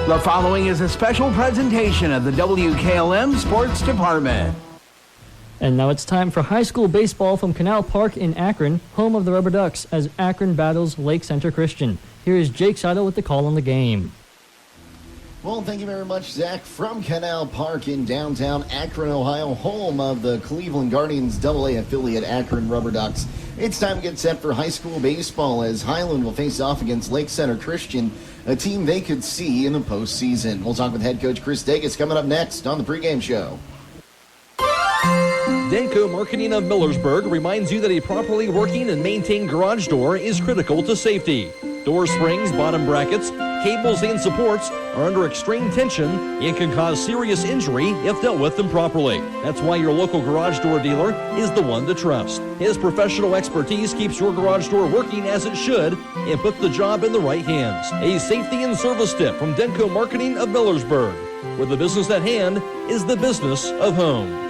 The following is a special presentation of the WKLM Sports Department. And now it's time for high school baseball from Canal Park in Akron, home of the Rubber Ducks, as Akron battles Lake Center Christian. Here is Jake Seidel with the call on the game. Well, thank you very much, Zach, from Canal Park in downtown Akron, Ohio, home of the Cleveland Guardians AA affiliate Akron Rubber Ducks. It's time to get set for high school baseball as Hiland will face off against Lake Center Christian, a team they could see in the postseason. We'll talk with head coach Chris Degas coming up next on the pregame show. Denko Marketing of Millersburg reminds you that a properly working and maintained garage door is critical to safety. Door springs, bottom brackets, cables, and supports are under extreme tension and can cause serious injury if dealt with improperly. That's why your local garage door dealer is the one to trust. His professional expertise keeps your garage door working as it should and puts the job in the right hands. A safety and service tip from Denko Marketing of Millersburg, where the business at hand is the business of home.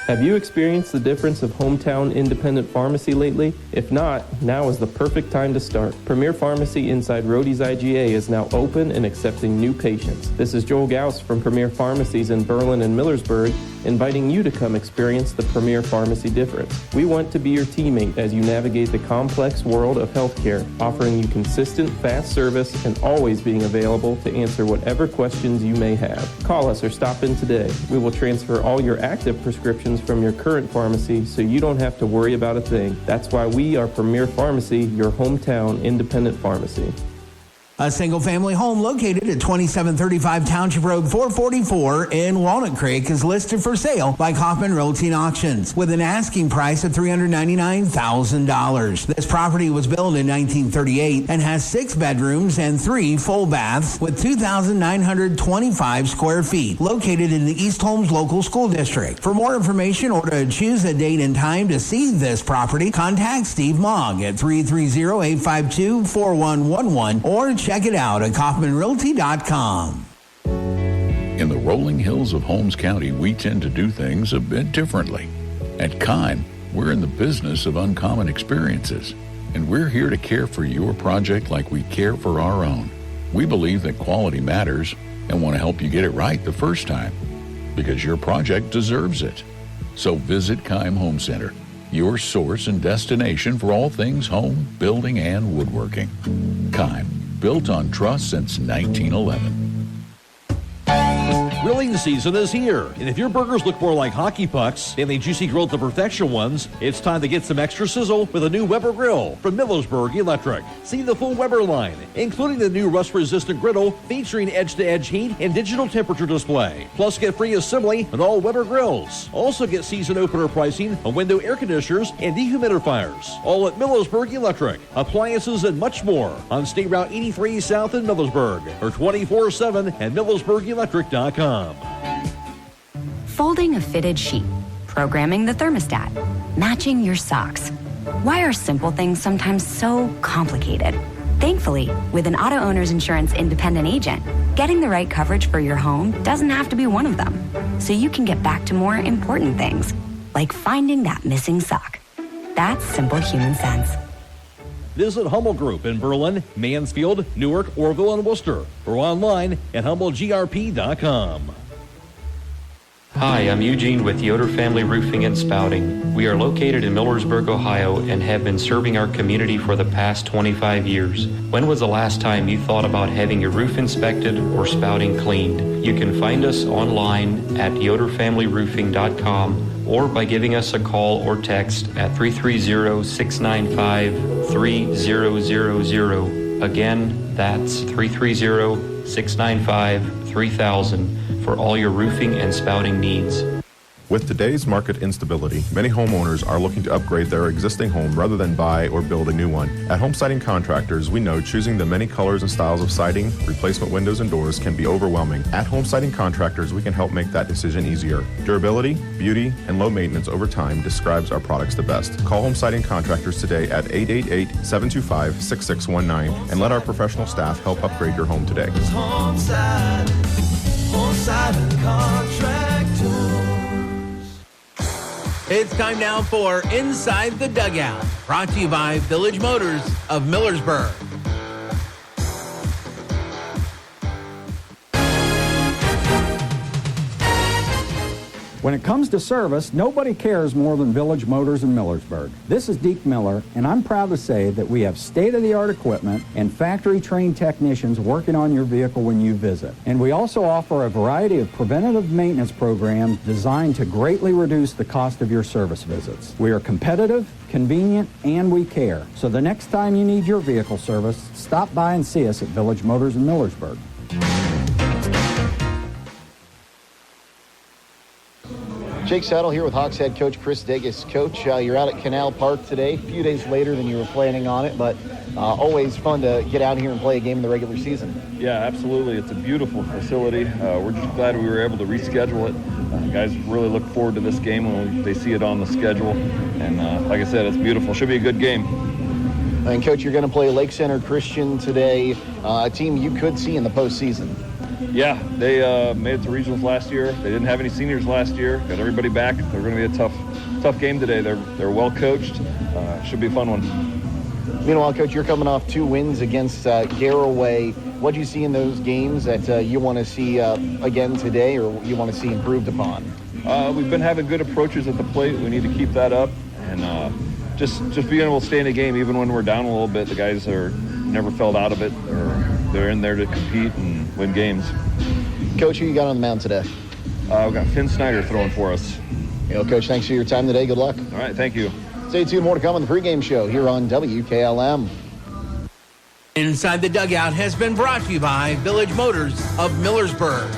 Have you experienced the difference of hometown independent pharmacy lately? If not, now is the perfect time to start. Premier Pharmacy inside Rody's IGA is now open and accepting new patients. This is Joel Gauss from Premier Pharmacies in Berlin and Millersburg, inviting you to come experience the Premier Pharmacy difference. We want to be your teammate as you navigate the complex world of healthcare, offering you consistent, fast service and always being available to answer whatever questions you may have. Call us or stop in today. We will transfer all your active prescriptions from your current pharmacy so you don't have to worry about a thing. That's why we are Premier Pharmacy, your hometown independent pharmacy. A single-family home located at 2735 Township Road 444 in Walnut Creek is listed for sale by Kaufman Realty and Auctions with an asking price of $399,000. This property was built in 1938 and has 6 bedrooms and 3 full baths with 2,925 square feet, located in the East Holmes Local School District. For more information or to choose a date and time to see this property, contact Steve Mogg at 330-852-4111 or check it out at KaufmanRealty.com. In the rolling hills of Holmes County, we tend to do things a bit differently. At Kime, we're in the business of uncommon experiences, and we're here to care for your project like we care for our own. We believe that quality matters and want to help you get it right the first time, because your project deserves it. So visit Kime Home Center, your source and destination for all things home, building, and woodworking. Kime, built on trust since 1911. Grilling season is here, and if your burgers look more like hockey pucks than the juicy grilled to perfection ones, it's time to get some extra sizzle with a new Weber grill from Millersburg Electric. See the full Weber line, including the new rust-resistant griddle featuring edge-to-edge heat and digital temperature display. Plus, get free assembly on all Weber grills. Also get season opener pricing on window air conditioners and dehumidifiers. All at Millersburg Electric. Appliances and much more on State Route 83 South in Millersburg or 24/7 at MillersburgElectric.com. Folding a fitted sheet, programming the thermostat, matching your socks. Why are simple things sometimes so complicated? Thankfully, with an auto owner's insurance independent agent, getting the right coverage for your home doesn't have to be one of them. So you can get back to more important things, like finding that missing sock. That's simple human sense. Visit Hummel Group in Berlin, Mansfield, Newark, Orville, and Worcester, or online at HummelGRP.com. Hi, I'm Eugene with Yoder Family Roofing and Spouting. We are located in Millersburg, Ohio, and have been serving our community for the past 25 years. When was the last time you thought about having your roof inspected or spouting cleaned? You can find us online at yoderfamilyroofing.com or by giving us a call or text at 330-695-3000. Again, that's 330-695-3000 for all your roofing and spouting needs. With today's market instability, many homeowners are looking to upgrade their existing home rather than buy or build a new one. At Home Siding Contractors, we know choosing the many colors and styles of siding, replacement windows, and doors can be overwhelming. At Home Siding Contractors, we can help make that decision easier. Durability, beauty, and low maintenance over time describes our products the best. Call Home Siding Contractors today at 888-725-6619 and let our professional staff help upgrade your home today. Home Siding Contractors. It's time now for Inside the Dugout, brought to you by Village Motors of Millersburg. When it comes to service, nobody cares more than Village Motors in Millersburg. This is Deke Miller, and I'm proud to say that we have state-of-the-art equipment and factory-trained technicians working on your vehicle when you visit. And we also offer a variety of preventative maintenance programs designed to greatly reduce the cost of your service visits. We are competitive, convenient, and we care. So the next time you need your vehicle service, stop by and see us at Village Motors in Millersburg. Jake Saddle here with Hawks head coach Chris Degas. Coach, you're out at Canal Park today, a few days later than you were planning on it, but always fun to get out here and play a game in the regular season. Yeah, absolutely. It's a beautiful facility. We're just glad we were able to reschedule it. Guys really look forward to this game when they see it on the schedule. And like I said, it's beautiful. Should be a good game. And Coach, you're going to play Lake Center Christian today, a team you could see in the postseason. Yeah, they made it to regionals last year. They didn't have any seniors last year. Got everybody back. They're going to be a tough game today. They're well coached. Should be a fun one. Meanwhile, Coach, you're coming off 2 wins against Garraway. What do you see in those games that you want to see again today, or you want to see improved upon? We've been having good approaches at the plate. We need to keep that up, and just being able to stay in a game even when we're down a little bit. The guys are never felt out of it, or they're in there to compete and win games. Coach, who you got on the mound today? We've got Finn Snyder throwing for us. Coach, thanks for your time today. Good luck. All right, thank you. Stay tuned. More to come on the pregame show here on WKLM. Inside the Dugout has been brought to you by Village Motors of Millersburg.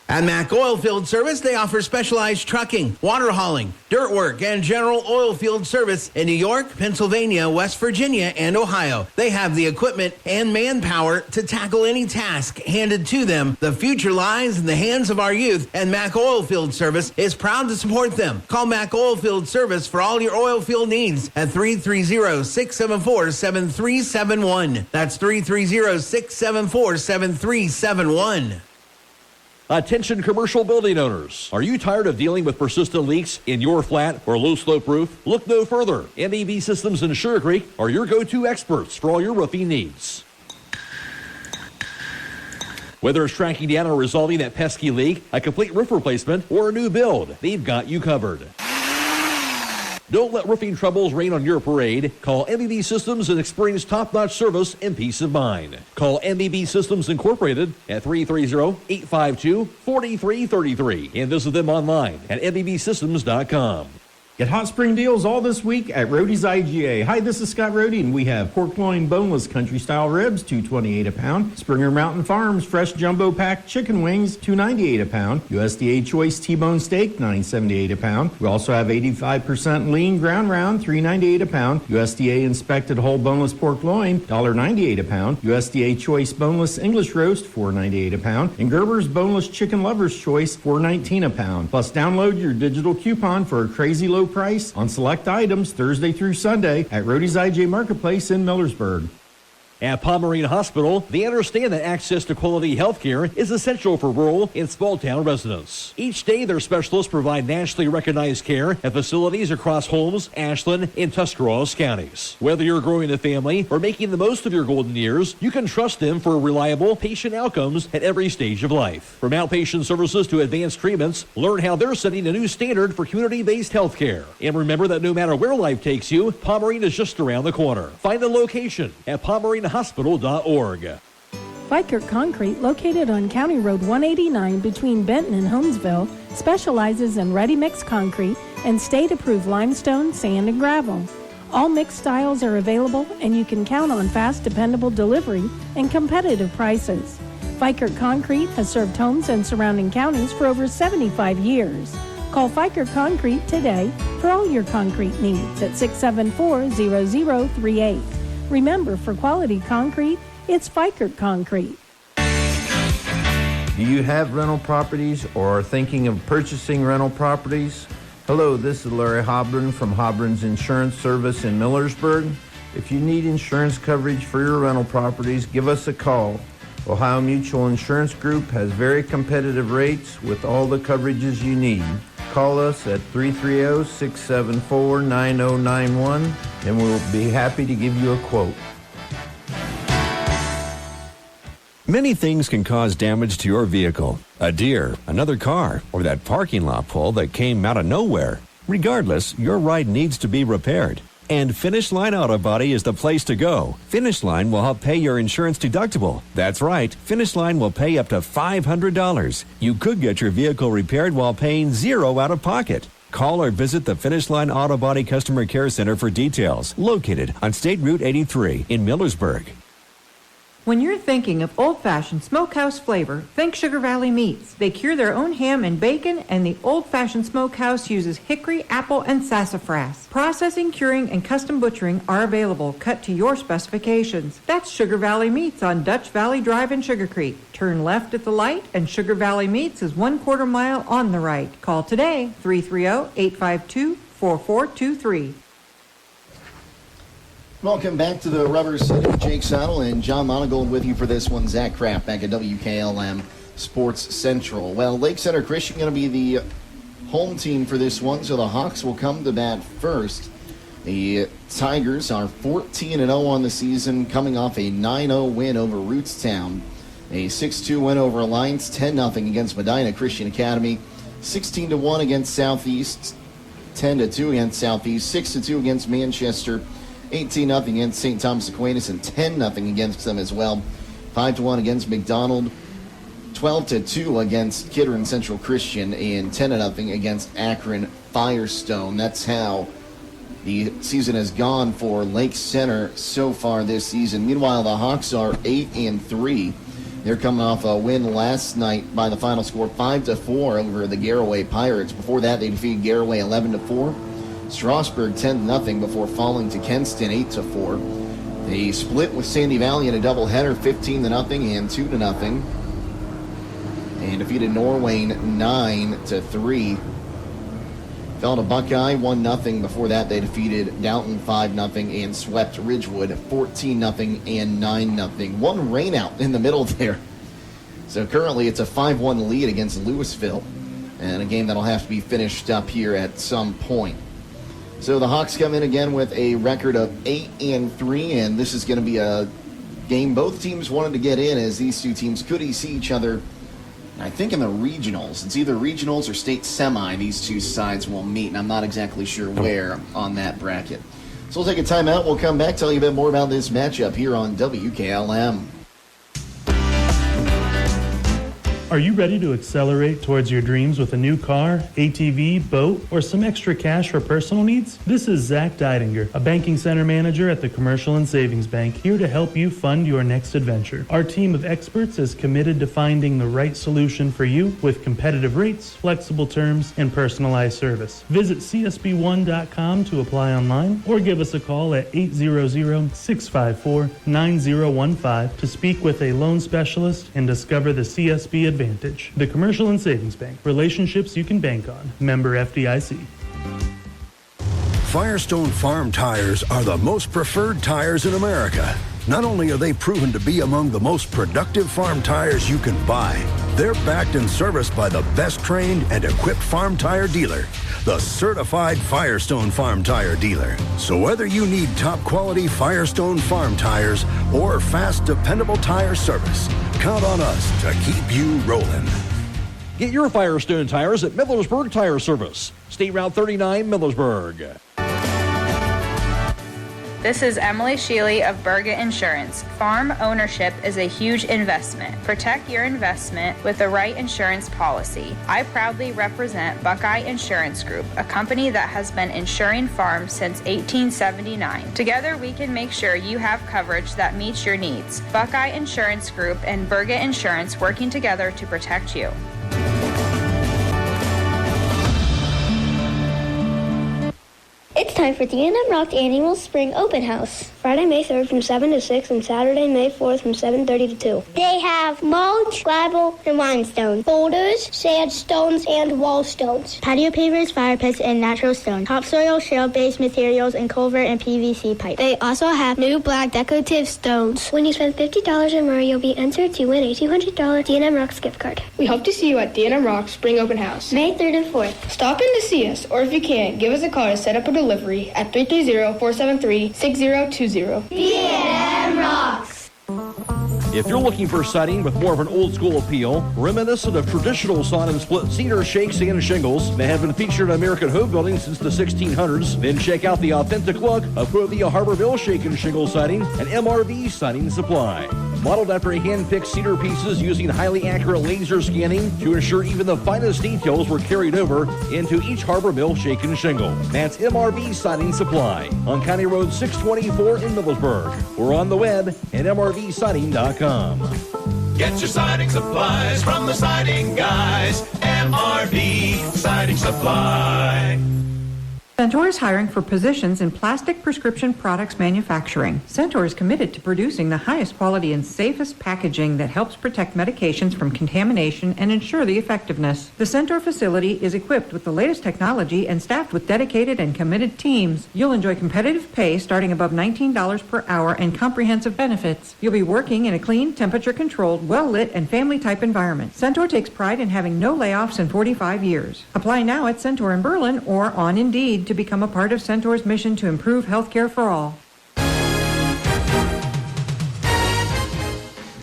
At Mac Oilfield Service, they offer specialized trucking, water hauling, dirt work, and general oil field service in New York, Pennsylvania, West Virginia, and Ohio. They have the equipment and manpower to tackle any task handed to them. The future lies in the hands of our youth, and Mac Oilfield Service is proud to support them. Call Mac Oilfield Service for all your oil field needs at 330-674-7371. That's 330-674-7371. Attention commercial building owners. Are you tired of dealing with persistent leaks in your flat or low slope roof? Look no further. MEB Systems in Sugar Creek are your go-to experts for all your roofing needs. Whether it's tracking down or resolving that pesky leak, a complete roof replacement, or a new build, they've got you covered. Don't let roofing troubles rain on your parade. Call MEB Systems and experience top-notch service and peace of mind. Call MEB Systems Incorporated at 330-852-4333 and visit them online at MEBsystems.com. Get hot spring deals all this week at Rody's IGA. Hi, this is Scott Rody, and we have pork loin boneless country-style ribs, $2.28 a pound. Springer Mountain Farms fresh jumbo pack chicken wings, $2.98 a pound. USDA Choice T-bone steak, $9.78 a pound. We also have 85% lean ground round, $3.98 a pound. USDA inspected whole boneless pork loin, $1.98 a pound. USDA Choice boneless English roast, $4.98 a pound. And Gerber's boneless chicken lover's choice, $4.19 a pound. Plus, download your digital coupon for a crazy low price on select items Thursday through Sunday at Rody's IJ Marketplace in Millersburg. At Pomerene Hospital, they understand that access to quality health care is essential for rural and small-town residents. Each day, their specialists provide nationally recognized care at facilities across Holmes, Ashland, and Tuscarawas counties. Whether you're growing a family or making the most of your golden years, you can trust them for reliable patient outcomes at every stage of life. From outpatient services to advanced treatments, learn how they're setting a new standard for community-based health care. And remember that no matter where life takes you, Pomerene is just around the corner. Find a location at pomerenehospital.org. Fikert Concrete, located on County Road 189 between Benton and Holmesville, specializes in ready-mix concrete and state-approved limestone, sand, and gravel. All mixed styles are available, and you can count on fast, dependable delivery and competitive prices. Fikert Concrete has served homes and surrounding counties for over 75 years. Call Fikert Concrete today for all your concrete needs at 674-0038. Remember, for quality concrete, it's Fikert Concrete. Do you have rental properties or are thinking of purchasing rental properties? Hello, this is Larry Hobron from Hobron's Insurance Service in Millersburg. If you need insurance coverage for your rental properties, give us a call. Ohio Mutual Insurance Group has very competitive rates with all the coverages you need. Call us at 330-674-9091 and we'll be happy to give you a quote. Many things can cause damage to your vehicle. A deer, another car, or that parking lot pole that came out of nowhere. Regardless, your ride needs to be repaired. And Finish Line Auto Body is the place to go. Finish Line will help pay your insurance deductible. That's right, Finish Line will pay up to $500. You could get your vehicle repaired while paying $0 out of pocket. Call or visit the Finish Line Auto Body Customer Care Center for details. Located on State Route 83 in Millersburg. When you're thinking of old-fashioned smokehouse flavor, think Sugar Valley Meats. They cure their own ham and bacon, and the old-fashioned smokehouse uses hickory, apple, and sassafras. Processing, curing, and custom butchering are available, cut to your specifications. That's Sugar Valley Meats on Dutch Valley Drive in Sugar Creek. Turn left at the light, and Sugar Valley Meats is 1/4 mile on the right. Call today, 330-852-4423. Welcome back to the Rubber City. Jake Sottle and John Monagold with you for this one. Zach Kraft back at WKLM Sports Central. Well, Lake Center Christian going to be the home team for this one, so the Hawks will come to bat first. The Tigers are 14-0 on the season, coming off a 9-0 win over Rootstown. A 6-2 win over Alliance, 10-0 against Medina Christian Academy, 16-1 against Southeast, 10-2 against Southeast, 6-2 against Manchester, 18-0 against St. Thomas Aquinas, and 10-0 against them as well. 5-1 against McDonald, 12-2 against Kidron Central Christian, and 10-0 against Akron Firestone. That's how the season has gone for Lake Center so far this season. Meanwhile, the Hawks are 8-3. They're coming off a win last night by the final score 5-4 over the Garaway Pirates. Before that, they defeated Garaway 11-4. Strasburg 10-0 before falling to Kenston 8-4. They split with Sandy Valley in a doubleheader 15-0 and 2-0. And defeated Norwayne 9-3. Fell to Buckeye 1-0. Before that, they defeated Downton 5-0 and swept Ridgewood 14-0 and 9-0. One rainout in the middle there. So currently it's a 5-1 lead against Louisville, and a game that'll have to be finished up here at some point. So the Hawks come in again with a record of 8-3, and this is going to be a game both teams wanted to get in, as these two teams could see each other, I think, in the regionals. It's either regionals or state semi. These two sides will meet, and I'm not exactly sure where on that bracket. So we'll take a timeout. We'll come back, tell you a bit more about this matchup here on WKLM. Are you ready to accelerate towards your dreams with a new car, ATV, boat, or some extra cash for personal needs? This is Zach Deidinger, a banking center manager at the Commercial and Savings Bank, here to help you fund your next adventure. Our team of experts is committed to finding the right solution for you with competitive rates, flexible terms, and personalized service. Visit csb1.com to apply online or give us a call at 800-654-9015 to speak with a loan specialist and discover the CSB advantage. The Commercial and Savings Bank. Relationships you can bank on. Member FDIC. Firestone Farm tires are the most preferred tires in America. Not only are they proven to be among the most productive farm tires you can buy, they're backed and serviced by the best trained and equipped farm tire dealer, the certified Firestone Farm Tire Dealer. So whether you need top quality Firestone Farm tires or fast, dependable tire service, count on us to keep you rolling. Get your Firestone tires at Millersburg Tire Service, State Route 39, Millersburg. This is Emily Shealy of Berga Insurance. Farm ownership is a huge investment. Protect your investment with the right insurance policy. I proudly represent Buckeye Insurance Group, a company that has been insuring farms since 1879. Together, we can make sure you have coverage that meets your needs. Buckeye Insurance Group and Berga Insurance working together to protect you. It's time for D&M Rock's annual Spring Open House. Friday, May 3rd from 7 to 6 and Saturday, May 4th from 7:30 to 2. They have mulch, gravel, and limestone, boulders, sandstones, and wall stones, patio pavers, fire pits, and natural stone, topsoil, shale-based materials, and culvert and PVC pipe. They also have new black decorative stones. When you spend $50 or more, you'll be entered to win a $200 D&M Rocks gift card. We hope to see you at D&M Rocks Spring Open House, May 3rd and 4th. Stop in to see us, or if you can, give us a call to set up a delivery at 330-473-6020. D&M Rocks! If you're looking for siding with more of an old school appeal, reminiscent of traditional sawn and split cedar shakes and shingles that have been featured in American home building since the 1600s, then check out the authentic look of Columbia Harborville Shake and Shingle Siding and MRV Siding Supply. Modeled after hand-picked cedar pieces using highly accurate laser scanning to ensure even the finest details were carried over into each Harbor Mill Shake and Shingle. That's MRV Siding Supply on County Road 624 in Middlesburg or on the web at mrvsiding.com. Get your siding supplies from the siding guys. MRV Siding Supply. Centaur is hiring for positions in plastic prescription products manufacturing. Centaur is committed to producing the highest quality and safest packaging that helps protect medications from contamination and ensure the effectiveness. The Centaur facility is equipped with the latest technology and staffed with dedicated and committed teams. You'll enjoy competitive pay starting above $19 per hour and comprehensive benefits. You'll be working in a clean, temperature-controlled, well-lit, and family-type environment. Centaur takes pride in having no layoffs in 45 years. Apply now at Centaur in Berlin or on Indeed to become a part of Centaur's mission to improve healthcare for all.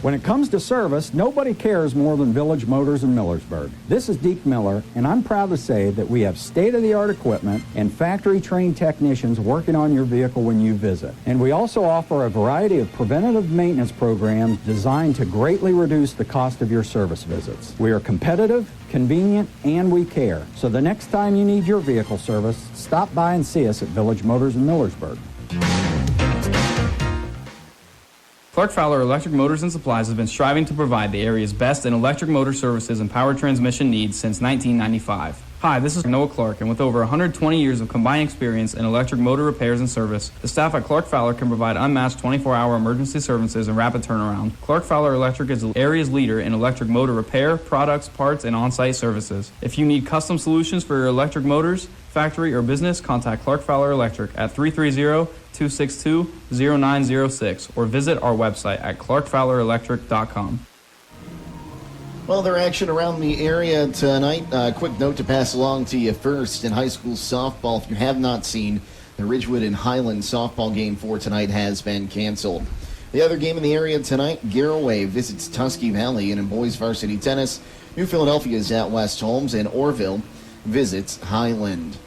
When it comes to service, nobody cares more than Village Motors in Millersburg. This is Deke Miller, and I'm proud to say that we have state-of-the-art equipment and factory-trained technicians working on your vehicle when you visit. And we also offer a variety of preventative maintenance programs designed to greatly reduce the cost of your service visits. We are competitive, convenient, and we care. So the next time you need your vehicle service, stop by and see us at Village Motors in Millersburg. Clark Fowler Electric Motors and Supplies has been striving to provide the area's best in electric motor services and power transmission needs since 1995. Hi, this is Noah Clark, and with over 120 years of combined experience in electric motor repairs and service, the staff at Clark Fowler can provide unmatched 24-hour emergency services and rapid turnaround. Clark Fowler Electric is the area's leader in electric motor repair, products, parts, and on-site services. If you need custom solutions for your electric motors, factory, or business, contact Clark Fowler Electric at 330-262-0906 or visit our website at clarkfowlerelectric.com. Well, their action around the area tonight. Quick note to pass along to you first. In high school softball, if you have not seen, the Ridgewood and Hiland softball game for tonight has been canceled. The other game in the area tonight, Garraway visits Tusky Valley, and in boys varsity tennis, New Philadelphia is at West Holmes, and Orville visits Hiland.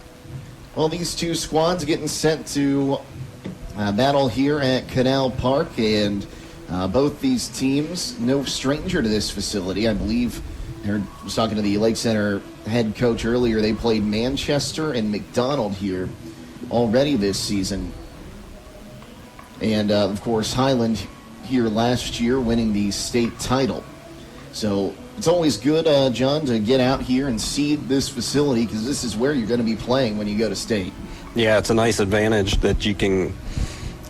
Well, these two squads getting set to battle here at Canal Park, and both these teams, no stranger to this facility. I believe I was talking to the Lake Center head coach earlier. They played Manchester and McDonald here already this season. And, of course, Hiland here last year winning the state title. So it's always good, John, to get out here and see this facility because this is where you're going to be playing when you go to state. Yeah, it's a nice advantage that you can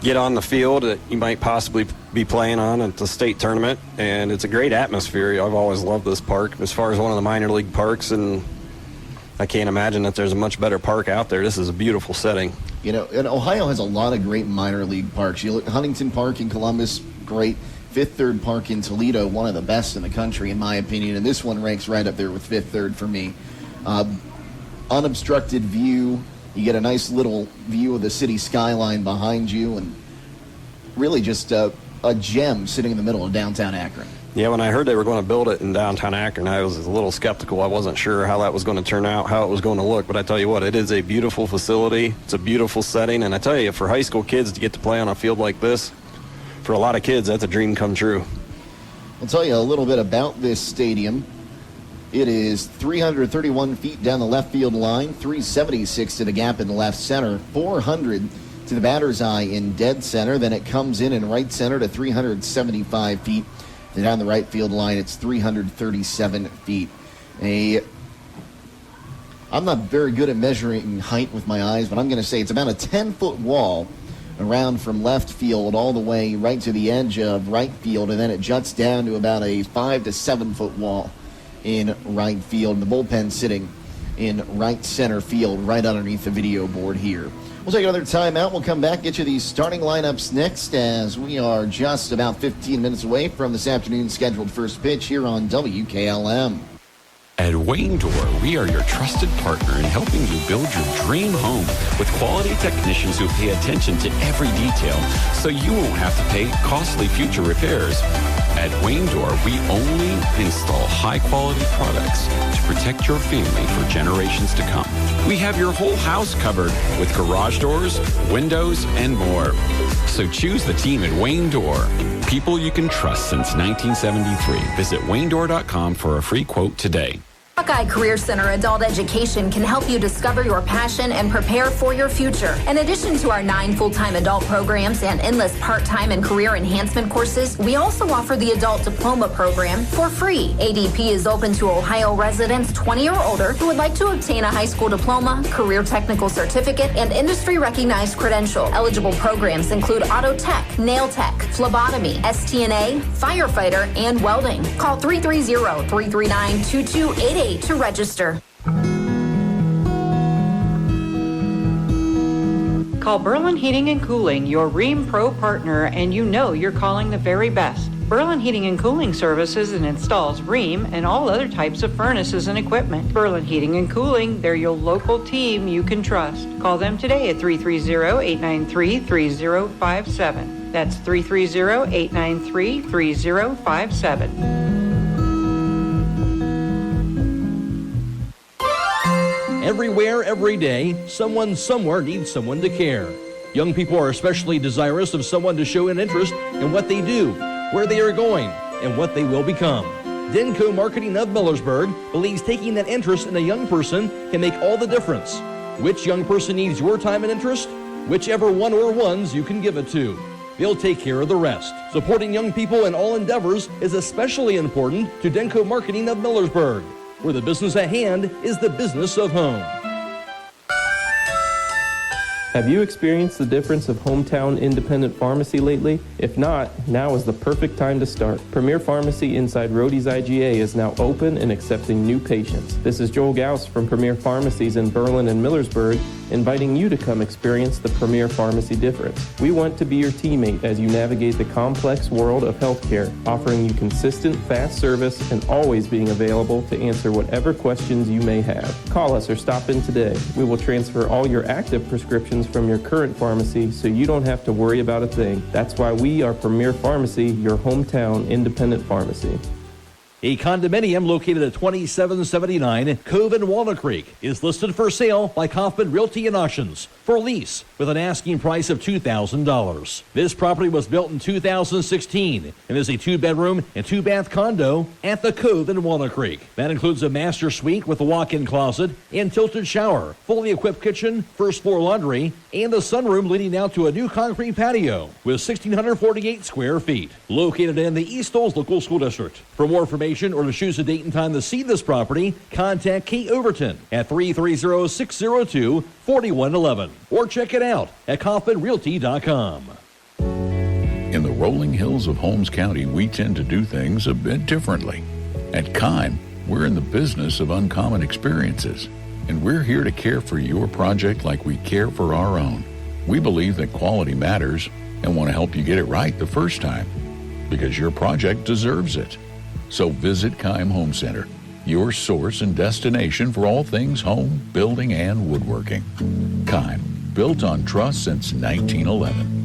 get on the field that you might possibly be playing on at the state tournament, and it's a great atmosphere. I've always loved this park as far as one of the minor league parks, and I can't imagine that there's a much better park out there. This is a beautiful setting. You know, and Ohio has a lot of great minor league parks. You look, Huntington Park in Columbus, great. Fifth Third Park in Toledo, one of the best in the country, in my opinion, and this one ranks right up there with Fifth Third for me. Unobstructed view. You get a nice little view of the city skyline behind you, and really just a gem sitting in the middle of downtown Akron. Yeah, when I heard they were going to build it in downtown Akron, I was a little skeptical. I wasn't sure how that was going to turn out, how it was going to look. But I tell you what, it is a beautiful facility. It's a beautiful setting. And I tell you, for high school kids to get to play on a field like this, for a lot of kids, that's a dream come true. I'll tell you a little bit about this stadium. It is 331 feet down the left field line, 376 to the gap in the left center, 400 to the batter's eye in dead center. Then it comes in right center to 375 feet. Then down the right field line, it's 337 feet. I'm not very good at measuring height with my eyes, but I'm going to say it's about a 10-foot wall around from left field all the way right to the edge of right field, and then it juts down to about a 5 to 7 foot wall in right field. The bullpen sitting in right center field right underneath the video board here. We'll take another timeout. We'll come back, get you these starting lineups next, as we are just about 15 minutes away from this afternoon's scheduled first pitch here on WKLM. At Wayne Door, we are your trusted partner in helping you build your dream home with quality technicians who pay attention to every detail so you won't have to pay costly future repairs. At Wayne Door, we only install high-quality products to protect your family for generations to come. We have your whole house covered with garage doors, windows, and more. So choose the team at Wayne Door. People you can trust since 1973. Visit waynedoor.com for a free quote today. Buckeye Career Center Adult Education can help you discover your passion and prepare for your future. In addition to our 9 full-time adult programs and endless part-time and career enhancement courses, we also offer the Adult Diploma Program for free. ADP is open to Ohio residents 20 or older who would like to obtain a high school diploma, career technical certificate, and industry-recognized credential. Eligible programs include auto tech, nail tech, phlebotomy, STNA, firefighter, and welding. Call 330-339-2288 to register. Call Berlin Heating and Cooling, your Rheem Pro partner, and you know you're calling the very best. Berlin Heating and Cooling services and installs Rheem and all other types of furnaces and equipment. Berlin Heating and Cooling, they're your local team you can trust. Call them today at 330-893-3057. That's 330-893-3057. Everywhere, every day, someone somewhere needs someone to care. Young people are especially desirous of someone to show an interest in what they do, where they are going, and what they will become. Denko Marketing of Millersburg believes taking that interest in a young person can make all the difference. Which young person needs your time and interest? Whichever one or ones you can give it to. They'll take care of the rest. Supporting young people in all endeavors is especially important to Denko Marketing of Millersburg, where the business at hand is the business of home. Have you experienced the difference of hometown independent pharmacy lately? If not, now is the perfect time to start. Premier Pharmacy inside Rody's IGA is now open and accepting new patients. This is Joel Gauss from Premier Pharmacies in Berlin and Millersburg, inviting you to come experience the Premier Pharmacy difference. We want to be your teammate as you navigate the complex world of healthcare, offering you consistent, fast service and always being available to answer whatever questions you may have. Call us or stop in today. We will transfer all your active prescriptions from your current pharmacy so you don't have to worry about a thing. That's why we are Premier Pharmacy, your hometown independent pharmacy. A condominium located at 2779 Cove in Walnut Creek is listed for sale by Kaufman Realty and Auctions for lease with an asking price of $2,000. This property was built in 2016 and is a 2-bedroom and 2-bath condo at the Cove in Walnut Creek. That includes a master suite with a walk-in closet and tilted shower, fully equipped kitchen, first floor laundry, and a sunroom leading out to a new concrete patio with 1,648 square feet. Located in the East Olds Local School District. For more information or to choose a date and time to see this property, contact Kate Overton at 330-602-4111 or check it out at kaufmanrealty.com. In the rolling hills of Holmes County, we tend to do things a bit differently. At Kime, we're in the business of uncommon experiences, and we're here to care for your project like we care for our own. We believe that quality matters and want to help you get it right the first time, because your project deserves it. So visit Kime Home Center, your source and destination for all things home, building, and woodworking. Kime, built on trust since 1911.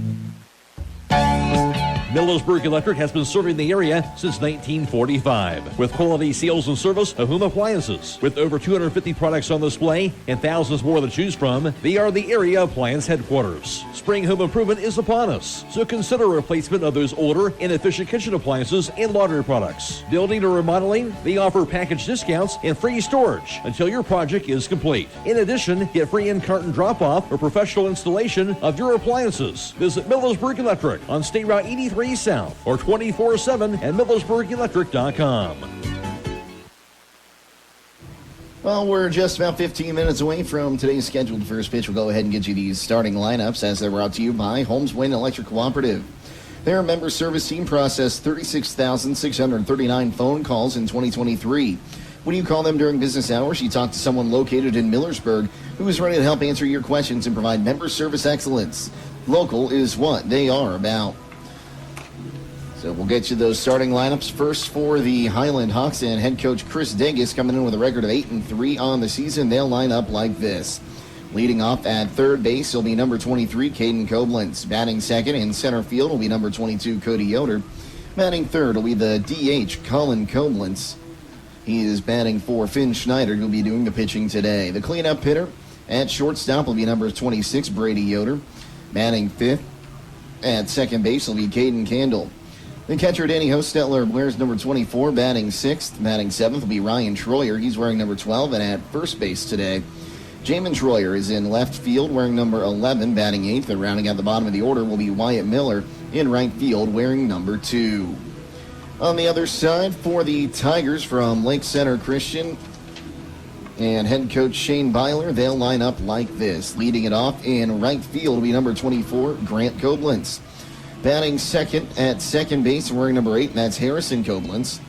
Millersburg Electric has been serving the area since 1945 with quality sales and service of home appliances. With over 250 products on display and thousands more to choose from, they are the area appliance headquarters. Spring home improvement is upon us, so consider a replacement of those older, inefficient kitchen appliances and laundry products. Building or remodeling, they offer package discounts and free storage until your project is complete. In addition, get free in-carton drop-off or professional installation of your appliances. Visit Millersburg Electric on State Route 83 South or 24/7 at millersburgelectric.com. Well, we're just about 15 minutes away from today's scheduled first pitch. We'll go ahead and get you these starting lineups as they're brought to you by Holmes Wayne Electric Cooperative. Their member service team processed 36,639 phone calls in 2023. When you call them during business hours, you talk to someone located in Millersburg who is ready to help answer your questions and provide member service excellence. Local is what they are about. So we'll get you those starting lineups. First for the Hiland Hawks and head coach Chris Degas coming in with a record of 8-3 on the season. They'll line up like this. Leading off at third base will be number 23, Caden Koblenz. Batting second in center field will be number 22, Cody Yoder. Batting third will be the DH, Colin Koblenz. He is batting for Finn Schneider, who'll be doing the pitching today. The cleanup hitter at shortstop will be number 26, Brady Yoder. Batting fifth at second base will be Caden Candle. The catcher, Danny Hostetler, wears number 24, batting sixth. Batting seventh will be Ryan Troyer. He's wearing number 12 and at first base today. Jamin Troyer is in left field, wearing number 11, batting eighth. And rounding out the bottom of the order will be Wyatt Miller in right field, wearing number 2. On the other side, for the Tigers from Lake Center Christian and head coach Shane Byler, they'll line up like this. Leading it off in right field will be number 24, Grant Koblenz. Batting second at second base, wearing number 8, and that's Harrison Koblenz.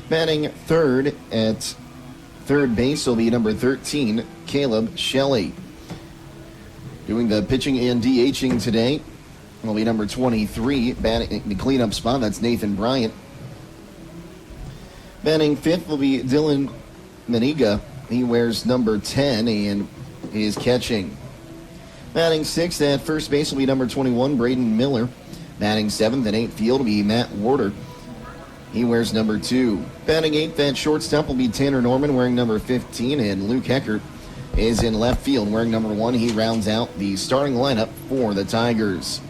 Batting third at third base will be number 13, Caleb Shelley. Doing the pitching and DHing today will be number 23, batting the cleanup spot, that's Nathan Bryant. Batting fifth will be Dylan Maniga. He wears number 10 and is catching. Batting sixth at first base will be number 21, Braden Miller. Batting seventh and eighth field will be Matt Warder. He wears number 2. Batting eighth at shortstop will be Tanner Norman, wearing number 15, and Luke Heckert is in left field, wearing number 1. He rounds out the starting lineup for the Tigers.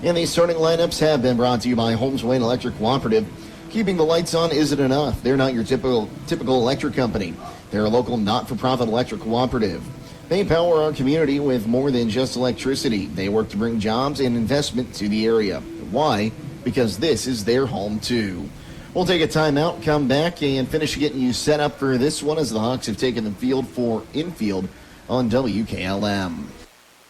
And these starting lineups have been brought to you by Holmes Wayne Electric Cooperative. Keeping the lights on isn't enough. They're not your typical electric company. They're a local not-for-profit electric cooperative. They power our community with more than just electricity. They work to bring jobs and investment to the area. Why? Because this is their home, too. We'll take a timeout, come back, and finish getting you set up for this one as the Hawks have taken the field for infield on WKLM.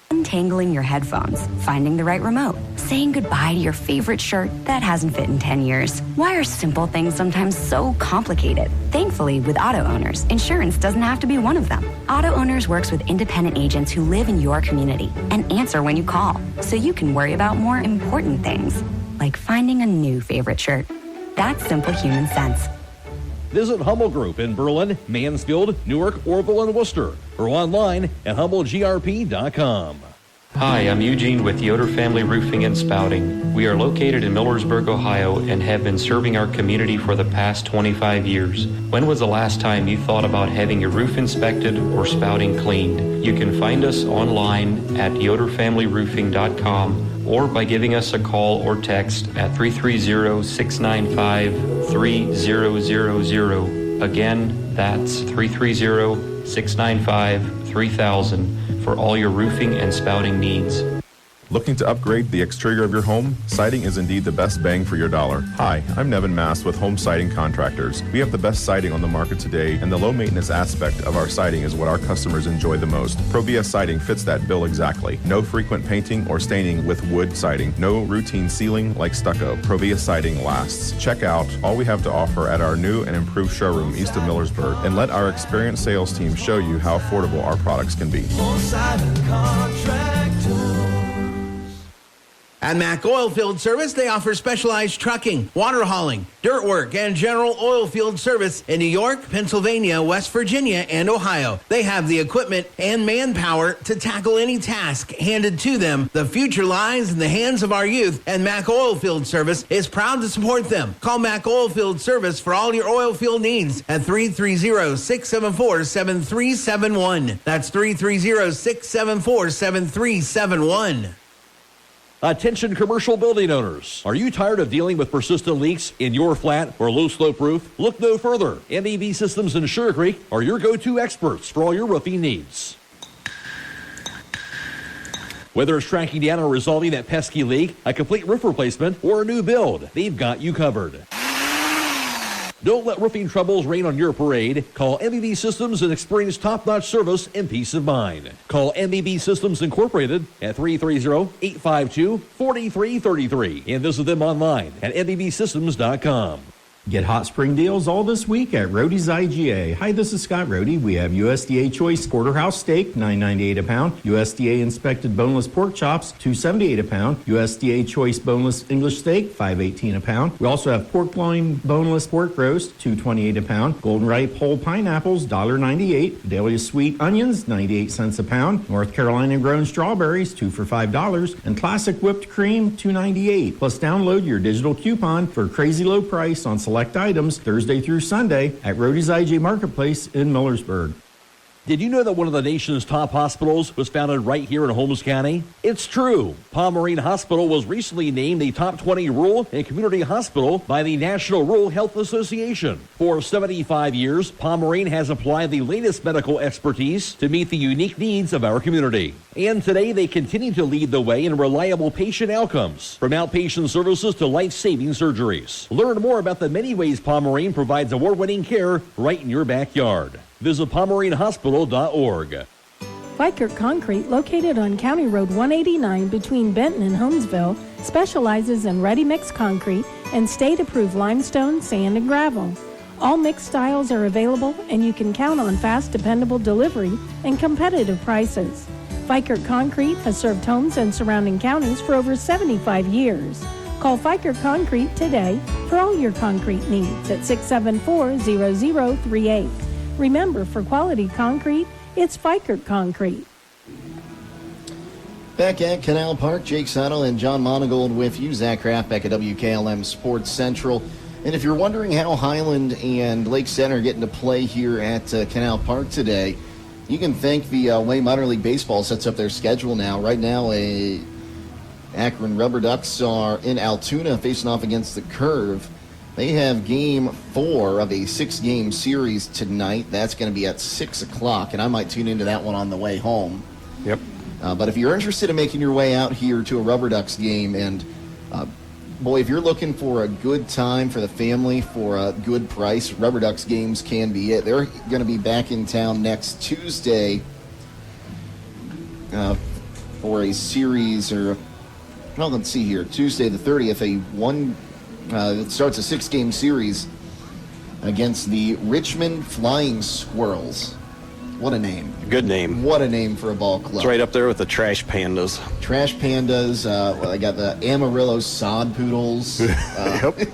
Untangling your headphones, finding the right remote, saying goodbye to your favorite shirt that hasn't fit in 10 years. Why are simple things sometimes so complicated? Thankfully, with Auto Owners, insurance doesn't have to be one of them. Auto Owners works with independent agents who live in your community and answer when you call, so you can worry about more important things, like finding a new favorite shirt. That's simple human sense. Visit Hummel Group in Berlin, Mansfield, Newark, Orville, and Worcester, or online at HummelGRP.com. Hi, I'm Eugene with Yoder Family Roofing and Spouting. We are located in Millersburg, Ohio, and have been serving our community for the past 25 years. When was the last time you thought about having your roof inspected or spouting cleaned? You can find us online at yoderfamilyroofing.com or by giving us a call or text at 330-695-3000. Again, that's 330-695-3000 for all your roofing and spouting needs. Looking to upgrade the exterior of your home? Siding is indeed the best bang for your dollar. Hi, I'm Nevin Mass with Home Siding Contractors. We have the best siding on the market today, and the low maintenance aspect of our siding is what our customers enjoy the most. Provia Siding fits that bill exactly. No frequent painting or staining with wood siding. No routine sealing like stucco. Provia Siding lasts. Check out all we have to offer at our new and improved showroom east of Millersburg, and let our experienced sales team show you how affordable our products can be. At Mac Oilfield Service, they offer specialized trucking, water hauling, dirt work, and general oil field service in New York, Pennsylvania, West Virginia, and Ohio. They have the equipment and manpower to tackle any task handed to them. The future lies in the hands of our youth, and Mac Oilfield Service is proud to support them. Call Mac Oilfield Service for all your oil field needs at 330-674-7371. That's 330-674-7371. Attention commercial building owners. Are you tired of dealing with persistent leaks in your flat or low slope roof? Look no further. MEB Systems in Sugar Creek are your go-to experts for all your roofing needs. Whether it's tracking down or resolving that pesky leak, a complete roof replacement, or a new build, they've got you covered. Don't let roofing troubles rain on your parade. Call MEB Systems and experience top-notch service and peace of mind. Call MEB Systems Incorporated at 330-852-4333 and visit them online at MEBsystems.com. Get hot spring deals all this week at Rody's IGA. Hi, this is Scott Rody. We have USDA Choice Porterhouse Steak, $9.98 a pound. USDA Inspected Boneless Pork Chops, $2.78 a pound. USDA Choice Boneless English Steak, $5.18 a pound. We also have pork loin boneless pork roast, $2.28 a pound. Golden Ripe whole pineapples, $1.98. Fidelia Sweet Onions, 98 cents a pound. North Carolina grown strawberries, 2 for $5. And Classic Whipped Cream, $2.98. Plus download your digital coupon for a crazy low price on select items Thursday through Sunday at Rody's IJ Marketplace in Millersburg. Did you know that one of the nation's top hospitals was founded right here in Holmes County? It's true. Pomerene Hospital was recently named the top 20 rural and community hospital by the National Rural Health Association. For 75 years, Pomerene has applied the latest medical expertise to meet the unique needs of our community. And today they continue to lead the way in reliable patient outcomes, from outpatient services to life-saving surgeries. Learn more about the many ways Pomerene provides award-winning care right in your backyard. Visit PomereneHospital.org. Vikert Concrete, located on County Road 189 between Benton and Holmesville, specializes in ready-mix concrete and state-approved limestone, sand, and gravel. All mixed styles are available, and you can count on fast, dependable delivery and competitive prices. Vikert Concrete has served homes and surrounding counties for over 75 years. Call Vikert Concrete today for all your concrete needs at 674-0038. Remember, for quality concrete, it's Vikert Concrete. Back at Canal Park, Jake Settle and John Monagold with you. Zach Kraft back at WKLM Sports Central. And if you're wondering how Hiland and Lake Center are getting to play here at Canal Park today, you can thank the way Minor League Baseball sets up their schedule now. Right now, Akron Rubber Ducks are in Altoona facing off against the Curve. They have game 4 of a 6-game series tonight. That's going to be at 6 o'clock, and I might tune into that one on the way home. Yep. But if you're interested in making your way out here to a Rubber Ducks game, and boy, if you're looking for a good time for the family for a good price, Rubber Ducks games can be it. They're going to be back in town next Tuesday for a series, well, let's see here, Tuesday the 30th, it starts a 6-game series against the Richmond Flying Squirrels. What a name. Good name. What a name for a ball club. It's right up there with the Trash Pandas. Trash Pandas. I got the Amarillo Sod Poodles. Yep.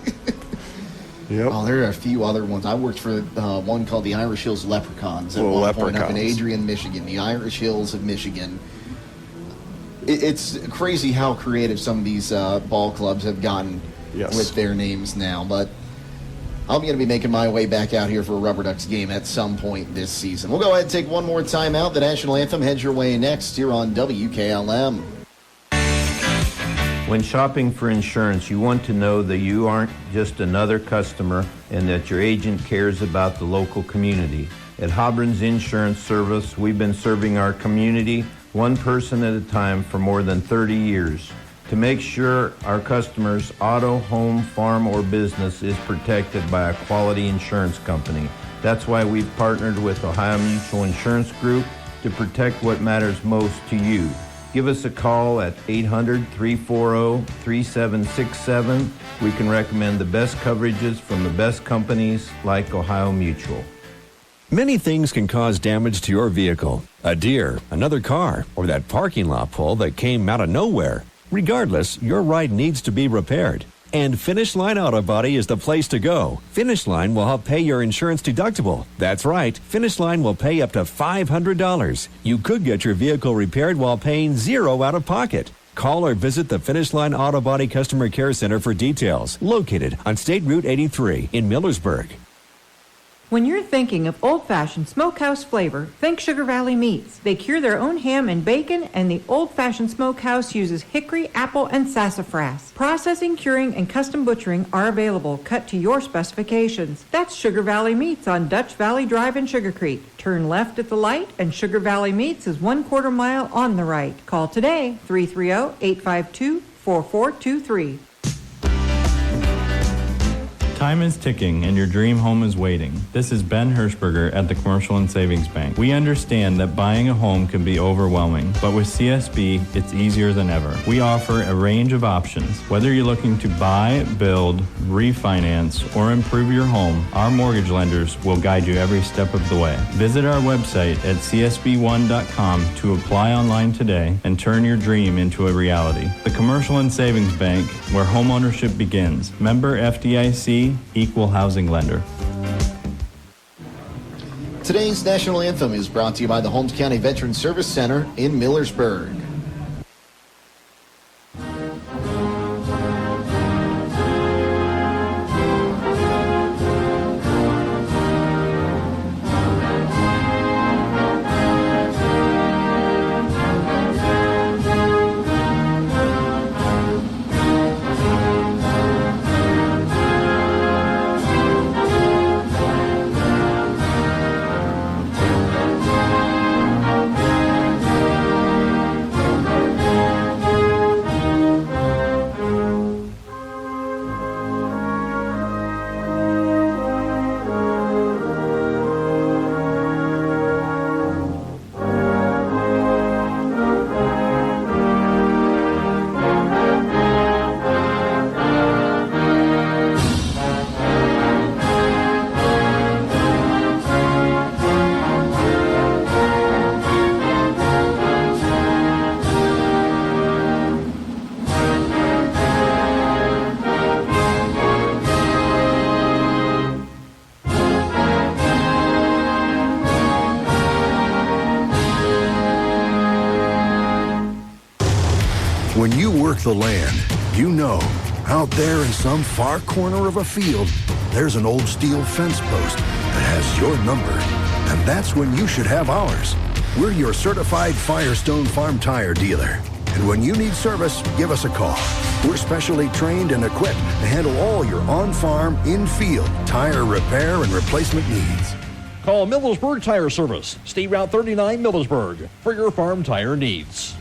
Oh, there are a few other ones. I worked for one called the Irish Hills Leprechauns at one point up in Adrian, Michigan. The Irish Hills of Michigan. It's crazy how creative some of these ball clubs have gotten with their names now. But I'm going to be making my way back out here for a Rubber Ducks game at some point this season. We'll go ahead and take one more time out. The National Anthem heads your way next here on WKLM. When shopping for insurance, you want to know that you aren't just another customer and that your agent cares about the local community. At Hobron's Insurance Service, we've been serving our community one person at a time for more than 30 years. To make sure our customers' auto, home, farm, or business is protected by a quality insurance company. That's why we've partnered with Ohio Mutual Insurance Group to protect what matters most to you. Give us a call at 800-340-3767. We can recommend the best coverages from the best companies like Ohio Mutual. Many things can cause damage to your vehicle. A deer, another car, or that parking lot pole that came out of nowhere. Regardless, your ride needs to be repaired. And Finish Line Auto Body is the place to go. Finish Line will help pay your insurance deductible. That's right, Finish Line will pay up to $500. You could get your vehicle repaired while paying $0 out of pocket. Call or visit the Finish Line Auto Body Customer Care Center for details. Located on State Route 83 in Millersburg. When you're thinking of old-fashioned smokehouse flavor, think Sugar Valley Meats. They cure their own ham and bacon, and the old-fashioned smokehouse uses hickory, apple, and sassafras. Processing, curing, and custom butchering are available, cut to your specifications. That's Sugar Valley Meats on Dutch Valley Drive in Sugar Creek. Turn left at the light, and Sugar Valley Meats is 1/4 mile on the right. Call today, 330-852-4423. Time is ticking and your dream home is waiting. This is Ben Hirschberger at the Commercial and Savings Bank. We understand that buying a home can be overwhelming, but with CSB, it's easier than ever. We offer a range of options. Whether you're looking to buy, build, refinance, or improve your home, our mortgage lenders will guide you every step of the way. Visit our website at csb1.com to apply online today and turn your dream into a reality. The Commercial and Savings Bank, where homeownership begins. Member FDIC, Equal Housing Lender. Today's national anthem is brought to you by the Holmes County Veterans Service Center in Millersburg. When you work the land, you know, out there in some far corner of a field, there's an old steel fence post that has your number. And that's when you should have ours. We're your certified Firestone Farm Tire dealer. And when you need service, give us a call. We're specially trained and equipped to handle all your on-farm, in-field tire repair and replacement needs. Call Millersburg Tire Service, State Route 39 Millersburg, for your farm tire needs.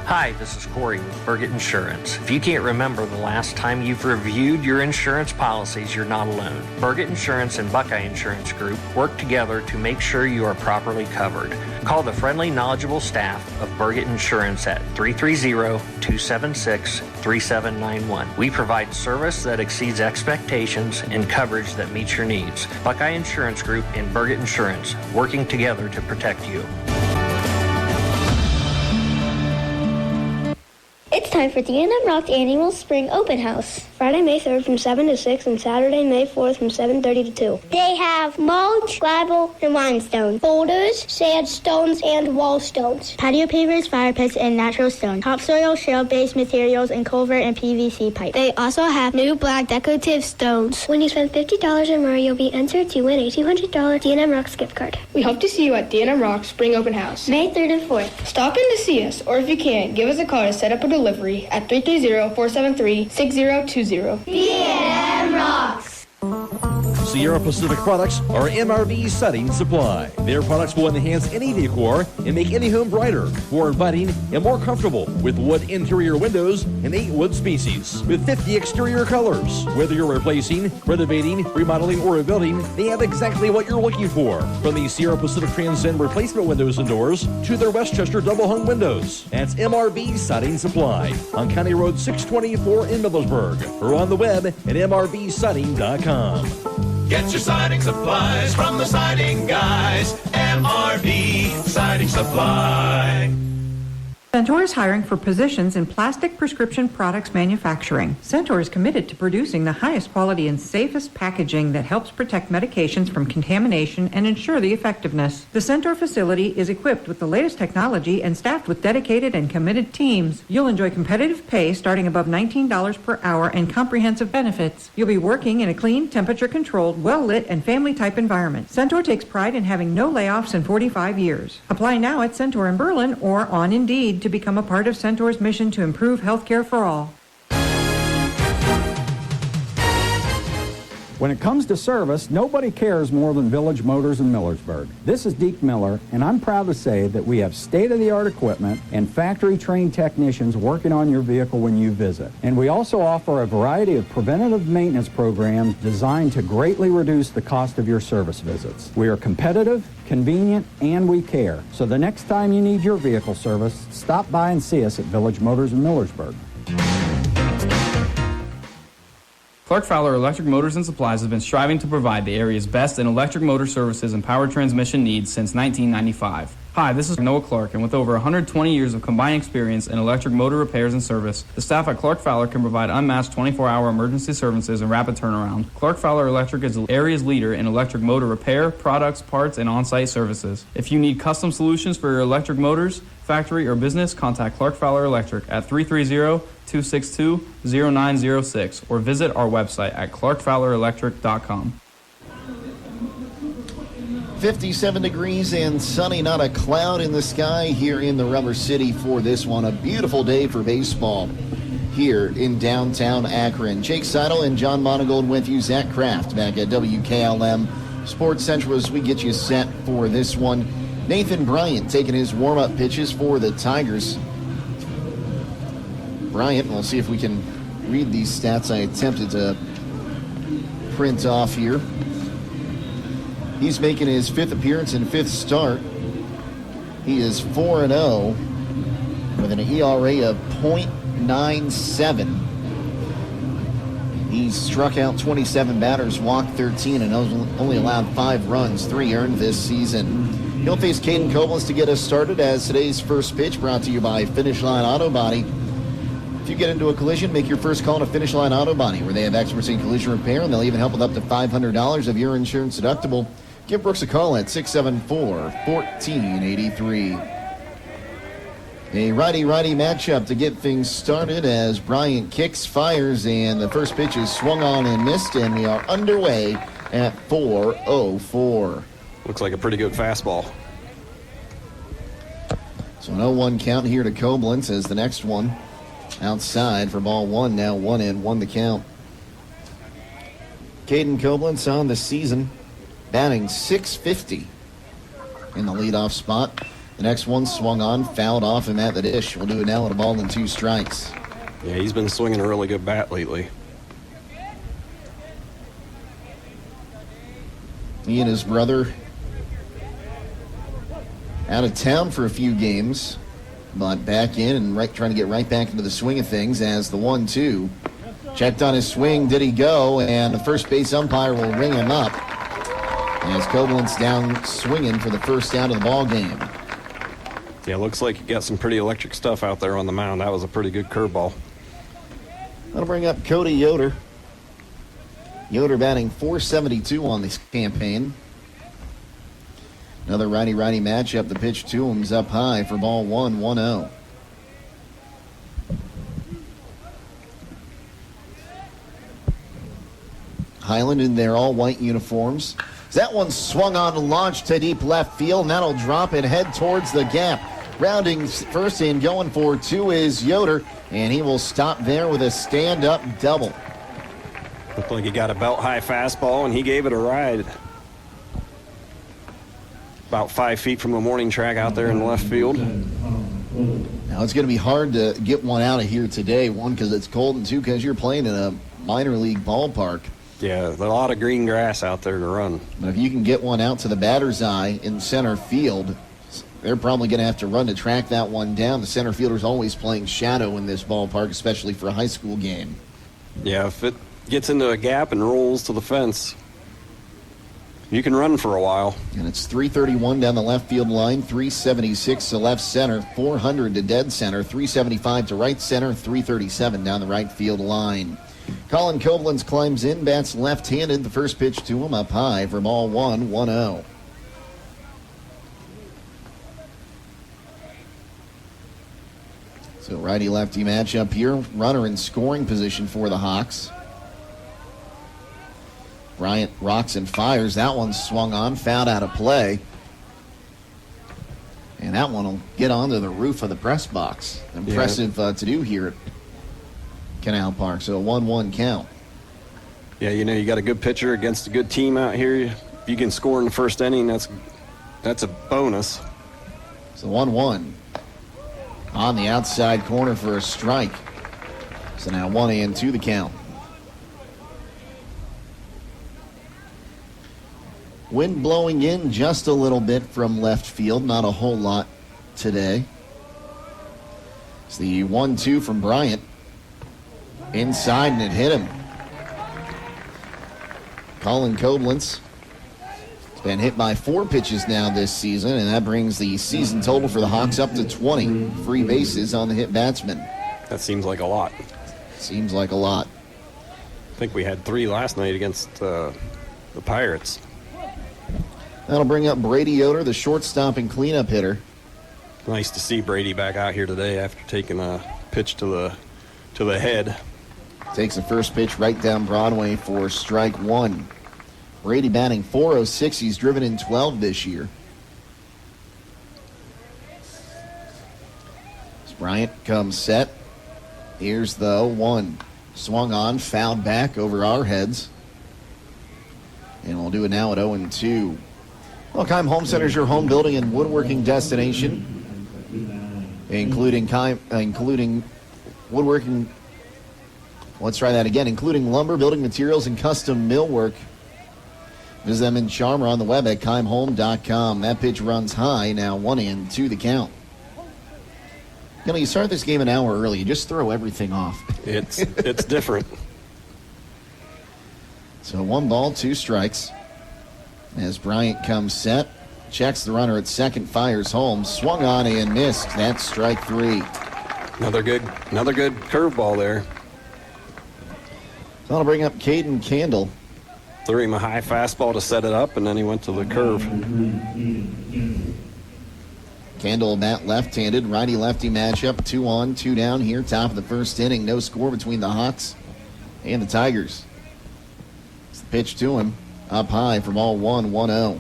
Hi, this is Corey with Burgett Insurance. If you can't remember the last time you've reviewed your insurance policies, you're not alone. Burgett Insurance and Buckeye Insurance Group work together to make sure you are properly covered. Call the friendly, knowledgeable staff of Burgett Insurance at 330-276-3791. We provide service that exceeds expectations and coverage that meets your needs. Buckeye Insurance Group and Burgett Insurance, working together to protect you. It's time for D&M Rock's annual Spring Open House. Friday, May 3rd from 7 to 6 and Saturday, May 4th from 7:30 to 2. They have mulch, gravel, and limestone, boulders, sandstones, and wall stones, patio pavers, fire pits, and natural stone, topsoil, shale-based materials, and culvert and PVC pipe. They also have new black decorative stones. When you spend $50 or more, you'll be entered to win a $200 D&M Rocks gift card. We hope to see you at D&M Rock's Spring Open House, May 3rd and 4th. Stop in to see us, or if you can't, give us a call to set up a delivery at 330-473-6020. D&M Rocks. Sierra Pacific products are MRV Setting Supply. Their products will enhance any decor and make any home brighter, more inviting, and more comfortable with wood interior windows and 8 wood species with 50 exterior colors. Whether you're replacing, renovating, remodeling, or rebuilding, they have exactly what you're looking for. From the Sierra Pacific Transcend replacement windows and doors to their Westchester double hung windows. That's MRV Siding Supply on County Road 624 in Millersburg or on the web at mrvsiding.com. Get your siding supplies from the siding guys. MRV Siding Supply. Centaur is hiring for positions in plastic prescription products manufacturing. Centaur is committed to producing the highest quality and safest packaging that helps protect medications from contamination and ensure the effectiveness. The Centaur facility is equipped with the latest technology and staffed with dedicated and committed teams. You'll enjoy competitive pay starting above $19 per hour and comprehensive benefits. You'll be working in a clean, temperature-controlled, well-lit, and family-type environment. Centaur takes pride in having no layoffs in 45 years. Apply now at Centaur in Berlin or on Indeed to become a part of Centaur's mission to improve health care for all. When it comes to service, nobody cares more than Village Motors in Millersburg. This is Deke Miller, and I'm proud to say that we have state-of-the-art equipment and factory-trained technicians working on your vehicle when you visit. And we also offer a variety of preventative maintenance programs designed to greatly reduce the cost of your service visits. We are competitive, convenient, and we care. So the next time you need your vehicle service, stop by and see us at Village Motors in Millersburg. Clark Fowler Electric Motors and Supplies has been striving to provide the area's best in electric motor services and power transmission needs since 1995. Hi, this is Noah Clark, and with over 120 years of combined experience in electric motor repairs and service, the staff at Clark Fowler can provide unmatched 24-hour emergency services and rapid turnaround. Clark Fowler Electric is the area's leader in electric motor repair, products, parts, and on-site services. If you need custom solutions for your electric motors, factory, or business, contact Clark Fowler Electric at 330-262-0906 or visit our website at clarkfowlerelectric.com. 57 degrees and sunny, not a cloud in the sky here in the Rubber City for this one. A beautiful day for baseball here in downtown Akron. Jake Seidel and John Monagold with you. Zach Kraft back at WKLM Sports Central as we get you set for this one. Nathan Bryant taking his warm-up pitches for the Tigers. Bryant, we'll see if we can read these stats I attempted to print off here. He's making his 5th appearance and 5th start. He is 4-0 with an ERA of .97. He's struck out 27 batters, walked 13, and only allowed 5 runs, 3 earned this season. He'll face Caden Koblenz to get us started as today's first pitch brought to you by Finish Line Auto Body. If you get into a collision, make your first call to Finish Line Auto Body, where they have experts in collision repair, and they'll even help with up to $500 of your insurance deductible. Give Brooks a call at 674-1483. A righty-righty matchup to get things started as Bryant kicks, fires, and the first pitch is swung on and missed, and we are underway at 4:04. Looks like a pretty good fastball. So an 0-1 count here to Koblenz as the next one outside for ball 1. Now 1-1 the count. Caden Koblenz on the season, batting .650 in the leadoff spot. The next one swung on, fouled off him at the dish. We'll do it now with a ball and 2 strikes. Yeah, he's been swinging a really good bat lately. He and his brother out of town for a few games, but back in and trying to get right back into the swing of things as the 1-2. Checked on his swing, did he go? And the first base umpire will ring him up as Koblenz down swinging for the first out of the ball game. Yeah, looks like you got some pretty electric stuff out there on the mound. That was a pretty good curveball. That'll bring up Cody Yoder. Yoder batting .472 on this campaign. Another righty-righty matchup. The pitch to him's up high for ball 1, 1-0. Hiland in their all-white uniforms. That one swung on and launched to deep left field, and that'll drop and head towards the gap. Rounding first and going for 2 is Yoder, and he will stop there with a stand-up double. Looked like he got a belt-high fastball, and he gave it a ride. About 5 feet from the morning track out there in the left field. Now it's going to be hard to get one out of here today. 1, because it's cold, and 2, because you're playing in a minor league ballpark. Yeah, there's a lot of green grass out there to run. But if you can get one out to the batter's eye in center field, they're probably going to have to run to track that one down. The center fielder's always playing shadow in this ballpark, especially for a high school game. Yeah, if it gets into a gap and rolls to the fence, you can run for a while. And it's 331 down the left field line, 376 to left center, 400 to dead center, 375 to right center, 337 down the right field line. Colin Koblenz climbs in, bats left-handed. The first pitch to him up high for ball 1, 1-0. So righty-lefty matchup here. Runner in scoring position for the Hawks. Bryant rocks and fires. That one swung on, fouled out of play. And that one will get onto the roof of the press box. Impressive to do here at Canal Park. So a 1-1 count. Yeah, you got a good pitcher against a good team out here. If you can score in the first inning, that's a bonus. So 1-1 on the outside corner for a strike. So now 1-2 the count. Wind blowing in just a little bit from left field, not a whole lot today. It's the 1-2 from Bryant. Inside, and it hit him. Colin Koblenz has been hit by 4 pitches now this season, and that brings the season total for the Hawks up to 20 free bases on the hit batsman. That seems like a lot. Seems like a lot. I think we had 3 last night against the Pirates. That'll bring up Brady Yoder, the shortstop and cleanup hitter. Nice to see Brady back out here today after taking a pitch to the head. Takes the first pitch right down Broadway for strike 1. Brady batting .406. He's driven in 12 this year. As Bryant comes set. Here's the 1. Swung on, fouled back over our heads. And we'll do it now at 0-2. Well, Keim Home Center is your home building and woodworking destination, including woodworking. Let's try that again. Including lumber, building materials, and custom millwork. Visit them in Charmer on the web at keimhome.com. That pitch runs high. Now 1-2 the count. You start this game an hour early. You just throw everything off. It's different. So 1 ball, 2 strikes. As Bryant comes set, checks the runner at second, fires home, swung on and missed. That's strike 3. Another good curveball there. So that'll bring up Caden Candle. Threw him a high fastball to set it up, and then he went to the curve. Candle bat left-handed, righty-lefty matchup, 2 on, 2 down here, top of the first inning. No score between the Hawks and the Tigers. It's the pitch to him. Up high for ball 1, 1-0.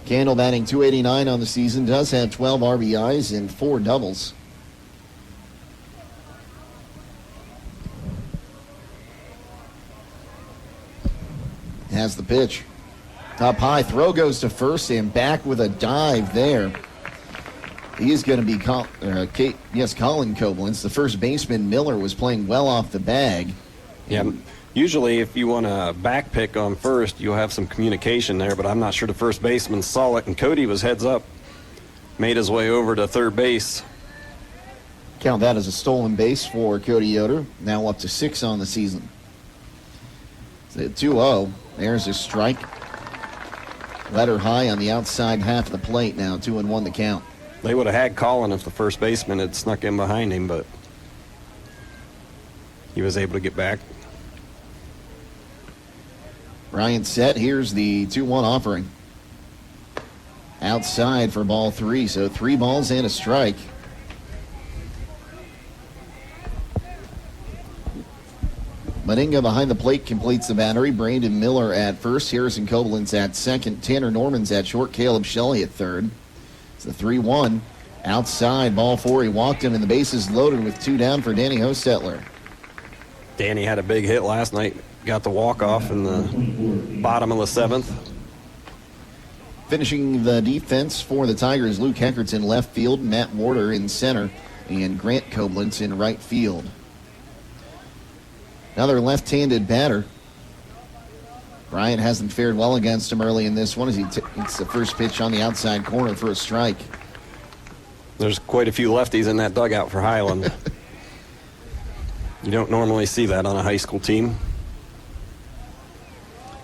Candle batting .289 on the season, does have 12 RBIs and 4 doubles. Has the pitch. Up high, throw goes to first and back with a dive there. He's going to be Colin Koblenz. The first baseman, Miller, was playing well off the bag. Yeah. Usually, if you want to back pick on first, you'll have some communication there, but I'm not sure the first baseman saw it, and Cody was heads up, made his way over to third base. Count that as a stolen base for Cody Yoder, now up to 6 on the season. So 2-0, there's a strike. Letter high on the outside half of the plate now, 2-1 the count. They would have had Colin if the first baseman had snuck in behind him, but he was able to get back. Bryant set. Here's the 2-1 offering. Outside for ball 3. So 3 balls and a strike. Meninga behind the plate completes the battery. Brandon Miller at first. Harrison Koblenz at second. Tanner Norman's at short. Caleb Shelley at third. It's the 3-1. Outside, ball 4. He walked him, and the bases loaded with 2 down for Danny Hostetler. Danny had a big hit last night. Got the walk-off in the bottom of the 7th. Finishing the defense for the Tigers, Luke Heckerts in left field, Matt Warder in center, and Grant Koblenz in right field. Another left-handed batter. Bryant hasn't fared well against him early in this one as he takes the first pitch on the outside corner for a strike. There's quite a few lefties in that dugout for Hiland. You don't normally see that on a high school team.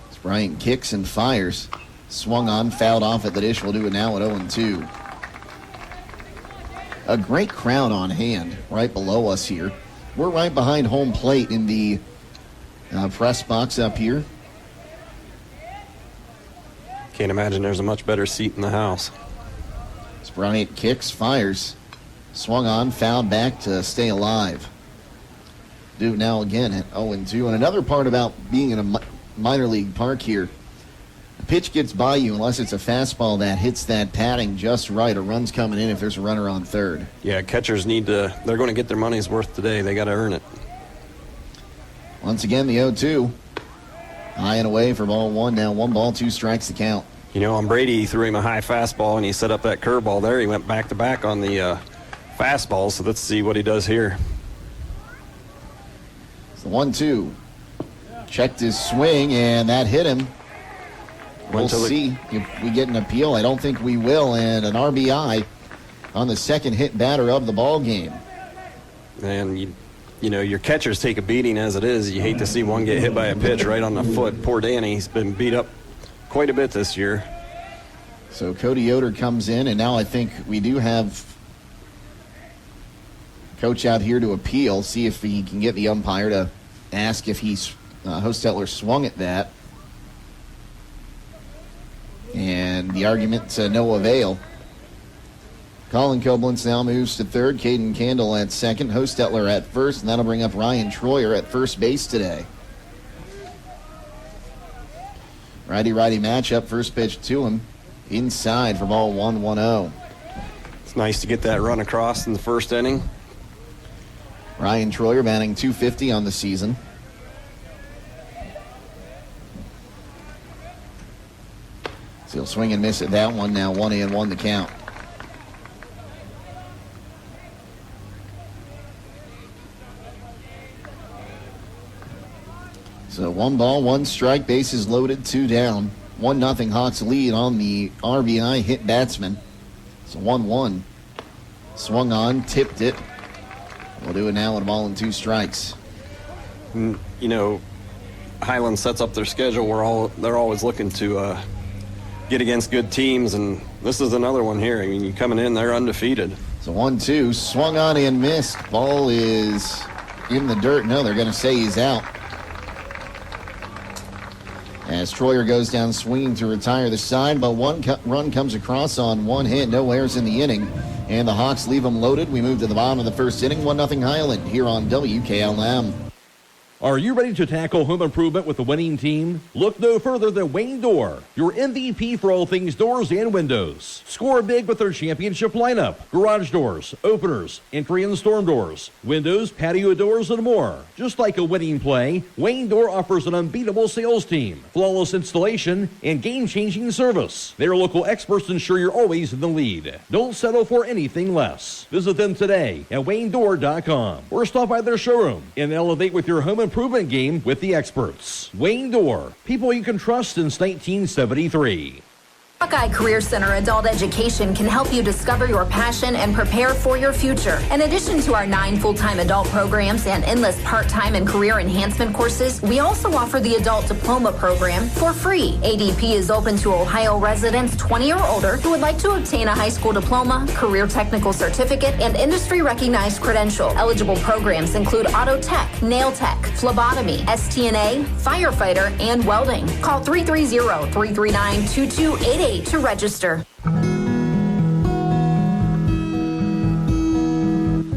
As Bryant kicks and fires. Swung on, fouled off at the dish. We'll do it now at 0-2. A great crowd on hand right below us here. We're right behind home plate in the press box up here. Can't imagine there's a much better seat in the house. As Bryant kicks, fires. Swung on, fouled back to stay alive. Do it now again at 0-2. And another part about being in a minor league park here, the pitch gets by you unless it's a fastball that hits that padding just right. A run's coming in if there's a runner on third. Yeah, catchers they're going to get their money's worth today. They got to earn it. Once again, the 0-2. High and away for ball one. Now 1 ball, 2 strikes to count. You know, on Brady, he threw him a high fastball, and he set up that curveball there. He went back-to-back on the fastball, so let's see what he does here. It's the 1-2. Checked his swing, and that hit him. We'll see if we get an appeal. I don't think we will, and an RBI on the second hit batter of the ball game. And, you know, your catchers take a beating as it is. You hate to see one get hit by a pitch right on the foot. Poor Danny, he's been beat up quite a bit this year. So Cody Yoder comes in, and now I think we do have Coach out here to appeal, see if he can get the umpire to ask if Hostetler swung at that. And the argument to no avail. Colin Koblenz now moves to third. Caden Candle at second. Hostetler at first. And that'll bring up Ryan Troyer at first base today. Righty-righty matchup. First pitch to him. Inside for ball 1-1-0. It's nice to get that run across in the first inning. Ryan Troyer batting .250 on the season. So he'll swing and miss at that one. Now 1-1 the count. So 1 ball, 1 strike, bases loaded, 2 down. 1-0 Hawks lead on the RBI hit batsman. So 1-1. Swung on, tipped it. We'll do it now with a ball and 2 strikes. You know, Hiland sets up their schedule. They're always looking to get against good teams, and this is another one here. I mean, you coming in, they're undefeated. So 1-2, swung on and missed. Ball is in the dirt. No, they're going to say he's out. As Troyer goes down swinging to retire the side, but one run comes across on 1 hit. No errors in the inning, and the Hawks leave them loaded. We move to the bottom of the first inning, 1-0 Hiland here on WKLM. Are you ready to tackle home improvement with the winning team? Look no further than Wayne Door, your MVP for all things doors and windows. Score big with their championship lineup. Garage doors, openers, entry and storm doors, windows, patio doors, and more. Just like a winning play, Wayne Door offers an unbeatable sales team, flawless installation, and game-changing service. Their local experts ensure you're always in the lead. Don't settle for anything less. Visit them today at WayneDoor.com or stop by their showroom and elevate with your home improvement game with the experts. Wayne Door, people you can trust since 1973. Buckeye Career Center Adult Education can help you discover your passion and prepare for your future. In addition to our 9 full-time adult programs and endless part-time and career enhancement courses, we also offer the Adult Diploma Program for free. ADP is open to Ohio residents 20 or older who would like to obtain a high school diploma, career technical certificate, and industry-recognized credential. Eligible programs include auto tech, nail tech, phlebotomy, STNA, firefighter, and welding. Call 330-339-2288 to register.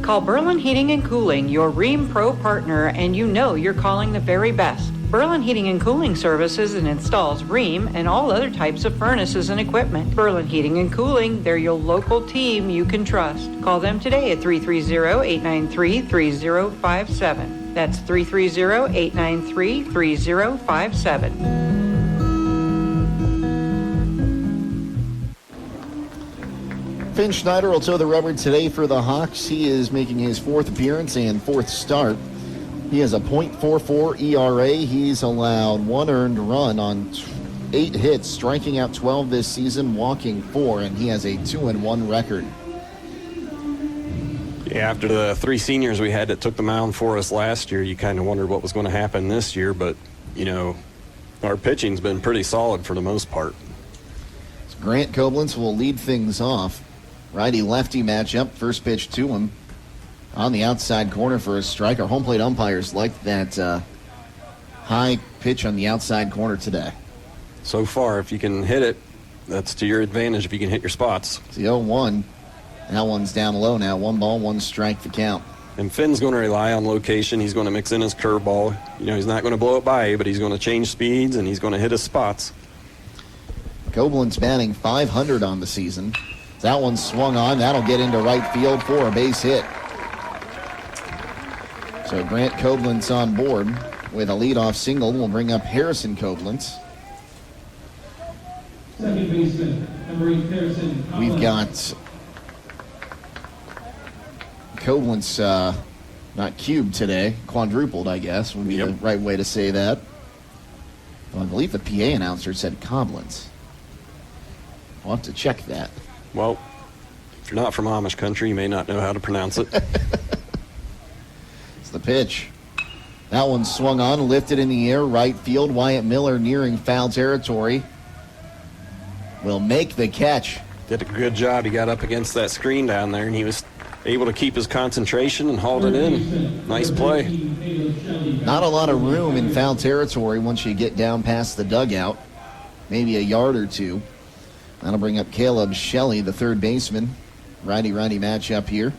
Call Berlin Heating and Cooling, your Rheem Pro partner, and you know you're calling the very best. Berlin Heating and Cooling services and installs Rheem and all other types of furnaces and equipment. Berlin Heating and Cooling, they're your local team you can trust. Call them today at 330-893-3057. That's 330-893-3057. Finn Schneider will toe the rubber today for the Hawks. He is making his 4th appearance and 4th start. He has a .44 ERA. He's allowed 1 earned run on 8 hits, striking out 12 this season, walking 4, and he has a 2-1 record. Yeah, after the 3 seniors we had that took the mound for us last year, you kind of wondered what was going to happen this year, but, you know, our pitching's been pretty solid for the most part. So Grant Koblenz will lead things off. Righty-lefty matchup. First pitch to him on the outside corner for a strike. Our home plate umpires liked that high pitch on the outside corner today. So far, if you can hit it, that's to your advantage if you can hit your spots. It's the 0-1. That one's down low now. 1 ball, 1 strike the count. And Finn's going to rely on location. He's going to mix in his curveball. You know, he's not going to blow it by you, but he's going to change speeds, and he's going to hit his spots. Koblenz batting .500 on the season. That one swung on. That'll get into right field for a base hit. So Grant Koblenz on board. with a leadoff single will bring up Harrison Koblenz. Second baseman, number 8, Harrison. We've got Koblenz, not cubed today, quadrupled, I guess, would be the right way to say that. Well, I believe the PA announcer said Koblenz. I'll have to check that. Well, if you're not from Amish country, you may not know how to pronounce it. It's the pitch. That one swung on, lifted in the air, right field. Wyatt Miller nearing foul territory. Will make the catch. Did a good job. He got up against that screen down there, and he was able to keep his concentration and hauled it in. Nice play. Not a lot of room in foul territory once you get down past the dugout. Maybe a yard or two. That'll bring up Caleb Shelley, the third baseman. Righty-righty matchup here.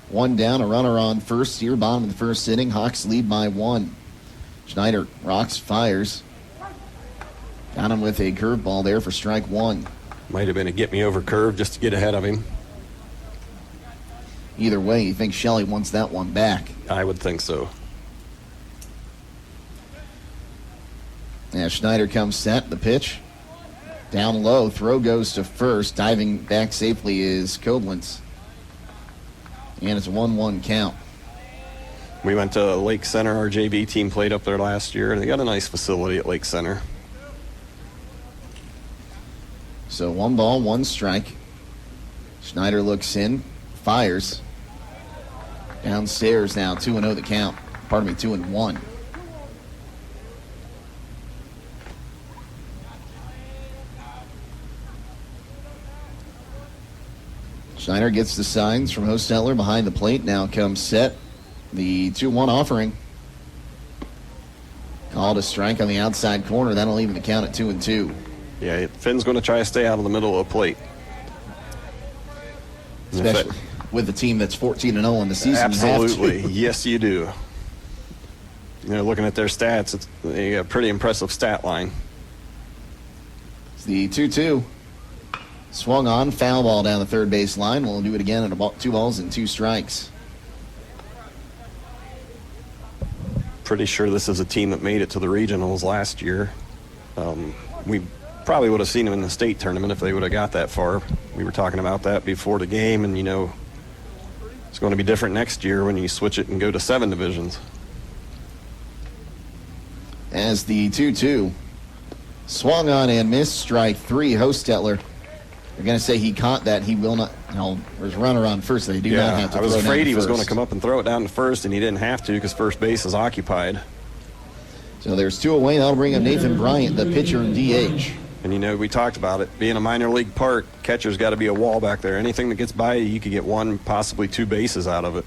One down, a runner on first here, bottom of the first inning. Hawks lead by 1. Schneider rocks, fires. Got him with a curveball there for strike 1. Might have been a get-me-over curve just to get ahead of him. Either way, you think Shelley wants that one back? I would think so. Yeah, Schneider comes set, the pitch. Down low, throw goes to first. Diving back safely is Koblenz. And it's a 1-1 count. We went to Lake Center. Our JV team played up there last year, and they got a nice facility at Lake Center. So 1 ball, 1 strike. Schneider looks in, fires. Downstairs now, 2-0 the count. 2-1. Schneider gets the signs from Hostetler behind the plate. Now comes set. The 2-1 offering. Called a strike on the outside corner. That'll even the count at 2-2. Yeah, Finn's going to try to stay out of the middle of the plate. Especially with a team that's 14-0 in the season. Absolutely. Yes, you do. You know, looking at their stats, it's a pretty impressive stat line. It's the 2-2. Swung on, foul ball down the third base line. We'll do it again at 2 balls and 2 strikes. Pretty sure this is a team that made it to the regionals last year. We probably would have seen them in the state tournament if they would have got that far. We were talking about that before the game, and, you know, it's going to be different next year when you switch it and go to 7 divisions. As the 2-2 swung on and missed, strike 3, Hostetler. They're going to say he caught that. He will not. No, there's a runner on first. They do not have to. I was throw afraid down he was first. going to come up and throw it down to first, and he didn't have to because first base is occupied. So there's 2 away. That'll bring up Nathan Bryant, the pitcher and DH. And, you know, we talked about it. Being a minor league park, catcher's got to be a wall back there. Anything that gets by you could get 1, possibly 2 bases out of it.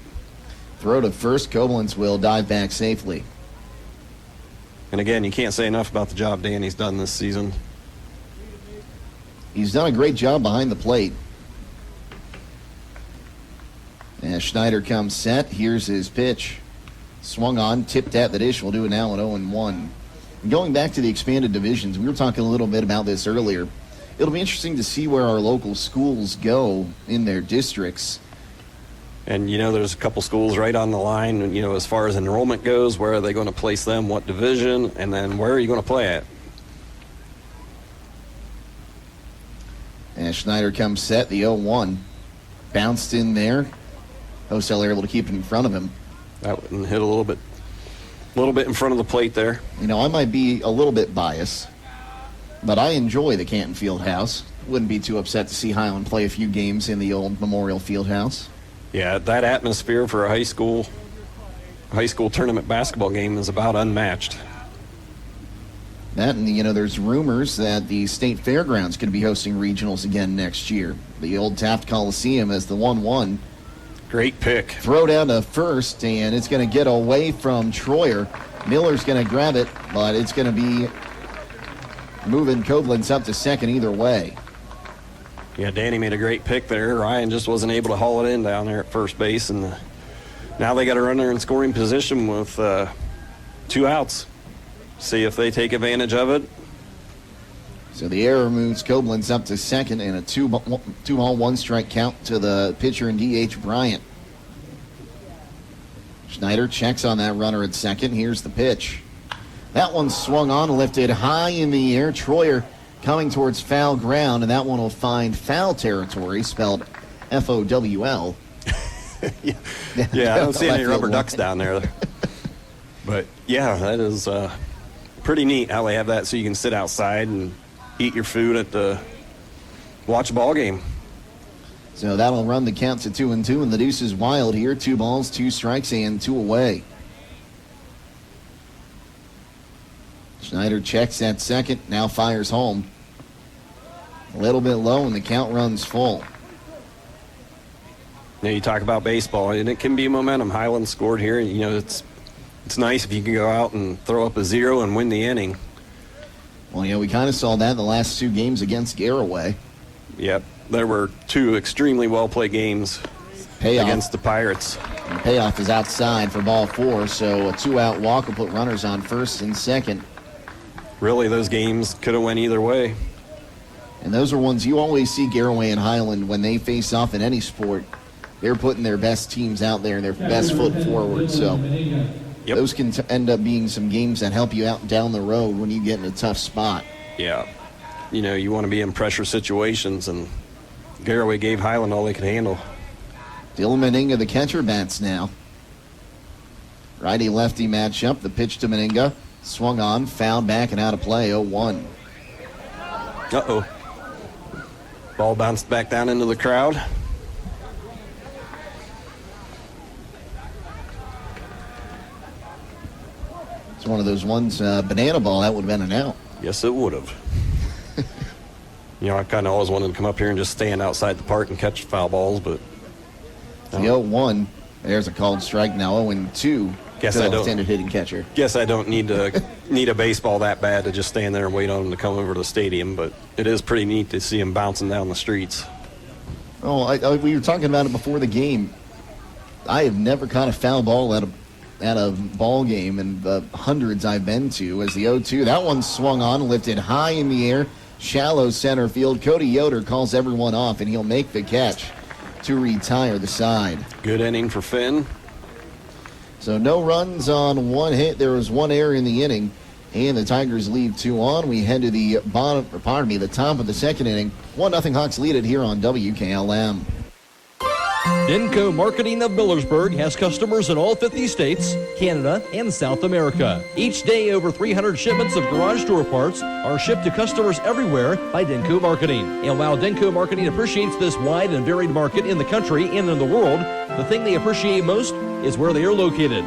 Throw to first. Koblenz will dive back safely. And, again, you can't say enough about the job Danny's done this season. He's done a great job behind the plate. As Schneider comes set, here's his pitch. Swung on, tipped at the dish. We'll do it now at 0-1. Going back to the expanded divisions, we were talking a little bit about this earlier. It'll be interesting to see where our local schools go in their districts. And, you know, there's a couple schools right on the line, you know, as far as enrollment goes. Where are they going to place them, what division, and then where are you going to play at? As Schneider comes set, the 0-1. Bounced in there. Hostetler able to keep it in front of him. That one hit a little bit in front of the plate there. You know, I might be a little bit biased, but I enjoy the Canton Fieldhouse. Wouldn't be too upset to see Hiland play a few games in the old Memorial Fieldhouse. Yeah, that atmosphere for a high school tournament basketball game is about unmatched. That, and, you know, there's rumors that the State Fairgrounds could be hosting regionals again next year. The old Taft Coliseum as the 1-1. Great pick. Throw down to first, and it's going to get away from Troyer. Miller's going to grab it, but it's going to be moving Koblenz up to second either way. Yeah, Danny made a great pick there. Ryan just wasn't able to haul it in down there at first base, and now they got a runner in scoring position with 2 outs. See if they take advantage of it. So the error moves Koblenz up to second, and a 2-ball, 1 strike count to the pitcher and DH Bryant. Schneider checks on that runner at second. Here's the pitch. That one swung on, lifted high in the air. Troyer coming towards foul ground, and that one will find foul territory, spelled F-O-W-L. Yeah, I don't see any rubber ducks down there. But, yeah, that is pretty neat how they have that so you can sit outside and eat your food watch a ball game. So that'll run the count to 2-2, and the deuce is wild here. 2 balls, 2 strikes, and 2 away. Schneider checks at second, now fires home. A little bit low, and the count runs full. Now you talk about baseball, and it can be momentum. Hiland scored here. You know, it's nice if you can go out and throw up a 0 and win the inning. Well, we kind of saw that in the last 2 games against Garraway. Yep, there were 2 extremely well-played games against the Pirates. And payoff is outside for ball 4, so a 2-out walk will put runners on first and second. Really, those games could have went either way. And those are ones you always see Garraway and Hiland when they face off in any sport. They're putting their best teams out there and their best foot forward. So those can end up being some games that help you out down the road when you get in a tough spot. Yeah. You want to be in pressure situations, and Garraway gave Hiland all they could handle. Dylan Meninga, the catcher, bats now. Righty-lefty matchup. The pitch to Meninga. Swung on, fouled back, and out of play, 0-1. Uh-oh. Ball bounced back down into the crowd. It's one of those ones, banana ball, that would have been an out. Yes, it would have. I kind of always wanted to come up here and just stand outside the park and catch foul balls, but... The 0-1, there's a called strike now, 0-2. Guess I don't. Extended hitting catcher. Guess I don't need a baseball that bad to just stand there and wait on him to come over to the stadium, but it is pretty neat to see him bouncing down the streets. Oh, we were talking about it before the game. I have never caught a foul ball at a ball game in the hundreds I've been to. As the 0-2, that one swung on, lifted high in the air, shallow center field. Cody Yoder calls everyone off, and he'll make the catch to retire the side. Good inning for Finn. So no runs on 1 hit. There was 1 error in the inning, and the Tigers leave 2 on. We head to the the top of the second inning. 1-0 Hawks lead it here on WKLM. Denko Marketing of Millersburg has customers in all 50 states, Canada, and South America. Each day, over 300 shipments of garage door parts are shipped to customers everywhere by Denko Marketing. And while Denko Marketing appreciates this wide and varied market in the country and in the world, the thing they appreciate most is where they are located,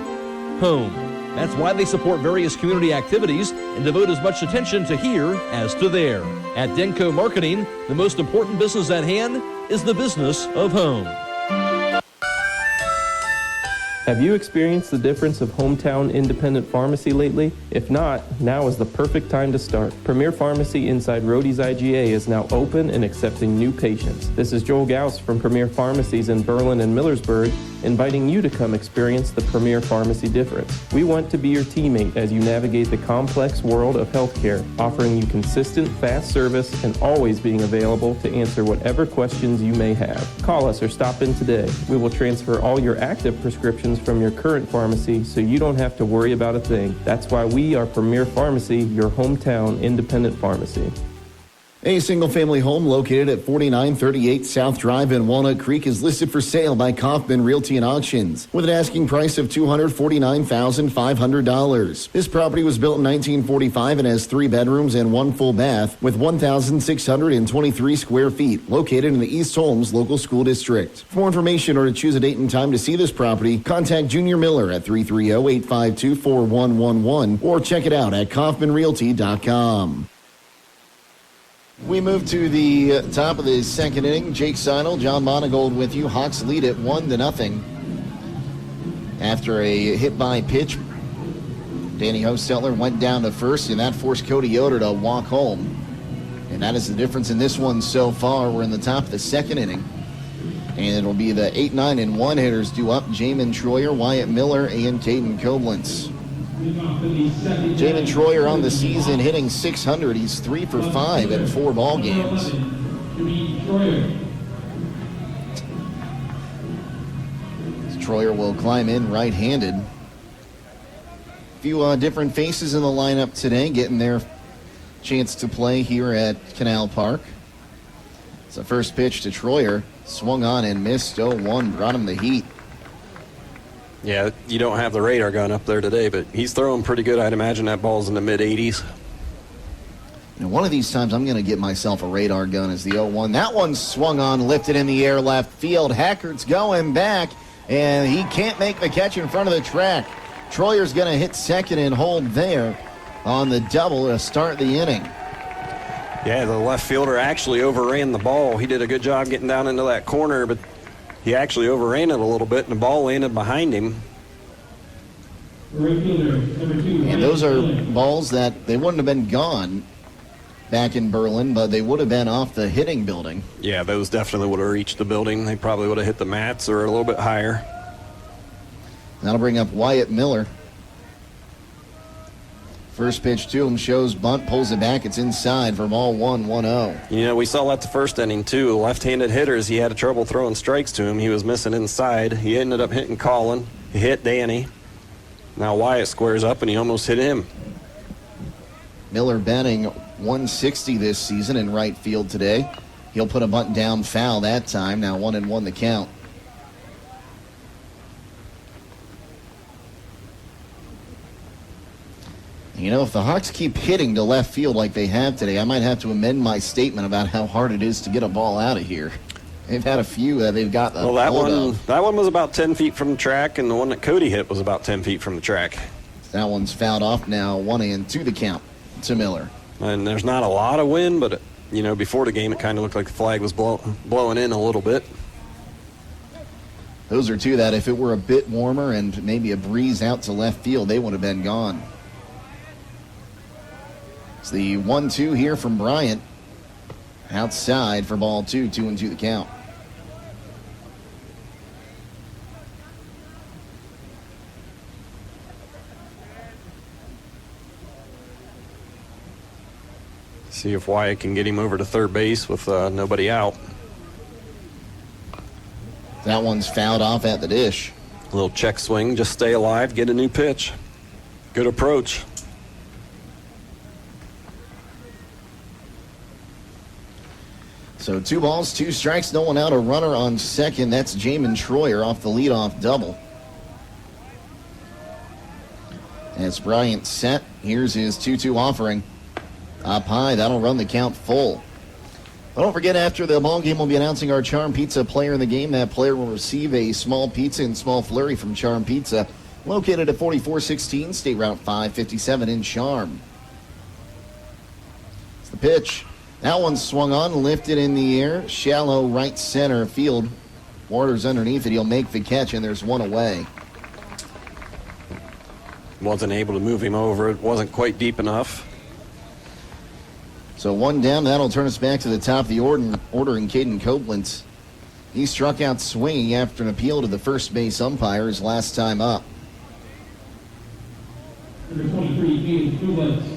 home. That's why they support various community activities and devote as much attention to here as to there. At Denko Marketing, the most important business at hand is the business of home. Have you experienced the difference of hometown independent pharmacy lately? If not, now is the perfect time to start. Premier Pharmacy inside Rody's IGA is now open and accepting new patients. This is Joel Gauss from Premier Pharmacies in Berlin and Millersburg, inviting you to come experience the Premier Pharmacy difference. We want to be your teammate as you navigate the complex world of healthcare, offering you consistent, fast service and always being available to answer whatever questions you may have. Call us or stop in today. We will transfer all your active prescriptions from your current pharmacy so you don't have to worry about a thing. That's why we are Premier Pharmacy, your hometown independent pharmacy. A single-family home located at 4938 South Drive in Walnut Creek is listed for sale by Kaufman Realty and Auctions with an asking price of $249,500. This property was built in 1945 and has 3 bedrooms and 1 full bath with 1,623 square feet, located in the East Holmes Local School District. For more information or to choose a date and time to see this property, contact Junior Miller at 330-852-4111 or check it out at kaufmanrealty.com. We move to the top of the second inning. Jake Seidel, John Monagold with you. Hawks lead it 1-0. After a hit by pitch, Danny Hostetler went down to first, and that forced Cody Yoder to walk home. And that is the difference in this one so far. We're in the top of the second inning. And it'll be the 8, 9, and 1 hitters due up. Jamin Troyer, Wyatt Miller, and Caden Koblenz. Jamin Troyer on the season hitting .600. He's 3 for 5 in 4 ball games. Troyer will climb in right-handed. A few different faces in the lineup today getting their chance to play here at Canal Park. It's the first pitch to Troyer. Swung on and missed. 0-1, brought him the heat. Yeah, you don't have the radar gun up there today, but he's throwing pretty good. I'd imagine that ball's in the mid-80s. And one of these times I'm going to get myself a radar gun as the 0-1. That one swung on, lifted in the air left field. Hackert's going back, and he can't make the catch in front of the track. Troyer's going to hit second and hold there on the double to start the inning. Yeah, the left fielder actually overran the ball. He did a good job getting down into that corner, but he actually overran it a little bit, and the ball landed behind him. And those are balls that they wouldn't have been gone back in Berlin, but they would have been off the hitting building. Yeah, those definitely would have reached the building. They probably would have hit the mats or a little bit higher. That'll bring up Wyatt Miller. First pitch to him shows bunt, pulls it back. It's inside for ball 1-1-0. You know, we saw that the first inning, too. The left-handed hitters, he had trouble throwing strikes to him. He was missing inside. He ended up hitting Colin. He hit Danny. Now Wyatt squares up, and he almost hit him. Miller batting 160 this season in right field today. He'll put a bunt down foul that time. Now 1-1 the count. You know, if the Hawks keep hitting to left field like they have today, I might have to amend my statement about how hard it is to get a ball out of here. They've had a few that they've got the that one was about 10 feet from the track, and the one that Cody hit was about 10 feet from the track. That one's fouled off now, 1-2 the count to Miller. And there's not a lot of wind, but, you know, before the game it kind of looked like the flag was blowing in a little bit. Those are two that if it were a bit warmer and maybe a breeze out to left field, they would have been gone. It's the 1-2 here from Bryant. Outside for ball 2, 2-2 the count. See if Wyatt can get him over to third base with nobody out. That one's fouled off at the dish. A little check swing, just stay alive, get a new pitch. Good approach. So 2 balls, 2 strikes, no one out, a runner on second. That's Jamin Troyer off the leadoff double. As Bryant set, here's his 2-2 offering. Up high, that'll run the count full. But don't forget, after the ball game, we'll be announcing our Charm Pizza player in the game. That player will receive a small pizza and small flurry from Charm Pizza, located at 4416 State Route 557 in Charm. It's the pitch. That one swung on, lifted in the air, shallow right center field. Waters underneath it. He'll make the catch, and there's one away. Wasn't able to move him over. It wasn't quite deep enough. So 1 down. That'll turn us back to the top of the order in Caden Copeland. He struck out swinging after an appeal to the first base umpire his last time up. Number 23, Caden Copeland.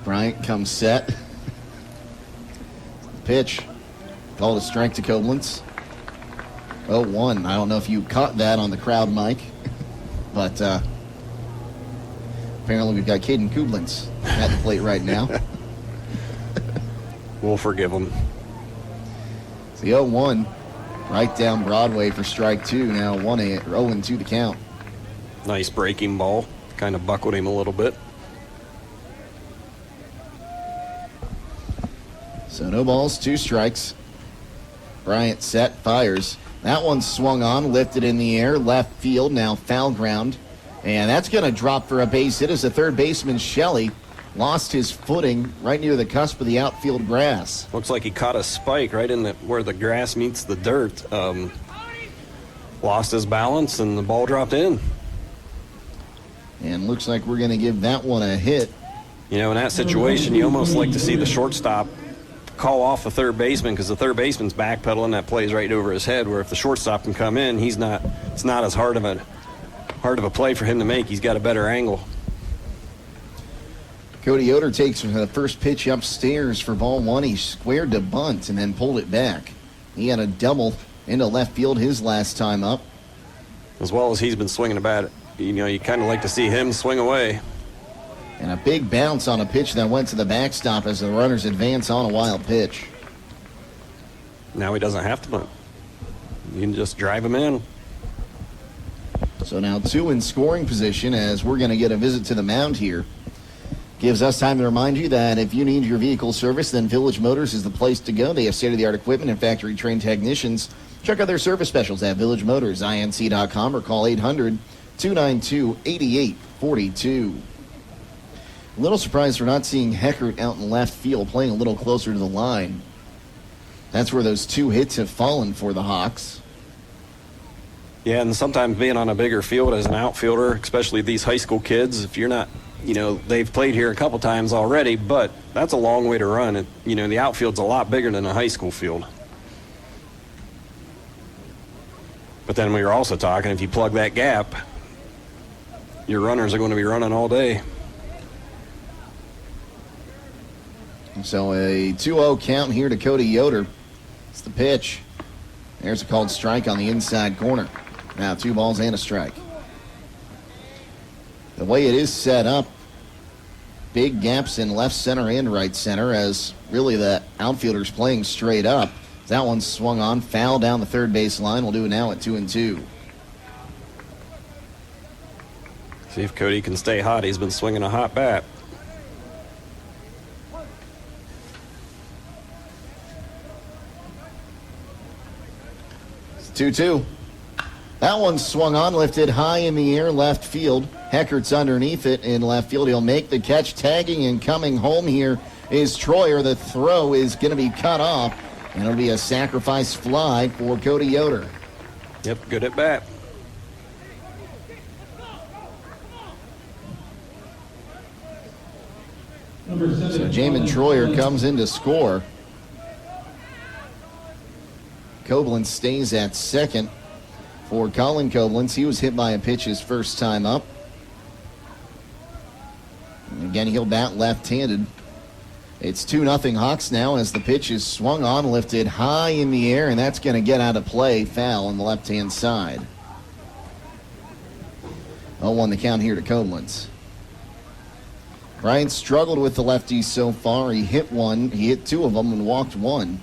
Bryant comes set. Pitch. Called a strike to Koblenz. 0-1. I don't know if you caught that on the crowd mic, but apparently we've got Caden Koblenz at the plate right now. We'll forgive him. It's the 0-1. Right down Broadway for strike 2. Now 0-2 the count. Nice breaking ball. Kind of buckled him a little bit. So no balls, 2 strikes. Bryant set, fires. That one swung on, lifted in the air, left field, now foul ground. And that's going to drop for a base hit as the third baseman, Shelley, lost his footing right near the cusp of the outfield grass. Looks like he caught a spike right in where the grass meets the dirt. Lost his balance, and the ball dropped in. And looks like we're going to give that one a hit. You know, in that situation, you almost like to see the shortstop call off the third baseman, because the third baseman's backpedaling. That plays right over his head, where if the shortstop can come in, it's not as hard of a play for him to make. He's got a better angle. Cody Yoder takes the first pitch upstairs for ball one. He squared to bunt and then pulled it back. He had a double into left field his last time up. As well as he's been swinging a bat, you kind of like to see him swing away. And a big bounce on a pitch that went to the backstop as the runners advance on a wild pitch. Now he doesn't have to bunt. You can just drive him in. So now 2 in scoring position as we're going to get a visit to the mound here. Gives us time to remind you that if you need your vehicle service, then Village Motors is the place to go. They have state-of-the-art equipment and factory-trained technicians. Check out their service specials at villagemotorsinc.com or call 800-292-8842. A little surprised we're not seeing Heckert out in left field, playing a little closer to the line. That's where those 2 hits have fallen for the Hawks. Yeah, and sometimes being on a bigger field as an outfielder, especially these high school kids, if you're not, they've played here a couple times already, but that's a long way to run. The outfield's a lot bigger than a high school field. But then we were also talking, if you plug that gap, your runners are going to be running all day. So a 2-0 count here to Cody Yoder. It's the pitch. There's a called strike on the inside corner. Now 2 balls and a strike. The way it is set up, big gaps in left center and right center as really the outfielders playing straight up. That one swung on, foul down the third base line. We'll do it now at 2-2. See if Cody can stay hot. He's been swinging a hot bat. It's 2-2. That one swung on, lifted high in the air, left field. Heckert's underneath it in left field. He'll make the catch, tagging and coming home here is Troyer. The throw is going to be cut off, and it'll be a sacrifice fly for Cody Yoder. Yep, good at bat. So Jamin Troyer comes in to score. Koblenz stays at second for Colin Koblenz. He was hit by a pitch his first time up. And again, he'll bat left-handed. It's 2-0 Hawks now as the pitch is swung on, lifted high in the air, and that's going to get out of play. Foul on the left-hand side. 0-1 the count here to Koblenz. Bryant struggled with the lefties so far. He hit 2 of them and walked 1.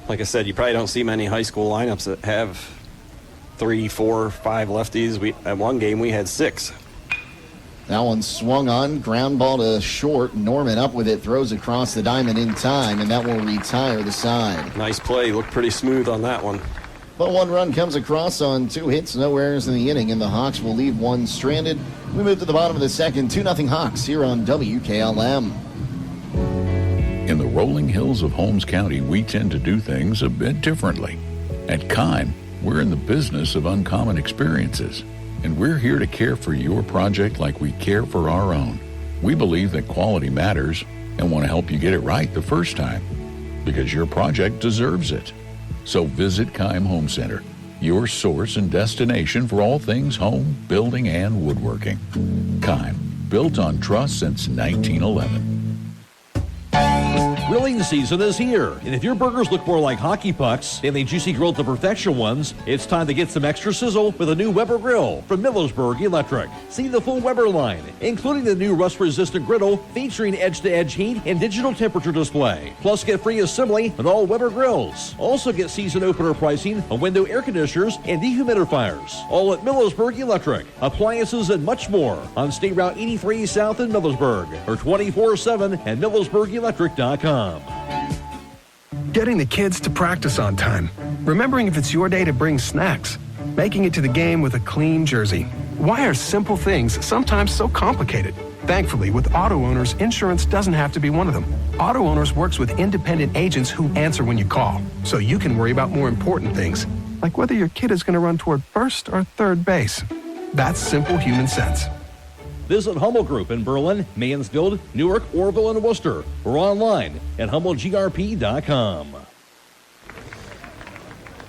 Like I said, you probably don't see many high school lineups that have 3, 4, 5 lefties. At one game, we had 6. That one swung on, ground ball to short. Norman up with it, throws across the diamond in time, and that will retire the side. Nice play. Looked pretty smooth on that one. But 1 run comes across on 2 hits, no errors in the inning, and the Hawks will leave 1 stranded. We move to the bottom of the second, 2-0 Hawks here on WKLM. In the rolling hills of Holmes County, we tend to do things a bit differently. At Kime, we're in the business of uncommon experiences, and we're here to care for your project like we care for our own. We believe that quality matters and want to help you get it right the first time, because your project deserves it. So visit Kime Home Center, your source and destination for all things home, building, and woodworking. Kime, built on trust since 1911. Grilling season is here, and if your burgers look more like hockey pucks than they juicy grilled to perfection ones, it's time to get some extra sizzle with a new Weber grill from Millersburg Electric. See the full Weber line, including the new rust-resistant griddle featuring edge-to-edge heat and digital temperature display. Plus, get free assembly on all Weber grills. Also get season opener pricing on window air conditioners and dehumidifiers. All at Millersburg Electric. Appliances and much more on State Route 83 South in Millersburg or 24/7 at millersburgelectric.com. Getting the kids to practice on time. Remembering if it's your day to bring snacks. Making it to the game with a clean jersey. Why are simple things sometimes so complicated? Thankfully, with Auto Owners, insurance doesn't have to be one of them. Auto Owners works with independent agents who answer when you call, so you can worry about more important things, like whether your kid is going to run toward first or third base. That's simple human sense. Visit Hummel Group in Berlin, Mansfield, Newark, Orville, and Worcester, or online at HummelGRP.com.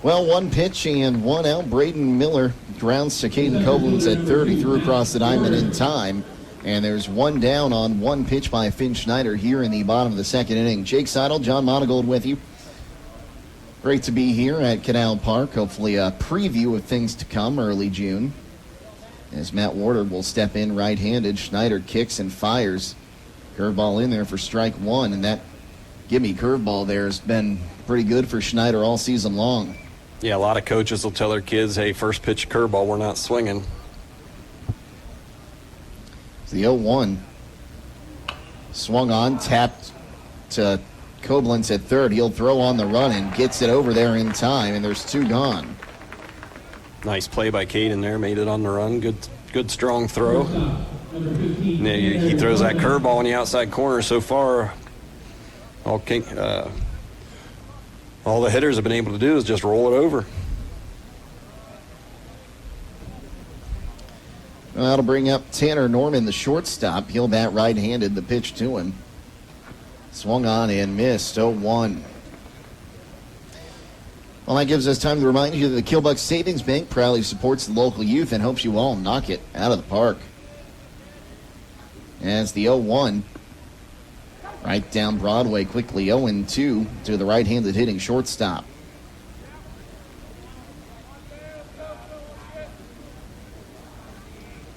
Well, 1 pitch and 1 out. Braden Miller grounds to Caden Koblenz at third. He threw across the diamond in time. And there's one down on one pitch by Finn Schneider here in the bottom of the second inning. Jake Seidel, John Monagold with you. Great to be here at Canal Park. Hopefully a preview of things to come early June. As Matt Wardard will step in right-handed. Schneider kicks and fires. Curveball in there for strike one. And that gimme curveball there has been pretty good for Schneider all season long. Yeah, a lot of coaches will tell their kids, hey, first pitch curveball, we're not swinging. It's the 0-1. Swung on, tapped to Koblenz at third. He'll throw on the run and gets it over there in time, and there's two gone. Nice play by Caden there, made it on the run. Good strong throw. He throws that curveball in the outside corner so far. All the hitters have been able to do is just roll it over. Well, that'll bring up Tanner Norman, the shortstop. He'll bat right-handed. The pitch to him. Swung on and missed. 0-1. Well, that gives us time to remind you that the Killbuck Savings Bank proudly supports the local youth and hopes you all knock it out of the park. As the 0-1. Right down Broadway quickly. 0-2 to the right-handed hitting shortstop.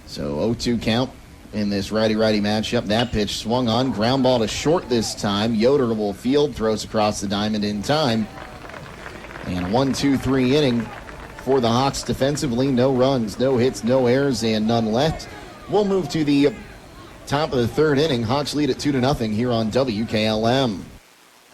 So 0-2 count in this righty-righty matchup. That pitch swung on. Ground ball to short this time. Yoder will field. Throws across the diamond in time. And 1-2-3 inning for the Hawks defensively. No runs, no hits, no errors, and none left. We'll move to the top of the third inning. Hawks lead at 2-0 here on WKLM.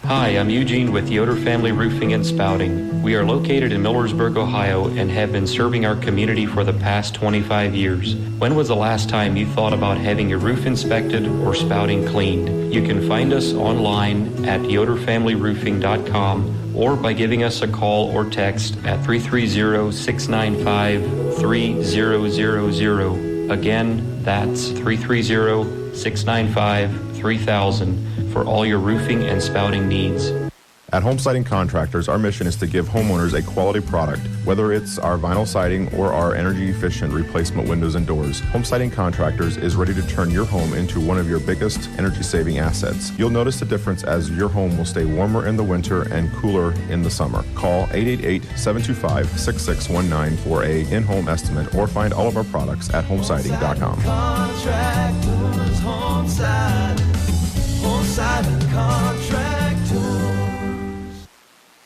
Hi, I'm Eugene with Yoder Family Roofing and Spouting. We are located in Millersburg, Ohio, and have been serving our community for the past 25 years. When was the last time you thought about having your roof inspected or spouting cleaned? You can find us online at yoderfamilyroofing.com or by giving us a call or text at 330-695-3000. Again, that's 330-695-3000 for all your roofing and spouting needs. At Home Siding Contractors, our mission is to give homeowners a quality product, whether it's our vinyl siding or our energy-efficient replacement windows and doors. Home Siding Contractors is ready to turn your home into one of your biggest energy-saving assets. You'll notice the difference as your home will stay warmer in the winter and cooler in the summer. Call 888-725-6619 for a in-home estimate or find all of our products at homesiding.com. Contractors, Home Siding Contractors.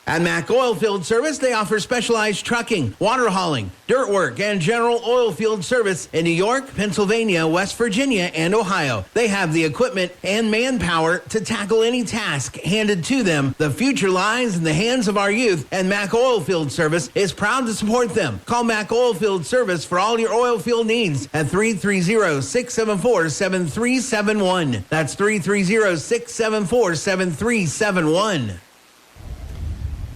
At Mack Oilfield Service, they offer specialized trucking, water hauling, dirt work, and general oil field service in New York, Pennsylvania, West Virginia, and Ohio. They have the equipment and manpower to tackle any task handed to them. The future lies in the hands of our youth, and Mack Oilfield Service is proud to support them. Call Mack Oilfield Service for all your oil field needs at 330-674-7371. That's 330-674-7371.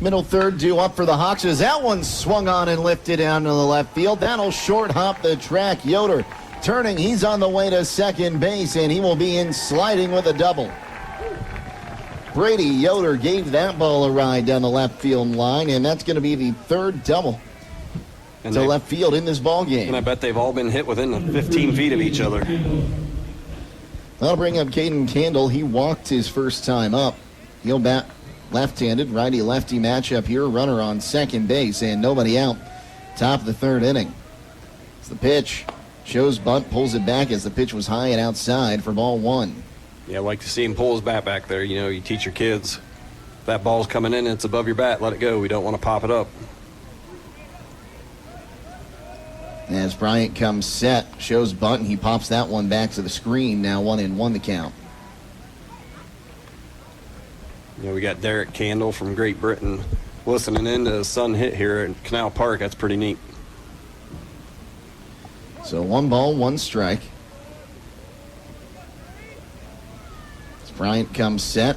Middle third due up for the Hawks as that one swung on and lifted down to the left field. That'll short hop the track. Yoder turning. He's on the way to second base, and he will be in sliding with a double. Brady Yoder gave that ball a ride down the left field line, and that's going to be the third double to left field in this ball game. And I bet they've all been hit within the 15 feet of each other. That'll bring up Caden Candle. He walked his first time up. He'll bat left-handed, righty-lefty matchup here. Runner on second base and nobody out. Top of the third inning. It's the pitch. Shows bunt, pulls it back as the pitch was high and outside for ball one. Yeah, I like to see him pull his bat back there. You know, you teach your kids, if that ball's coming in and it's above your bat, let it go. We don't want to pop it up. As Bryant comes set, shows bunt, and he pops that one back to the screen. Now 1-1 the count. You know, we got Derek Candle from Great Britain listening in to his son hit here at Canal Park. That's pretty neat. So 1 ball, 1 strike. As Bryant comes set.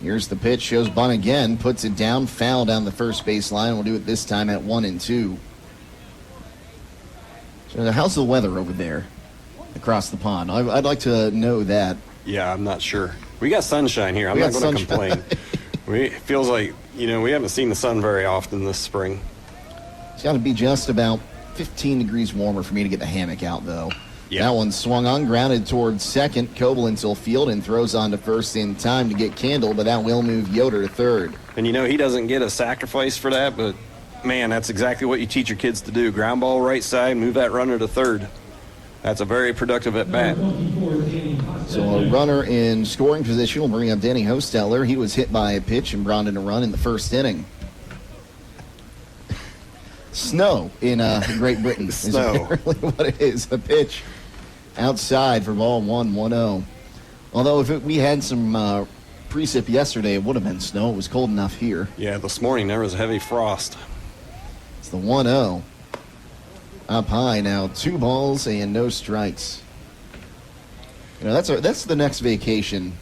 Here's the pitch, shows bunt again, puts it down, foul down the first base line. We'll do it this time at 1-2. So how's the weather over there across the pond? I'd like to know that. Yeah, I'm not sure. We got sunshine here. I'm not going to complain. It feels like, you know, we haven't seen the sun very often this spring. It's got to be just about 15 degrees warmer for me to get the hammock out, though. Yeah. That one swung on, grounded towards second. Koblenz will field and throws on to first in time to get Candle, but that will move Yoder to third. And he doesn't get a sacrifice for that, but man, that's exactly what you teach your kids to do. Ground ball right side, move that runner to third. That's a very productive at bat. So a runner in scoring position will bring up Danny Hosteller. He was hit by a pitch and brought in a run in the first inning. Snow in Great Britain is apparently what it is. A pitch outside for ball 1-1-0. Although if we had some precip yesterday, it would have been snow. It was cold enough here. Yeah, this morning there was heavy frost. It's the 1-0. Up high now, 2 balls and no strikes. That's the next vacation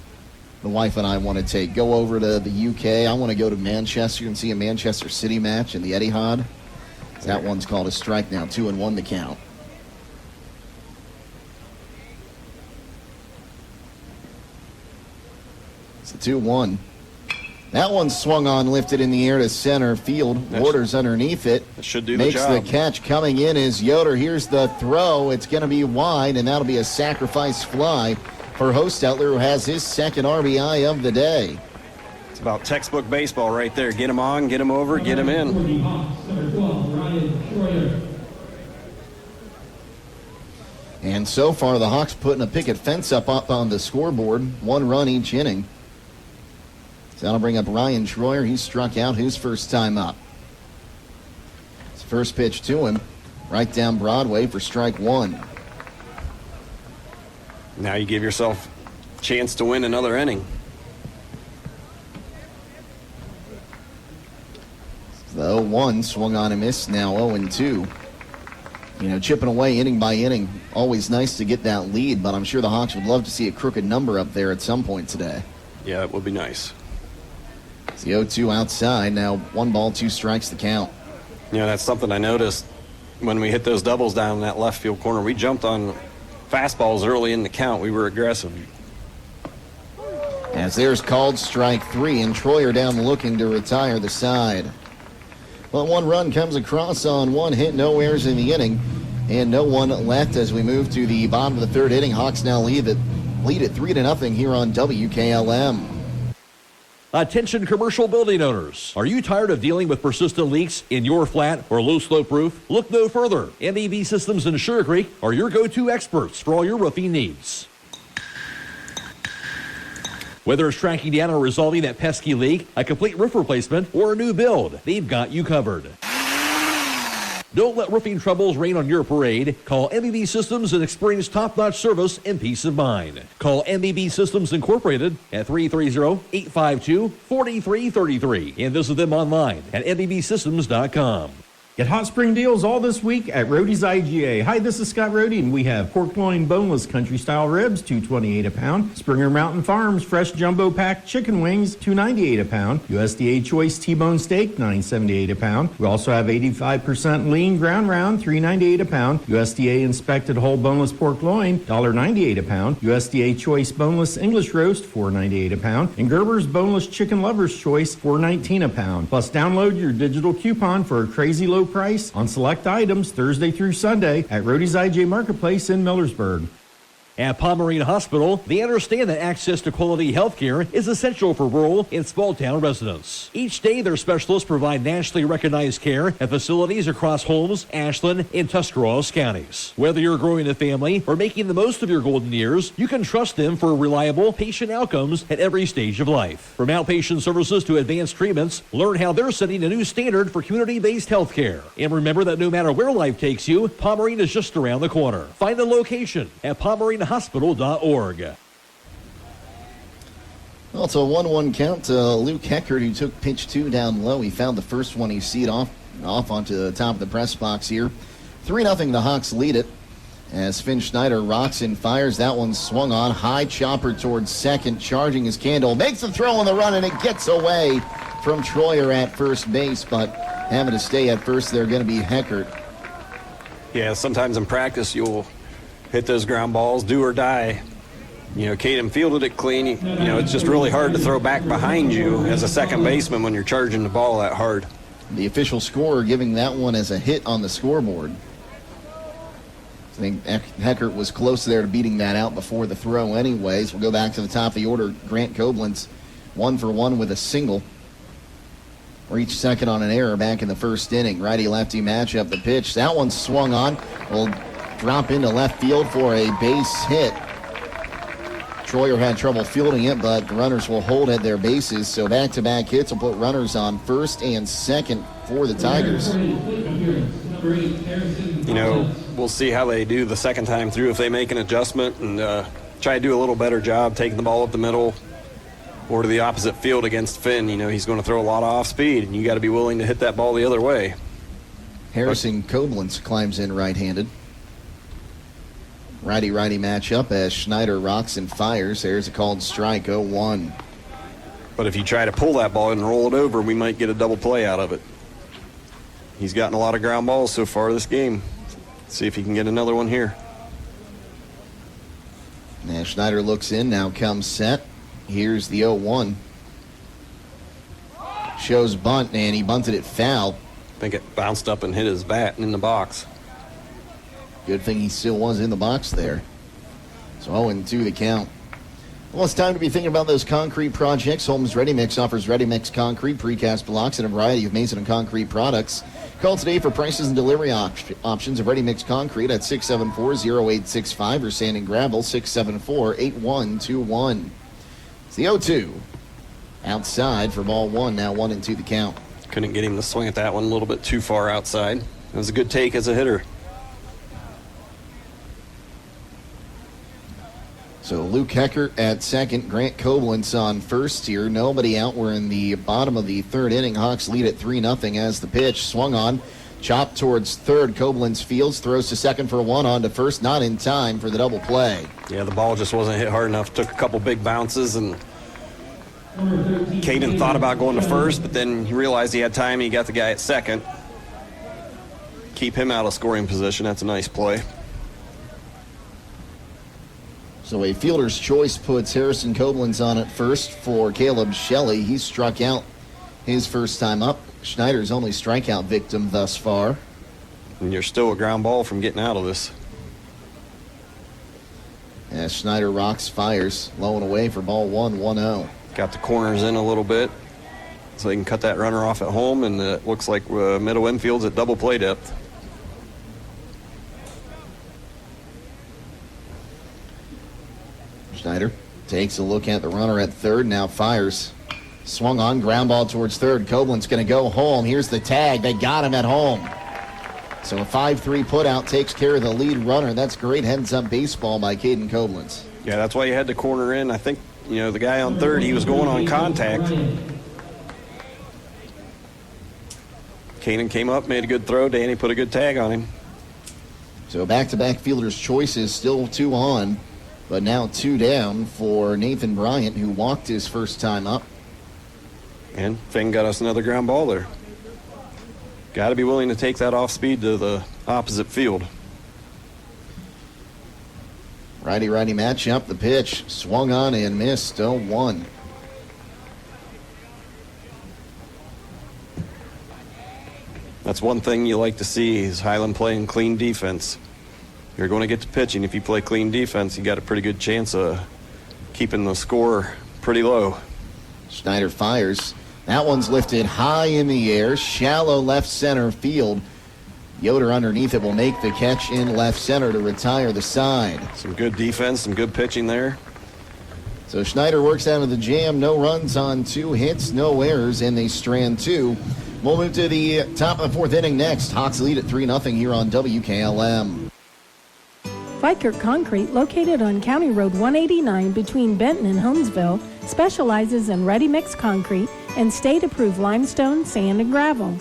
the wife and I want to take. Go over to the UK. I want to go to Manchester and see a Manchester City match in the Etihad. That one's called a strike now, 2-1 the count. It's a 2-1. That one swung on, lifted in the air to center field. Waters underneath it. That should do the Makes job. the catch. Coming in is Yoder. Here's the throw. It's going to be wide, and that'll be a sacrifice fly for Hostetler, who has his second RBI of the day. It's about textbook baseball right there. Get him on, get him over, get him in. And so far, the Hawks putting a picket fence up on the scoreboard. 1 run each inning. So that'll bring up Ryan Troyer. He struck out his first time up. His first pitch to him, right down Broadway for strike 1. Now you give yourself a chance to win another inning. The 0-1 swung on and missed, now 0-2. Chipping away inning by inning. Always nice to get that lead, but I'm sure the Hawks would love to see a crooked number up there at some point today. Yeah, it would be nice. It's the 0-2 outside. Now 1 ball, 2 strikes the count. That's something I noticed when we hit those doubles down in that left field corner. We jumped on fastballs early in the count. We were aggressive. As there's called strike 3, and Troyer down looking to retire the side. Well, 1 run comes across on 1 hit, no errors in the inning, and no one left as we move to the bottom of the 3rd inning. Hawks now lead at 3-0 here on WKLM. Attention commercial building owners. Are you tired of dealing with persistent leaks in your flat or low slope roof? Look no further. MEV Systems in Sugar Creek are your go-to experts for all your roofing needs. Whether it's tracking down or resolving that pesky leak, a complete roof replacement, or a new build, they've got you covered. Don't let roofing troubles rain on your parade. Call MEV Systems and experience top-notch service and peace of mind. Call MEV Systems Incorporated at 330-852-4333 and visit them online at MEVsystems.com. Get hot spring deals all this week at Rody's IGA. Hi, this is Scott Rody, and we have pork loin boneless country-style ribs, $2.28 a pound. Springer Mountain Farms fresh jumbo pack chicken wings, $2.98 a pound. USDA Choice T-bone steak, $9.78 a pound. We also have 85% lean ground round, $3.98 a pound. USDA inspected whole boneless pork loin, $1.98 a pound. USDA Choice boneless English roast, $4.98 a pound. And Gerber's boneless chicken lover's choice, $4.19 a pound. Plus, download your digital coupon for a crazy low price on select items Thursday through Sunday at Rody's IJ Marketplace in Millersburg. At Pomerene Hospital, they understand that access to quality health care is essential for rural and small-town residents. Each day, their specialists provide nationally recognized care at facilities across Holmes, Ashland, and Tuscarawas counties. Whether you're growing a family or making the most of your golden years, you can trust them for reliable patient outcomes at every stage of life. From outpatient services to advanced treatments, learn how they're setting a new standard for community-based health care. And remember that no matter where life takes you, Pomerene is just around the corner. Find a location at pomerenehospital.org. Well, it's a 1-1 count to Luke Heckert, who took pitch 2 down low. He found the first one. He seed off onto the top of the press box here. 3-0, the Hawks lead it as Finn Schneider rocks and fires. That one swung on. High chopper towards second, charging his Candle. Makes the throw on the run, and it gets away from Troyer at first base, but having to stay at first, they're going to be Heckert. Yeah, sometimes in practice you'll hit those ground balls, do or die. Caden fielded it clean. It's just really hard to throw back behind you as a second baseman when you're charging the ball that hard. The official scorer giving that one as a hit on the scoreboard. I think Heckert was close there to beating that out before the throw anyways. We'll go back to the top of the order. Grant Koblenz 1 for 1 with a single. Reached second on an error back in the first inning. Righty-lefty matchup. The pitch, that one swung on. Will drop into left field for a base hit. Troyer had trouble fielding it, but the runners will hold at their bases. So back-to-back hits will put runners on first and second for the Tigers. You know, we'll see how they do the second time through, if they make an adjustment and try to do a little better job taking the ball up the middle or to the opposite field against Finn. You know, he's going to throw a lot of off speed, and you got to be willing to hit that ball the other way. Harrison Koblenz climbs in right-handed. Righty-righty matchup as Schneider rocks and fires. There's a called strike, 0-1. But if you try to pull that ball and roll it over, we might get a double play out of it. He's gotten a lot of ground balls so far this game. Let's see if he can get another one here. Now Schneider looks in, now comes set. Here's the 0-1. Shows bunt, and he bunted it foul. I think it bounced up and hit his bat in the box. Good thing he still was in the box there. So 0-2 the count. Well, it's time to be thinking about those concrete projects. Holmes Ready Mix offers ready mix concrete, precast blocks, and a variety of Mason and concrete products. Call today for prices and delivery options of ready mix concrete at 674-0865 or sand and gravel 674-8121. It's the 0-2. Outside for ball one, now 1-2 the count. Couldn't get him to swing at that one, a little bit too far outside. It was a good take as a hitter. So Luke Heckert at second, Grant Koblenz on first here. Nobody out. We're in the bottom of the third inning. Hawks lead at 3-0 as the pitch swung on. Chopped towards third. Koblenz fields, throws to second for one, on to first. Not in time for the double play. Yeah, the ball just wasn't hit hard enough. Took a couple big bounces, and Caden thought about going to first, but then he realized he had time. He got the guy at second. Keep him out of scoring position. That's a nice play. So a fielder's choice puts Harrison Koblenz on at first for Caleb Shelley. He struck out his first time up. Schneider's only strikeout victim thus far. And you're still a ground ball from getting out of this. As Schneider rocks, fires, low and away for ball one, 1-0. Got the corners in a little bit so they can cut that runner off at home, and it looks like middle infield's at double play depth. Schneider takes a look at the runner at third, now fires. Swung on, ground ball towards third. Koblenz going to go home. Here's the tag. They got him at home. So a 5-3 putout takes care of the lead runner. That's great heads-up baseball by Caden Koblenz. Yeah, that's why you had the corner in. I think, you know, the guy on third, he was going on contact. Caden came up, made a good throw. Danny put a good tag on him. So back-to-back fielder's choices, still 2 on. But now 2 down for Nathan Bryant, who walked his first time up. And Finn got us another ground ball there. Got to be willing to take that off speed to the opposite field. Righty-righty matchup. The pitch swung on and missed. 0-1. That's one thing you like to see is Hiland playing clean defense. You're going to get to pitching. If you play clean defense, you got a pretty good chance of keeping the score pretty low. Schneider fires. That one's lifted high in the air, shallow left center field. Yoder underneath it will make the catch in left center to retire the side. Some good defense, some good pitching there. So Schneider works out of the jam. No runs on 2 hits, no errors, and they strand 2. We'll move to the top of the 4th inning next. Hawks lead at 3-0 here on WKLM. Fikert Concrete, located on County Road 189 between Benton and Holmesville, specializes in ready-mix concrete and state-approved limestone, sand, and gravel.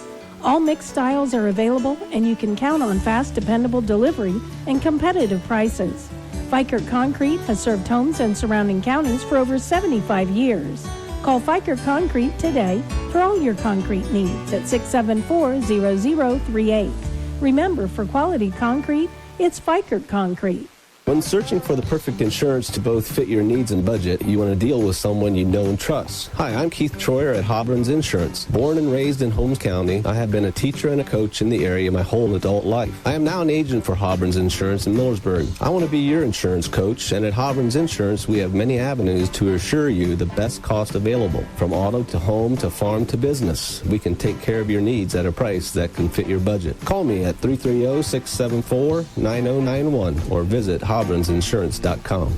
All mix styles are available, and you can count on fast, dependable delivery and competitive prices. Fikert Concrete has served homes and surrounding counties for over 75 years. Call Fikert Concrete today for all your concrete needs at 674-0038. Remember, for quality concrete, it's Fikert Concrete. When searching for the perfect insurance to both fit your needs and budget, you want to deal with someone you know and trust. Hi, I'm Keith Troyer at Hobron's Insurance. Born and raised in Holmes County, I have been a teacher and a coach in the area my whole adult life. I am now an agent for Hobron's Insurance in Millersburg. I want to be your insurance coach, and at Hobron's Insurance, we have many avenues to assure you the best cost available. From auto to home to farm to business, we can take care of your needs at a price that can fit your budget. Call me at 330-674-9091 or visit Hobron'sInsurance.com.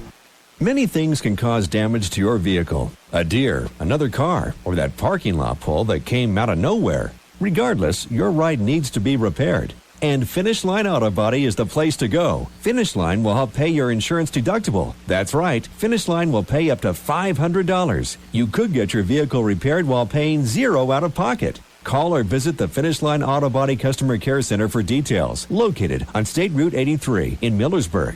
Many things can cause damage to your vehicle. A deer, another car, or that parking lot pole that came out of nowhere. Regardless, your ride needs to be repaired. And Finish Line Auto Body is the place to go. Finish Line will help pay your insurance deductible. That's right, Finish Line will pay up to $500. You could get your vehicle repaired while paying $0 out of pocket. Call or visit the Finish Line Auto Body Customer Care Center for details. Located on State Route 83 in Millersburg.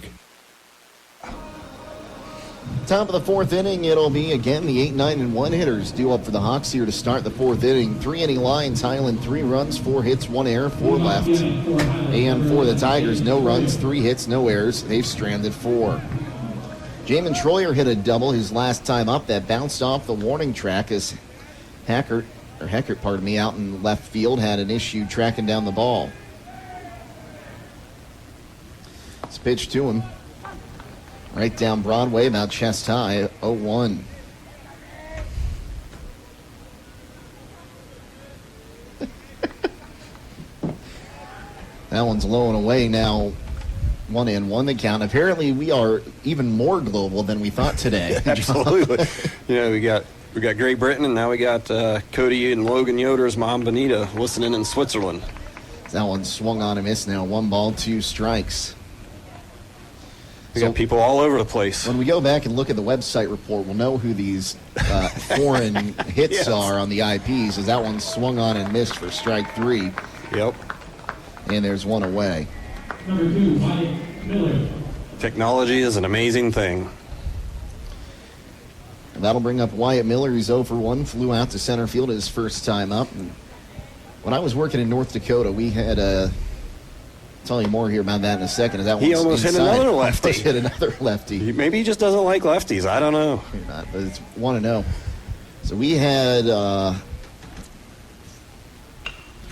Top of the fourth inning, it'll be again the 8, 9, and 1 hitters due up for the Hawks here to start the fourth inning. 3 inning lines, Hiland 3 runs, 4 hits, 1 error, 4 left. And for the Tigers, no runs, 3 hits, no errors. They've stranded 4. Jamin Troyer hit a double his last time up that bounced off the warning track as Heckert, out in left field had an issue tracking down the ball. It's pitched to him. Right down Broadway, about chest high, 0-1. That one's low and away now. 1-1 the count. Apparently, we are even more global than we thought today. Absolutely. We got Great Britain, and now we got Cody and Logan Yoder's mom, Benita, listening in Switzerland. That one swung on and missed now. 1 ball, 2 strikes. We got people all over the place. When we go back and look at the website report, we'll know who these foreign hits are on the IPs, as that one swung on and missed for strike 3. Yep. And there's 1 away. Number 2, Wyatt Miller. Technology is an amazing thing. And that'll bring up Wyatt Miller. He's 0 for 1, flew out to center field his first time up. And when I was working in North Dakota, we had a... I'll tell you more here about that in a second. He almost hit another lefty. Almost hit another lefty. Maybe he just doesn't like lefties. I don't know. Not, but it's 1-0. So we had...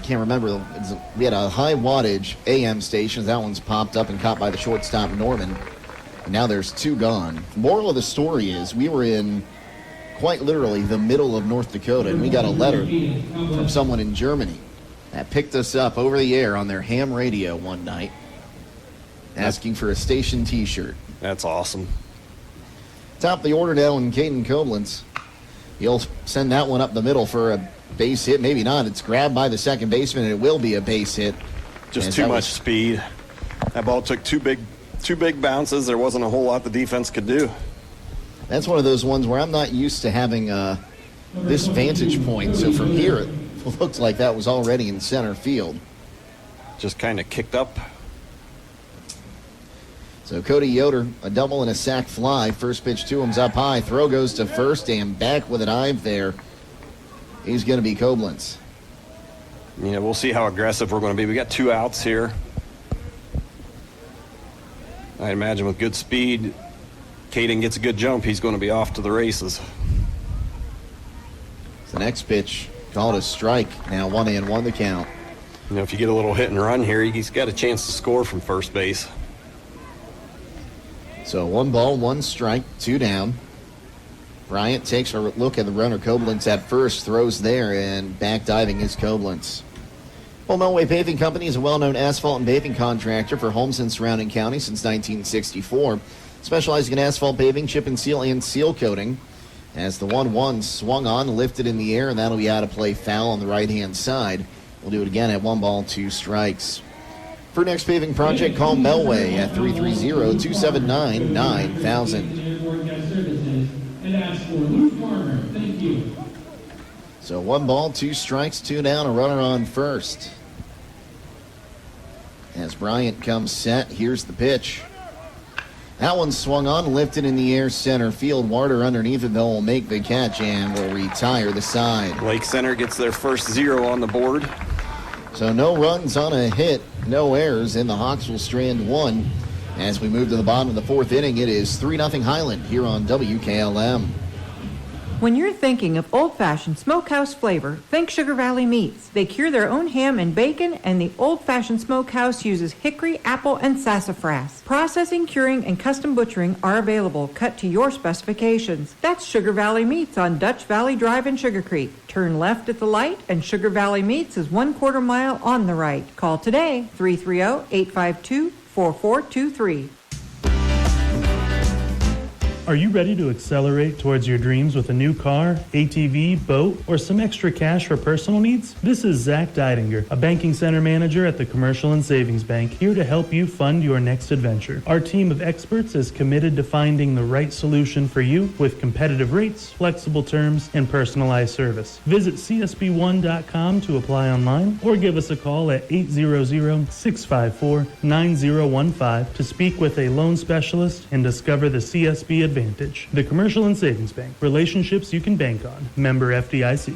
can't remember. We had a high wattage AM station. That one's popped up and caught by the shortstop, Norman. And now there's 2 gone. Moral of the story is we were in quite literally the middle of North Dakota, and we got a letter from someone in Germany that picked us up over the air on their ham radio one night asking for a station T-shirt. That's awesome. Top of the order now in Caden Koblenz. He'll send that one up the middle for a base hit. Maybe not. It's grabbed by the second baseman, and it will be a base hit. Just too much speed. That ball took two big bounces. There wasn't a whole lot the defense could do. That's one of those ones where I'm not used to having this vantage point. So from here, it looks like that was already in center field. Just kind of kicked up. So Cody Yoder, a double and a sac fly. First pitch to him's up high. Throw goes to first and back with a dive there. He's going to be Koblenz. Yeah, we'll see how aggressive we're going to be. We got 2 outs here. I imagine with good speed, Caden gets a good jump, he's going to be off to the races. The next pitch called a strike. Now 1-1 the count. If you get a little hit and run here, he's got a chance to score from first base. So 1 ball, 1 strike, 2 down. Bryant takes a look at the runner. Koblenz at first, throws there, and back diving is Koblenz. Well, Melway Paving Company is a well-known asphalt and paving contractor for homes in surrounding counties since 1964, specializing in asphalt paving, chip and seal coating. As the 1-1 swung on, lifted in the air, and that'll be out of play, foul on the right-hand side. We'll do it again at 1 ball, 2 strikes. For next paving project, call Melway at 330-279-9000. And ask for Luke Warner. Thank you. So 1 ball, 2 strikes, 2 down, a runner on first. As Bryant comes set, here's the pitch. That one swung on, lifted in the air, center field. Warder underneath it, though, will make the catch and will retire the side. Lake Center gets their first 0 on the board. So no runs on a hit, no errors, and the Hawks will strand 1. As we move to the bottom of the fourth inning, it is 3-0 Hiland here on WKLM. When you're thinking of old-fashioned smokehouse flavor, think Sugar Valley Meats. They cure their own ham and bacon, and the old-fashioned smokehouse uses hickory, apple, and sassafras. Processing, curing, and custom butchering are available, cut to your specifications. That's Sugar Valley Meats on Dutch Valley Drive in Sugar Creek. Turn left at the light, and Sugar Valley Meats is 1/4 mile on the right. Call today, 330-852-4423. Are you ready to accelerate towards your dreams with a new car, ATV, boat, or some extra cash for personal needs? This is Zach Deidinger, a banking center manager at the Commercial and Savings Bank, here to help you fund your next adventure. Our team of experts is committed to finding the right solution for you with competitive rates, flexible terms, and personalized service. Visit csb1.com to apply online or give us a call at 800-654-9015 to speak with a loan specialist and discover the CSB advantage. The Commercial and Savings Bank. Relationships you can bank on. Member FDIC.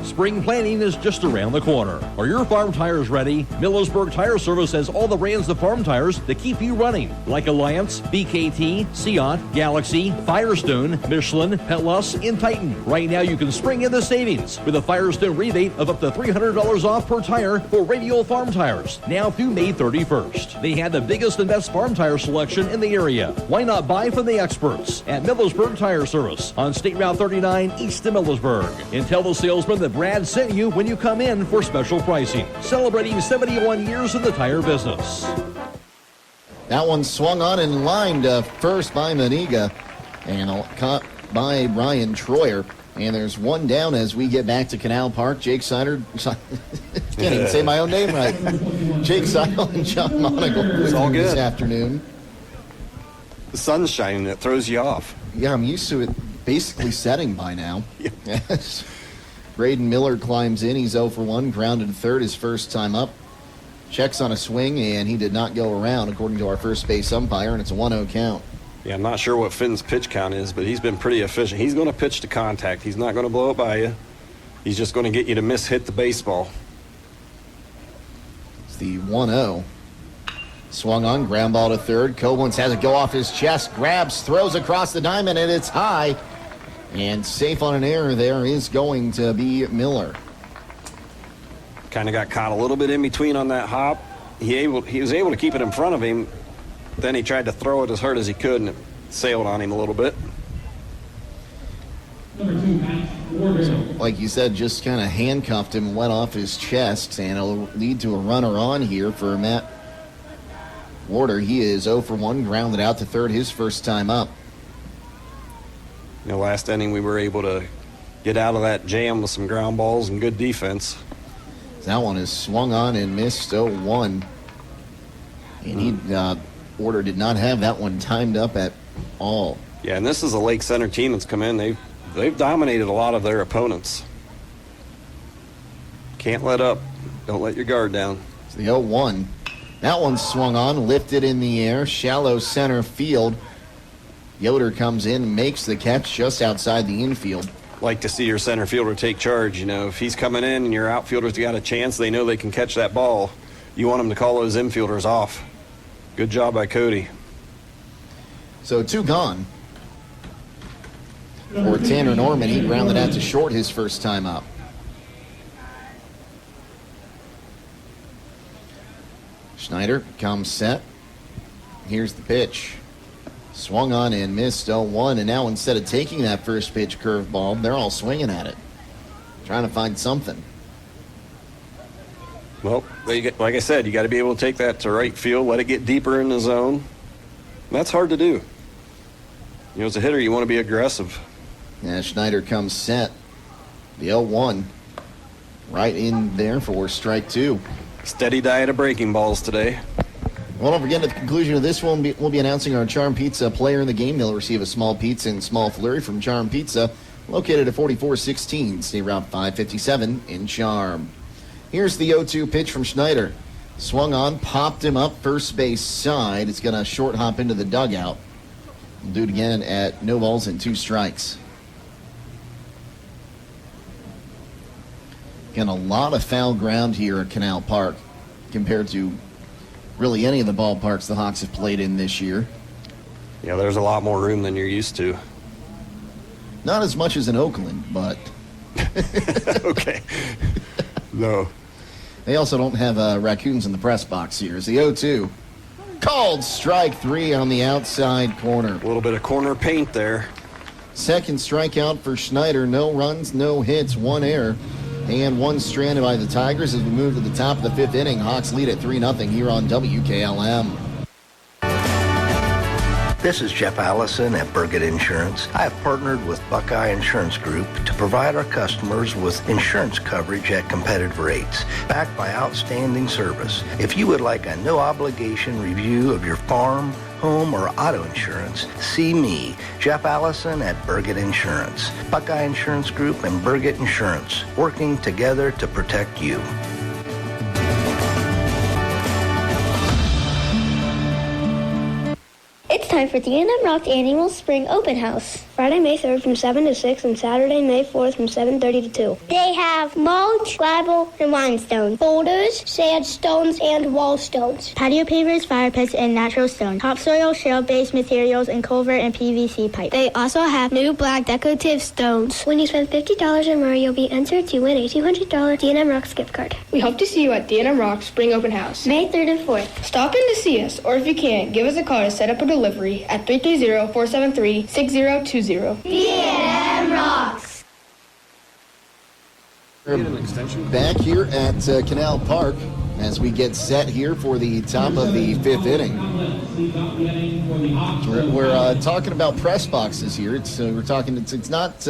Spring planting is just around the corner. Are your farm tires ready? Millersburg Tire Service has all the brands of farm tires that keep you running, like Alliance, BKT, Seat, Galaxy, Firestone, Michelin, Petlas, and Titan. Right now you can spring in the savings with a Firestone rebate of up to $300 off per tire for radial farm tires, now through May 31st. They had the biggest and best farm tire selection in the area. Why not buy from the experts at Millersburg Tire Service on State Route 39 east of Millersburg? And tell the salesman that Brad sent you when you come in for special pricing. Celebrating 71 years in the tire business. That one swung on and lined first by Maniga and caught by Brian Troyer. And there's one down as we get back to Canal Park. Jake Seidel, can't even say my own name right. Jake Seidel and John Monagle with all you good this afternoon. The sun's shining, it throws you off. Yeah, I'm used to it basically setting by now. Yes. Braden Miller climbs in. He's 0 for 1, grounded to third his first time up. Checks on a swing, and he did not go around, according to our first base umpire, and it's a 1-0 count. Yeah, I'm not sure what Finn's pitch count is, but he's been pretty efficient. He's going to pitch to contact. He's not going to blow it by you. He's just going to get you to miss-hit the baseball. It's the 1-0. Swung on, ground ball to third. Koblenz has it go off his chest, grabs, throws across the diamond, and it's high. And safe on an error there is going to be Miller. Kind of got caught a little bit in between on that hop. He was able to keep it in front of him. Then he tried to throw it as hard as he could, and it sailed on him a little bit. Number 2, Matt Warder. Like you said, just kind of handcuffed him, went off his chest, and it'll lead to a runner on here for Matt Warder. He is 0 for 1, grounded out to third his first time up. You know, last inning we were able to get out of that jam with some ground balls and good defense. That one is swung on and missed 0-1. And Warder did not have that one timed up at all. Yeah, and this is a Lake Center team that's come in. They've dominated a lot of their opponents. Can't let up. Don't let your guard down. It's the 0-1. That one swung on, lifted in the air, shallow center field. Yoder comes in and makes the catch just outside the infield. Like to see your center fielder take charge. You know, if he's coming in and your outfielders got a chance, they know they can catch that ball. You want them to call those infielders off. Good job by Cody. So 2 gone. For Tanner Norman, he grounded out to short his first time up. Schneider comes set. Here's the pitch. Swung on and missed 0-1, and now instead of taking that first pitch curveball, they're all swinging at it, trying to find something. Well, like I said, you got to be able to take that to right field, let it get deeper in the zone. That's hard to do. You know, as a hitter, you want to be aggressive. Yeah, Schneider comes set. The 0-1 right in there for strike 2. Steady diet of breaking balls today. Well, don't forget, at the conclusion of this one, we'll be announcing our Charm Pizza player in the game. They'll receive a small pizza and small flurry from Charm Pizza, located at 4416 State Route 557 in Charm. Here's the 0-2 pitch from Schneider. Swung on, popped him up first base side. It's going to short hop into the dugout. We'll do it again at no balls and 2 strikes. Again, a lot of foul ground here at Canal Park compared to really any of the ballparks the Hawks have played in this year. Yeah, there's a lot more room than you're used to. Not as much as in Oakland, but... Okay. No. They also don't have raccoons in the press box here. It's the 0-2. Called strike 3 on the outside corner. A little bit of corner paint there. Second strikeout for Schneider. No runs, no hits, 1 error, and 1 stranded by the Tigers as we move to the top of the 5th inning. Hawks lead at 3-0 here on WKLM. This is Jeff Allison at Burgett Insurance. I have partnered with Buckeye Insurance Group to provide our customers with insurance coverage at competitive rates, backed by outstanding service. If you would like a no-obligation review of your farm, home, or auto insurance, see me, Jeff Allison at Burgett Insurance. Buckeye Insurance Group and Burgett Insurance, working together to protect you. It's time for D&M Rock's annual Spring Open House. Friday, May 3rd from 7 to 6 and Saturday, May 4th from 7:30 to 2. They have mulch, gravel, and limestone, boulders, sandstones, and wall stones, patio pavers, fire pits, and natural stone, topsoil, shale-based materials, and culvert and PVC pipe. They also have new black decorative stones. When you spend $50 or more, you'll be entered to win a $200 D&M Rocks gift card. We hope to see you at D&M Rock's Spring Open House, May 3rd and 4th. Stop in to see us, or if you can, give us a call to set up a delivery at 330-473-6020. D&M Rocks. Back here at Canal Park as we get set here for the top of the 5th inning. We're talking about press boxes here. It's not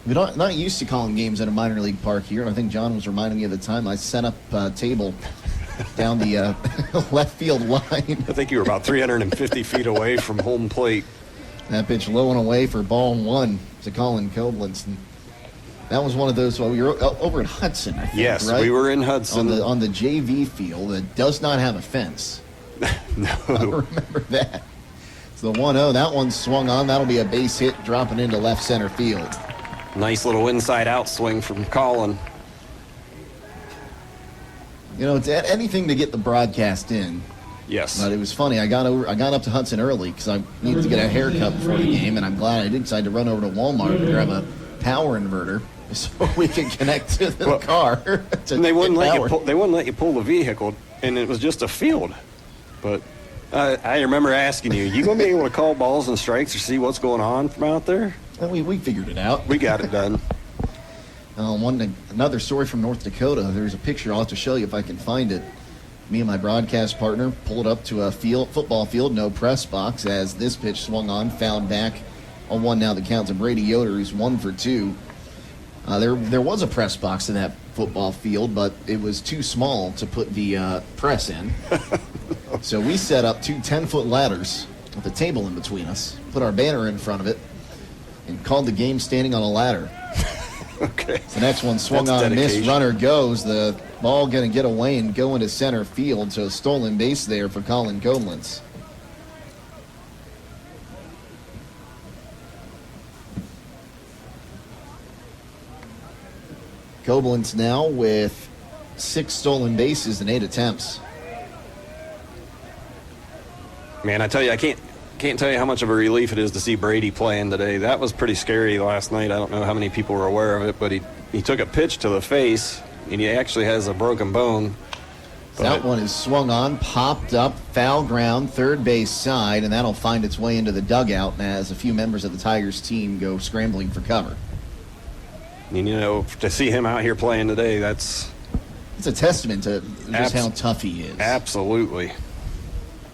we're not used to calling games at a minor league park here. And I think John was reminding me of the time I set up a table down the left field line. I think you were about 350 feet away from home plate. That pitch low and away for ball 1 to Colin Koblenz. And that was one of those, we were over at Hudson, I think, yes, right? We were in Hudson. On the JV field that does not have a fence. No. I remember that. So the 1-0, that one swung on. That'll be a base hit dropping into left center field. Nice little inside-out swing from Colin. You know, it's anything to get the broadcast in. Yes. But it was funny. I got up to Hudson early because I needed to get a haircut before the game, and I'm glad I did because I had to run over to Walmart and grab a power inverter so we could connect to the car. And they wouldn't let you pull the vehicle, and it was just a field. But I remember asking you going to be able to call balls and strikes or see what's going on from out there? And we figured it out. We got it done. Another story from North Dakota. There's a picture I'll have to show you if I can find it. Me and my broadcast partner pulled up to a football field, no press box, as this pitch swung on, fouled back on 1 now. The count to Brady Yoder, who's 1 for 2. There was a press box in that football field, but it was too small to put the press in. So we set up 2 10-foot ladders with a table in between us, put our banner in front of it, and called the game standing on a ladder. Okay. The next one swung That's on, dedication. missed, runner goes. The ball going to get away and go into center field. So stolen base there for Colin Koblenz. Koblenz now with 6 stolen bases and 8 attempts. Man, I tell you, I can't tell you how much of a relief it is to see Brady playing today. That was pretty scary last night. I don't know how many people were aware of it, but he took a pitch to the face, and he actually has a broken bone. That one is swung on, popped up, foul ground, third base side, and that'll find its way into the dugout as a few members of the Tigers team go scrambling for cover. And, you know, to see him out here playing today, it's a testament to just how tough he is. Absolutely.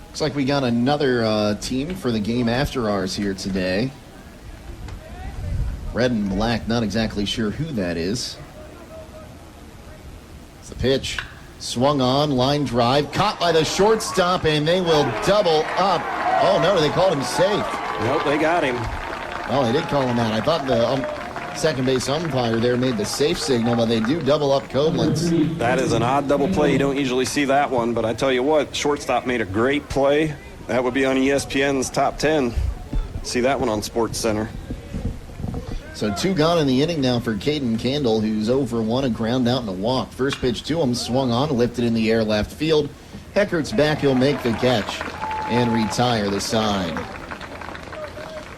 Looks like we got another team for the game after ours here today. Red and black, not exactly sure who that is. It's the pitch. Swung on, line drive, caught by the shortstop, and they will double up. Oh, no, they called him safe. Nope, they got him. Oh, they did call him out. I thought the second base umpire there made the safe signal, but they do double up Koblenz. That is an odd double play. You don't usually see that one, but I tell you what, shortstop made a great play. That would be on ESPN's top 10. See that one on Sports Center. So 2 gone in the inning now for Caden Candle, who's over 1, a ground out and a walk. First pitch to him, swung on, lifted in the air left field. Heckert's back. He'll make the catch and retire the side.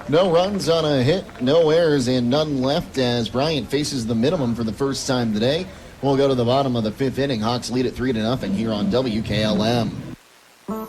No runs on a hit, no errors, and none left as Bryant faces the minimum for the first time today. We'll go to the bottom of the 5th inning. Hawks lead at 3-0 here on WKLM.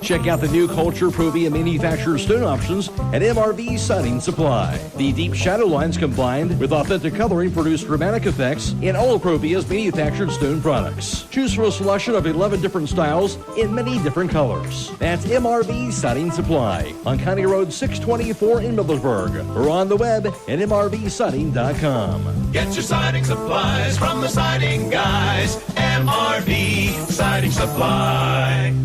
Check out the new Culture Provia manufacturer stone options at MRV Siding Supply. The deep shadow lines combined with authentic coloring produce dramatic effects in all of Provia's manufactured stone products. Choose from a selection of 11 different styles in many different colors. That's MRV Siding Supply on County Road 624 in Millersburg or on the web at mrvsiding.com. Get your siding supplies from the siding guys. MRV Siding Supply.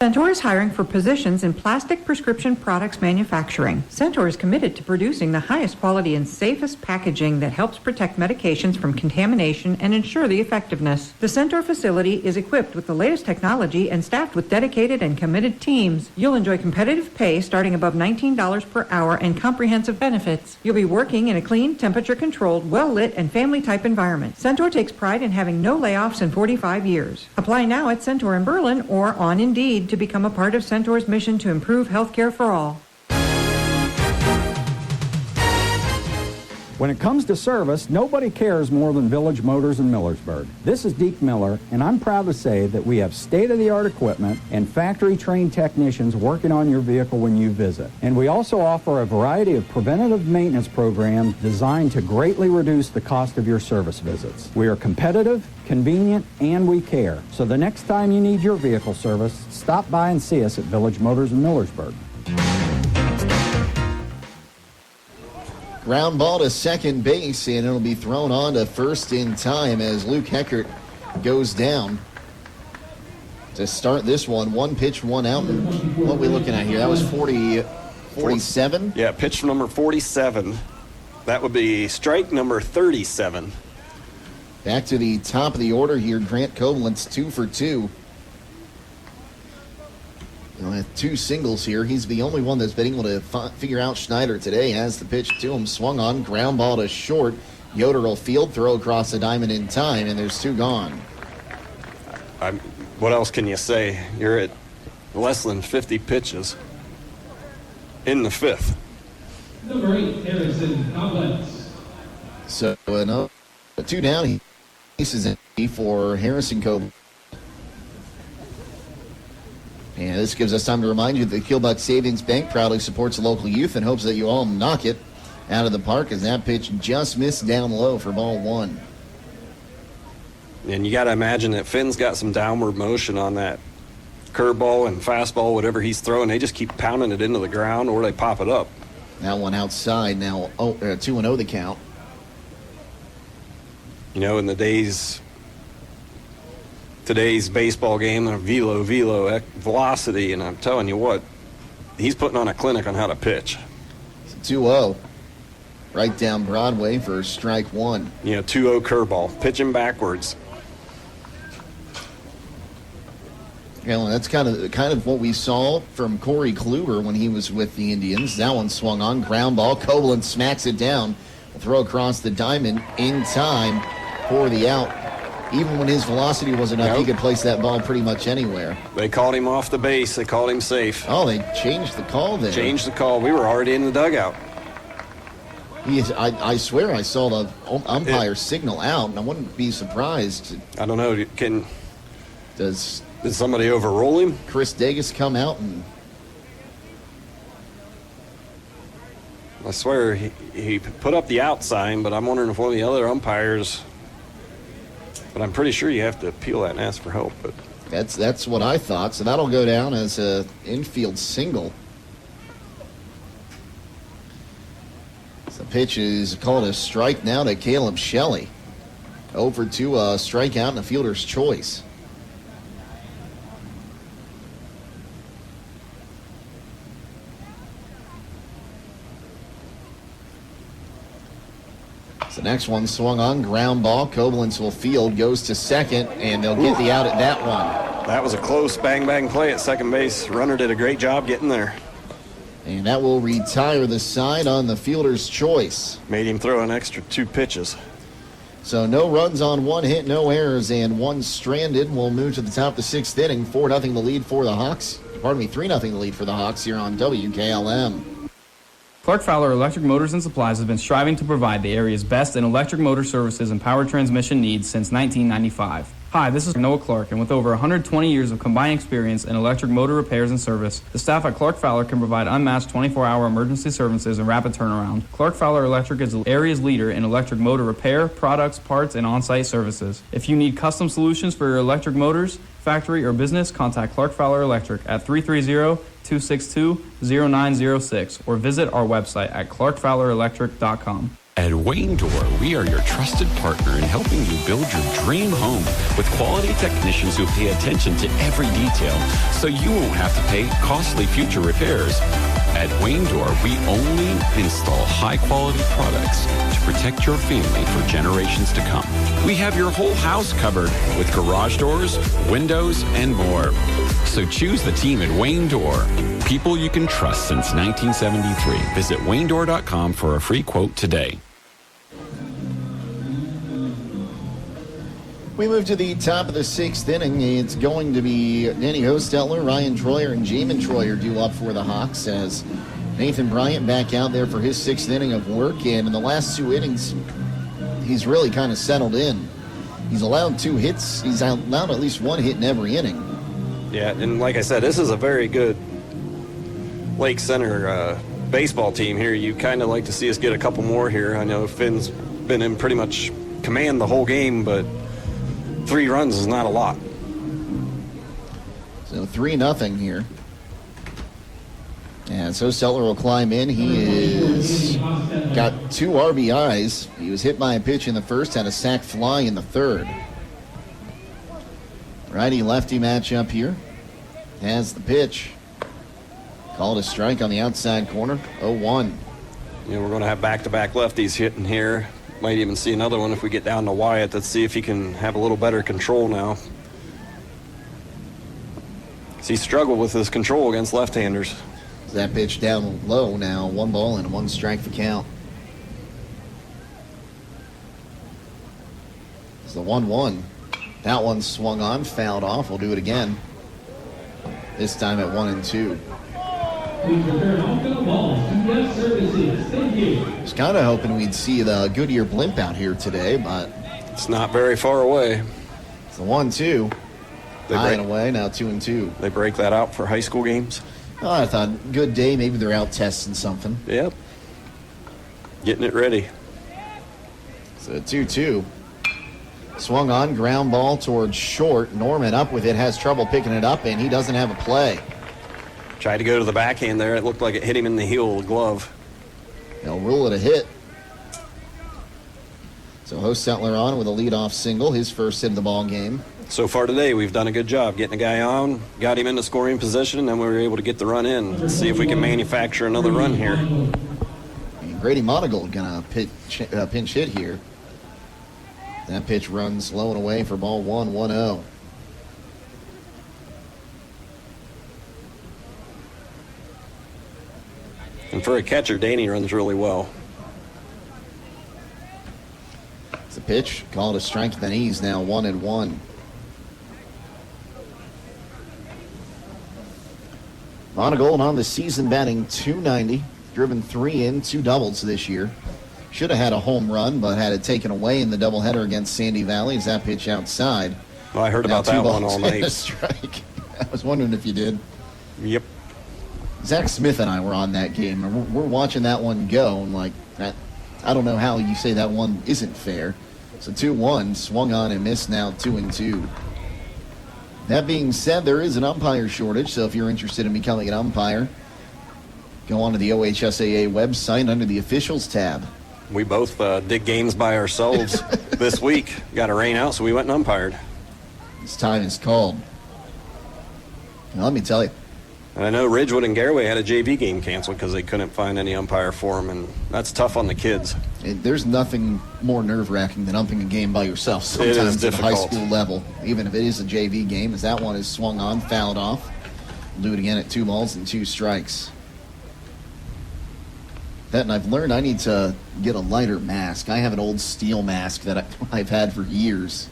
Centaur is hiring for positions in plastic prescription products manufacturing. Centaur is committed to producing the highest quality and safest packaging that helps protect medications from contamination and ensure the effectiveness. The Centaur facility is equipped with the latest technology and staffed with dedicated and committed teams. You'll enjoy competitive pay starting above $19 per hour and comprehensive benefits. You'll be working in a clean, temperature-controlled, well-lit, and family-type environment. Centaur takes pride in having no layoffs in 45 years. Apply now at Centaur in Berlin or on Indeed to become a part of Centaur's mission to improve healthcare for all. When it comes to service, nobody cares more than Village Motors in Millersburg. This is Deke Miller, and I'm proud to say that we have state-of-the-art equipment and factory-trained technicians working on your vehicle when you visit. And we also offer a variety of preventative maintenance programs designed to greatly reduce the cost of your service visits. We are competitive, convenient, and we care. So the next time you need your vehicle service, stop by and see us at Village Motors in Millersburg. Ground ball to second base, and it'll be thrown on to first in time as Luke Heckert goes down to start this one. One pitch, one out. What are we looking at here? That was 47? Yeah, pitch number 47. That would be strike number 37. Back to the top of the order here. Grant Koblenz, 2 for 2. With 2 singles here. He's the only one that's been able to figure out Schneider today. Has the pitch to him, swung on, ground ball to short. Yoder will field throw across the diamond in time, and there's 2 gone. What else can you say? You're at less than 50 pitches in the 5th. Number 8, Harrison Collins. So, 2 down. He faces empty for Harrison Koblenz. And this gives us time to remind you that the Killbuck Savings Bank proudly supports local youth and hopes that you all knock it out of the park as that pitch just missed down low for ball 1. And you got to imagine that Finn's got some downward motion on that curveball and fastball, whatever he's throwing. They just keep pounding it into the ground or they pop it up. That one outside now, 2-0 the count. You know, in today's baseball game, velo, velocity, and I'm telling you what, he's putting on a clinic on how to pitch. 2-0, right down Broadway for strike 1. 2-0 curveball, pitching backwards. Well, that's kind of what we saw from Corey Kluber when he was with the Indians. That one swung on, ground ball. Koblenz smacks it down. Will throw across the diamond in time for the out. Even when his velocity wasn't up, he could place that ball pretty much anywhere. They called him off the base. They called him safe. Oh, they changed the call there. Changed the call. We were already in the dugout. I swear I saw the umpire signal out, and I wouldn't be surprised. I don't know. Did somebody overrule him? Chris Davis come out and... I swear he put up the out sign, but I'm wondering if one of the other umpires... But I'm pretty sure you have to appeal that and ask for help. But that's what I thought. So that'll go down as an infield single. So the pitch is called a strike now to Caleb Shelley. 0 for 2, strikeout and a fielder's choice. The next one swung on, ground ball. Koblenz will field, goes to second, and they'll get the out at that one. That was a close bang play at second base. Runner did a great job getting there. And that will retire the side on the fielder's choice. Made him throw an extra 2 pitches. So no runs on 1 hit, no errors, and 1 stranded. We'll move to the top of the 6th inning. 4-0 the lead for the Hawks. 3-0 the lead for the Hawks here on WKLM. Clark Fowler Electric Motors and Supplies has been striving to provide the area's best in electric motor services and power transmission needs since 1995. Hi, this is Noah Clark, and with over 120 years of combined experience in electric motor repairs and service, the staff at Clark Fowler can provide unmatched 24-hour emergency services and rapid turnaround. Clark Fowler Electric is the area's leader in electric motor repair, products, parts, and on-site services. If you need custom solutions for your electric motors, factory, or business, contact Clark Fowler Electric at 330-262-0906 or visit our website at clarkfowlerelectric.com. At Wayne Door, we are your trusted partner in helping you build your dream home with quality technicians who pay attention to every detail so you won't have to pay costly future repairs. At Wayne Door, we only install high-quality products to protect your family for generations to come. We have your whole house covered with garage doors, windows, and more. So choose the team at Wayne Door. People you can trust since 1973. Visit WayneDoor.com for a free quote today. We move to the top of the 6th inning. It's going to be Danny Hostetler, Ryan Troyer, and Jamin Troyer due up for the Hawks as Nathan Bryant back out there for his 6th inning of work. And in the last 2 innings, he's really kind of settled in. He's allowed 2 hits. He's allowed at least 1 hit in every inning. Yeah, and like I said, this is a very good Lake Center baseball team here. You kind of like to see us get a couple more here. I know Finn's been in pretty much command the whole game, but 3 runs is not a lot. So 3-0 here. And so Stelter will climb in. He is got 2 RBIs. He was hit by a pitch in the first, had a sac fly in the third. Righty-lefty matchup here. Has the pitch. Called a strike on the outside corner. 0-1. You know, we're going to have back-to-back lefties hitting here. Might even see another one if we get down to Wyatt. Let's see if he can have a little better control now. He struggled with his control against left-handers. That pitch down low now. 1 ball and 1 strike the count. It's the 1-1. That one swung on, fouled off. We'll do it again. This time at 1-2. Please return all field balls to guest services. Thank you. I was kind of hoping we'd see the Goodyear blimp out here today, but it's not very far away. It's the 1-2. High and away, now 2-2. They break that out for high school games? Oh, I thought, good day, maybe they're out testing something. Yep. Getting it ready. So 2-2. Swung on, ground ball towards short. Norman up with it, has trouble picking it up, and he doesn't have a play. Tried to go to the backhand there. It looked like it hit him in the heel with the glove. They'll rule it a hit. So Hostetler on with a leadoff single, his first hit of the ball game. So far today, we've done a good job getting a guy on, got him into scoring position, and then we were able to get the run in. Let's see if we can manufacture another run here. And Grady Monagle gonna pinch hit here. That pitch runs low and away for ball 1, 1-0. And for a catcher, Danny runs really well. It's a pitch, called a strike, then he's now 1-1. Monagold on the season batting .290, driven 3 in, 2 doubles this year. Should have had a home run, but had it taken away in the doubleheader against Sandy Valley as that pitch outside. Well, I heard about that one all night. A strike. I was wondering if you did. Yep. Zach Smith and I were on that game, and we're watching that one go, and like, I don't know how you say that one isn't fair. So 2-1, swung on and missed now 2-2. That being said, there is an umpire shortage, so if you're interested in becoming an umpire, go on to the OHSAA website under the officials tab. We both did games by ourselves this week. Got a rain out, so we went and umpired. This time is called. Now, let me tell you. And I know Ridgewood and Garraway had a JV game canceled because they couldn't find any umpire for them, and that's tough on the kids. There's nothing more nerve-wracking than umping a game by yourself sometimes it is at the high difficult. school level, even if it is a JV game, as that one is swung on, fouled off. We'll do it again at 2 balls and 2 strikes. That, and I've learned I need to get a lighter mask. I have an old steel mask that I've had for years.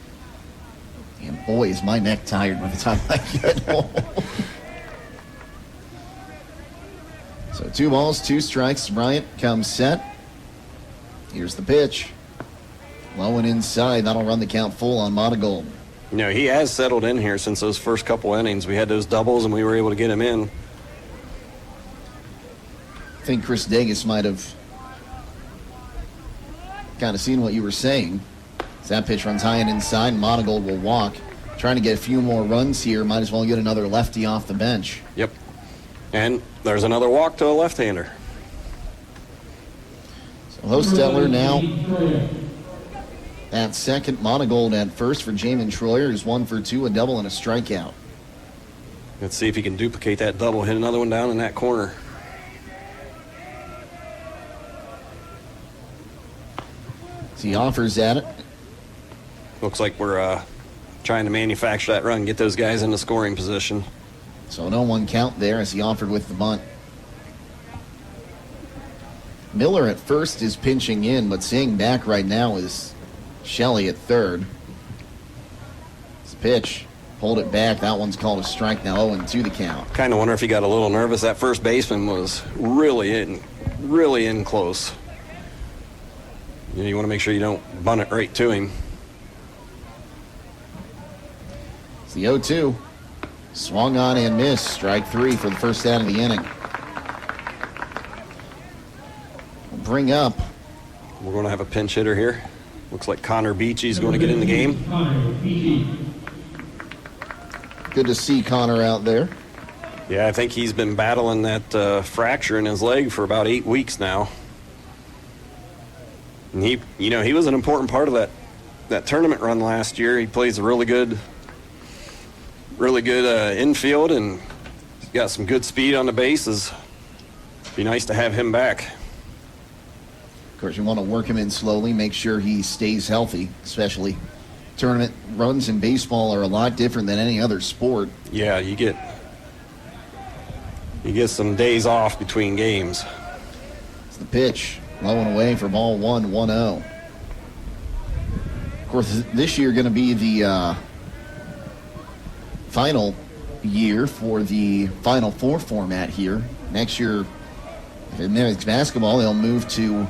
And boy, is my neck tired by the time I get home. So 2 balls, 2 strikes. Bryant comes set. Here's the pitch. Low and inside. That'll run the count full on Monagold. You know, he has settled in here since those first couple innings. We had those doubles, and we were able to get him in. I think Chris Degas might have kind of seen what you were saying. As that pitch runs high and inside, Monagold will walk. Trying to get a few more runs here. Might as well get another lefty off the bench. Yep. And there's another walk to a left-hander. So Hostettler now at second. Monagold at first for Jamin Troyer, who's 1 for 2, a double and a strikeout. Let's see if he can duplicate that double, hit another one down in that corner. So he offers at it. Looks like we're trying to manufacture that run, get those guys in the scoring position. So no 1 count there as he offered with the bunt. Miller at first is pinching in, but seeing back right now is Shelley at third. This pitch, pulled it back. That one's called a strike now, 0-2 the count. Kind of wonder if he got a little nervous. That first baseman was really in close. You want to make sure you don't bunt it right to him. It's the 0-2. Swung on and missed. Strike 3 for the first out of the inning. We'll bring up. We're going to have a pinch hitter here. Looks like Connor Beachy's going to get in the game. Good to see Connor out there. Yeah, I think he's been battling that fracture in his leg for about 8 weeks now. And he was an important part of that tournament run last year. He plays a really good infield, and he's got some good speed on the bases. Be nice to have him back. Of course, you want to work him in slowly, make sure he stays healthy, especially tournament runs in baseball are a lot different than any other sport. Yeah, you get some days off between games. It's the pitch, low and away for ball 1, 1-0. Of course, this year going to be the final year for the Final Four format here. Next year, in men's basketball, they'll move to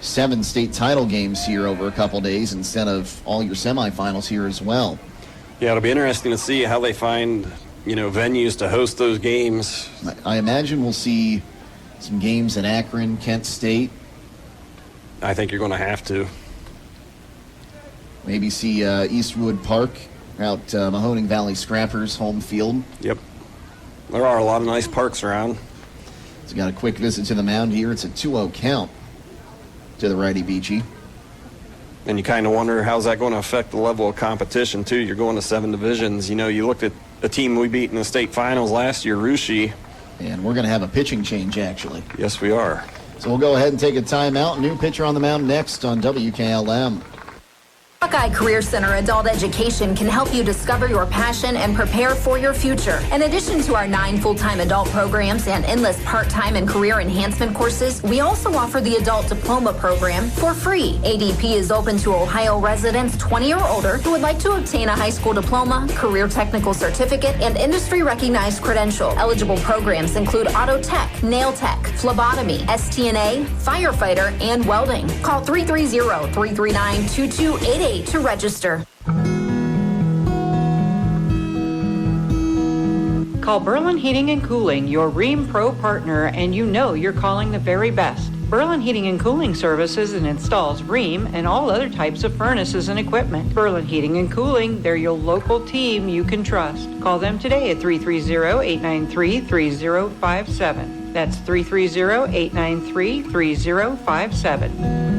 7 state title games here over a couple days instead of all your semifinals here as well. Yeah, it'll be interesting to see how they find, venues to host those games. I imagine we'll see some games in Akron, Kent State. I think you're going to have to. Maybe see Eastwood Park out Mahoning Valley Scrappers home field. Yep. There are a lot of nice parks around. He's got a quick visit to the mound here. It's a 2-0 count to the righty Beachy. And you kind of wonder how's that going to affect the level of competition, too. You're going to 7 divisions. You looked at a team we beat in the state finals last year, Rushi. And we're going to have a pitching change, actually. Yes, we are. So we'll go ahead and take a timeout. New pitcher on the mound next on WKLM. Buckeye Career Center Adult Education can help you discover your passion and prepare for your future. In addition to our 9 full-time adult programs and endless part-time and career enhancement courses, we also offer the Adult Diploma Program for free. ADP is open to Ohio residents 20 or older who would like to obtain a high school diploma, career technical certificate, and industry-recognized credential. Eligible programs include auto tech, nail tech, phlebotomy, STNA, firefighter, and welding. Call 330-339-2288 to register. Call Berlin Heating and Cooling, your Rheem Pro partner, and you're calling the very best. Berlin Heating and Cooling services and installs Rheem and all other types of furnaces and equipment. Berlin Heating and Cooling, they're your local team you can trust. Call them today at 330-893-3057. That's 330-893-3057.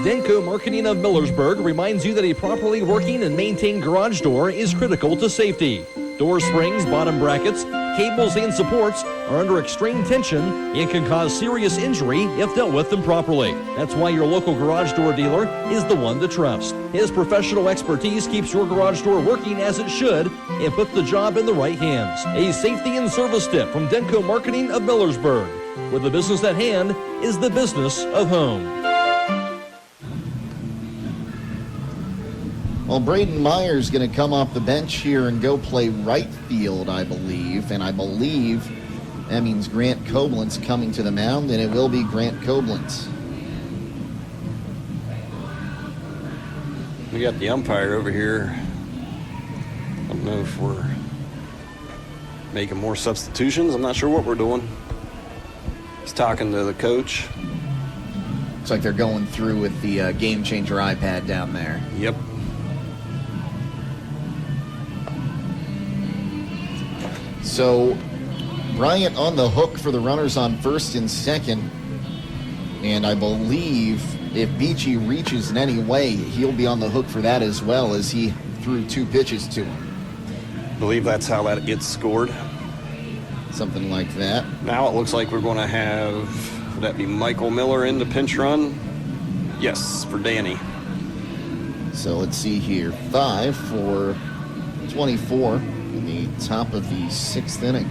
Denko Marketing of Millersburg reminds you that a properly working and maintained garage door is critical to safety. Door springs, bottom brackets, cables, and supports are under extreme tension and can cause serious injury if dealt with improperly. That's why your local garage door dealer is the one to trust. His professional expertise keeps your garage door working as it should and puts the job in the right hands. A safety and service tip from Denko Marketing of Millersburg, where the business at hand is the business of home. Well, Braden Meyer's going to come off the bench here and go play right field, I believe. And I believe that means Grant Koblenz coming to the mound, and it will be Grant Koblenz. We got the umpire over here. I don't know if we're making more substitutions. I'm not sure what we're doing. He's talking to the coach. Looks like they're going through with the Game Changer iPad down there. Yep. So, Bryant on the hook for the runners on first and second. And I believe if Beachy reaches in any way, he'll be on the hook for that as well, as he threw 2 pitches to him. I believe that's how that gets scored. Something like that. Now it looks like we're going to have, would that be Michael Miller in the pinch run? Yes, for Danny. So let's see here. 5 for 24 in the top of the 6th inning.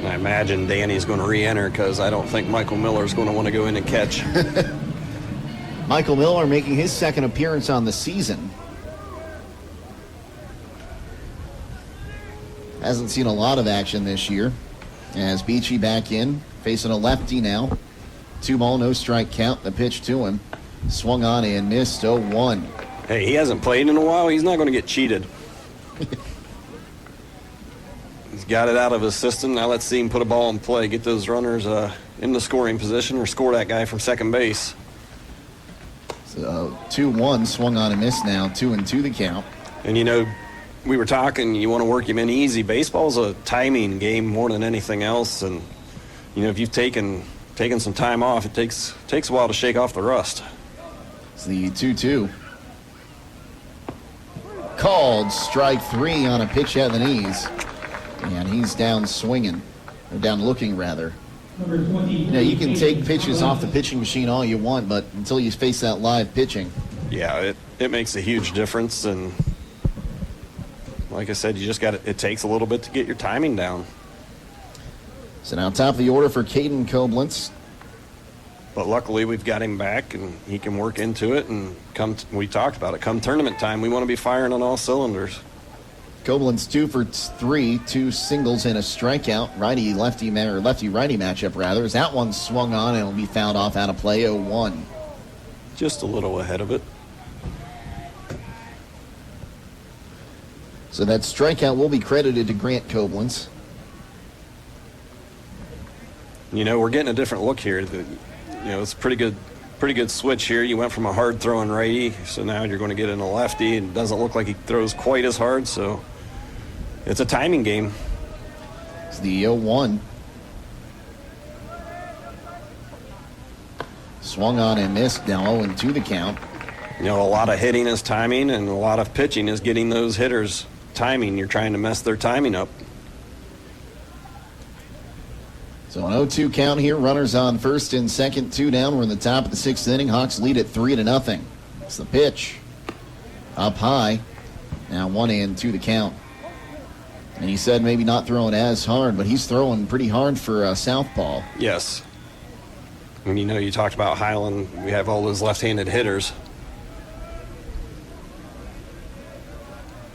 I imagine Danny's going to re-enter because I don't think Michael Miller's going to want to go in and catch. Michael Miller making his second appearance on the season. Hasn't seen a lot of action this year. As Beachy back in, facing a lefty now. 2-ball, no strike count. The pitch to him. Swung on and missed 0-1. Hey, he hasn't played in a while. He's not going to get cheated. He's got it out of his system. Now let's see him put a ball in play. Get those runners in the scoring position or score that guy from second base. So 2-1, swung on and missed now. 2-2 the count. And you know, we were talking, you want to work him in easy. Baseball's a timing game more than anything else. And, you know, if you've taken some time off, it takes a while to shake off the rust. It's the 2-2. Called strike 3 on a pitch at the knees. And he's down swinging. Or down looking, rather. You know, you can take pitches off the pitching machine all you want, but until you face that live pitching. Yeah, it makes a huge difference. And like I said, you just got it takes a little bit to get your timing down. So now top of the order for Caden Koblenz. But luckily we've got him back and he can work into it, and we talked about it, come tournament time, we want to be firing on all cylinders. Koblenz 2 for 3, 2 singles and a strikeout. Lefty-righty matchup rather. As that one swung on and will be fouled off out of play, 0-1. Just a little ahead of it. So that strikeout will be credited to Grant Koblenz. You know, we're getting a different look here. You know, it's a pretty good switch here. You went from a hard throwing righty, so now you're going to get in a lefty, and it doesn't look like he throws quite as hard, so it's a timing game. It's the 0-1. Swung on and missed. Now 0-2 the count. You know, a lot of hitting is timing, and a lot of pitching is getting those hitters timing. You're trying to mess their timing up. So an 0-2 count here. Runners on first and second, 2 down. We're in the top of the 6th inning. Hawks lead at 3-0. It's the pitch. Up high. Now 1-2 the count. And he said maybe not throwing as hard, but he's throwing pretty hard for southpaw. Yes. And you know, you talked about Hiland. We have all those left-handed hitters.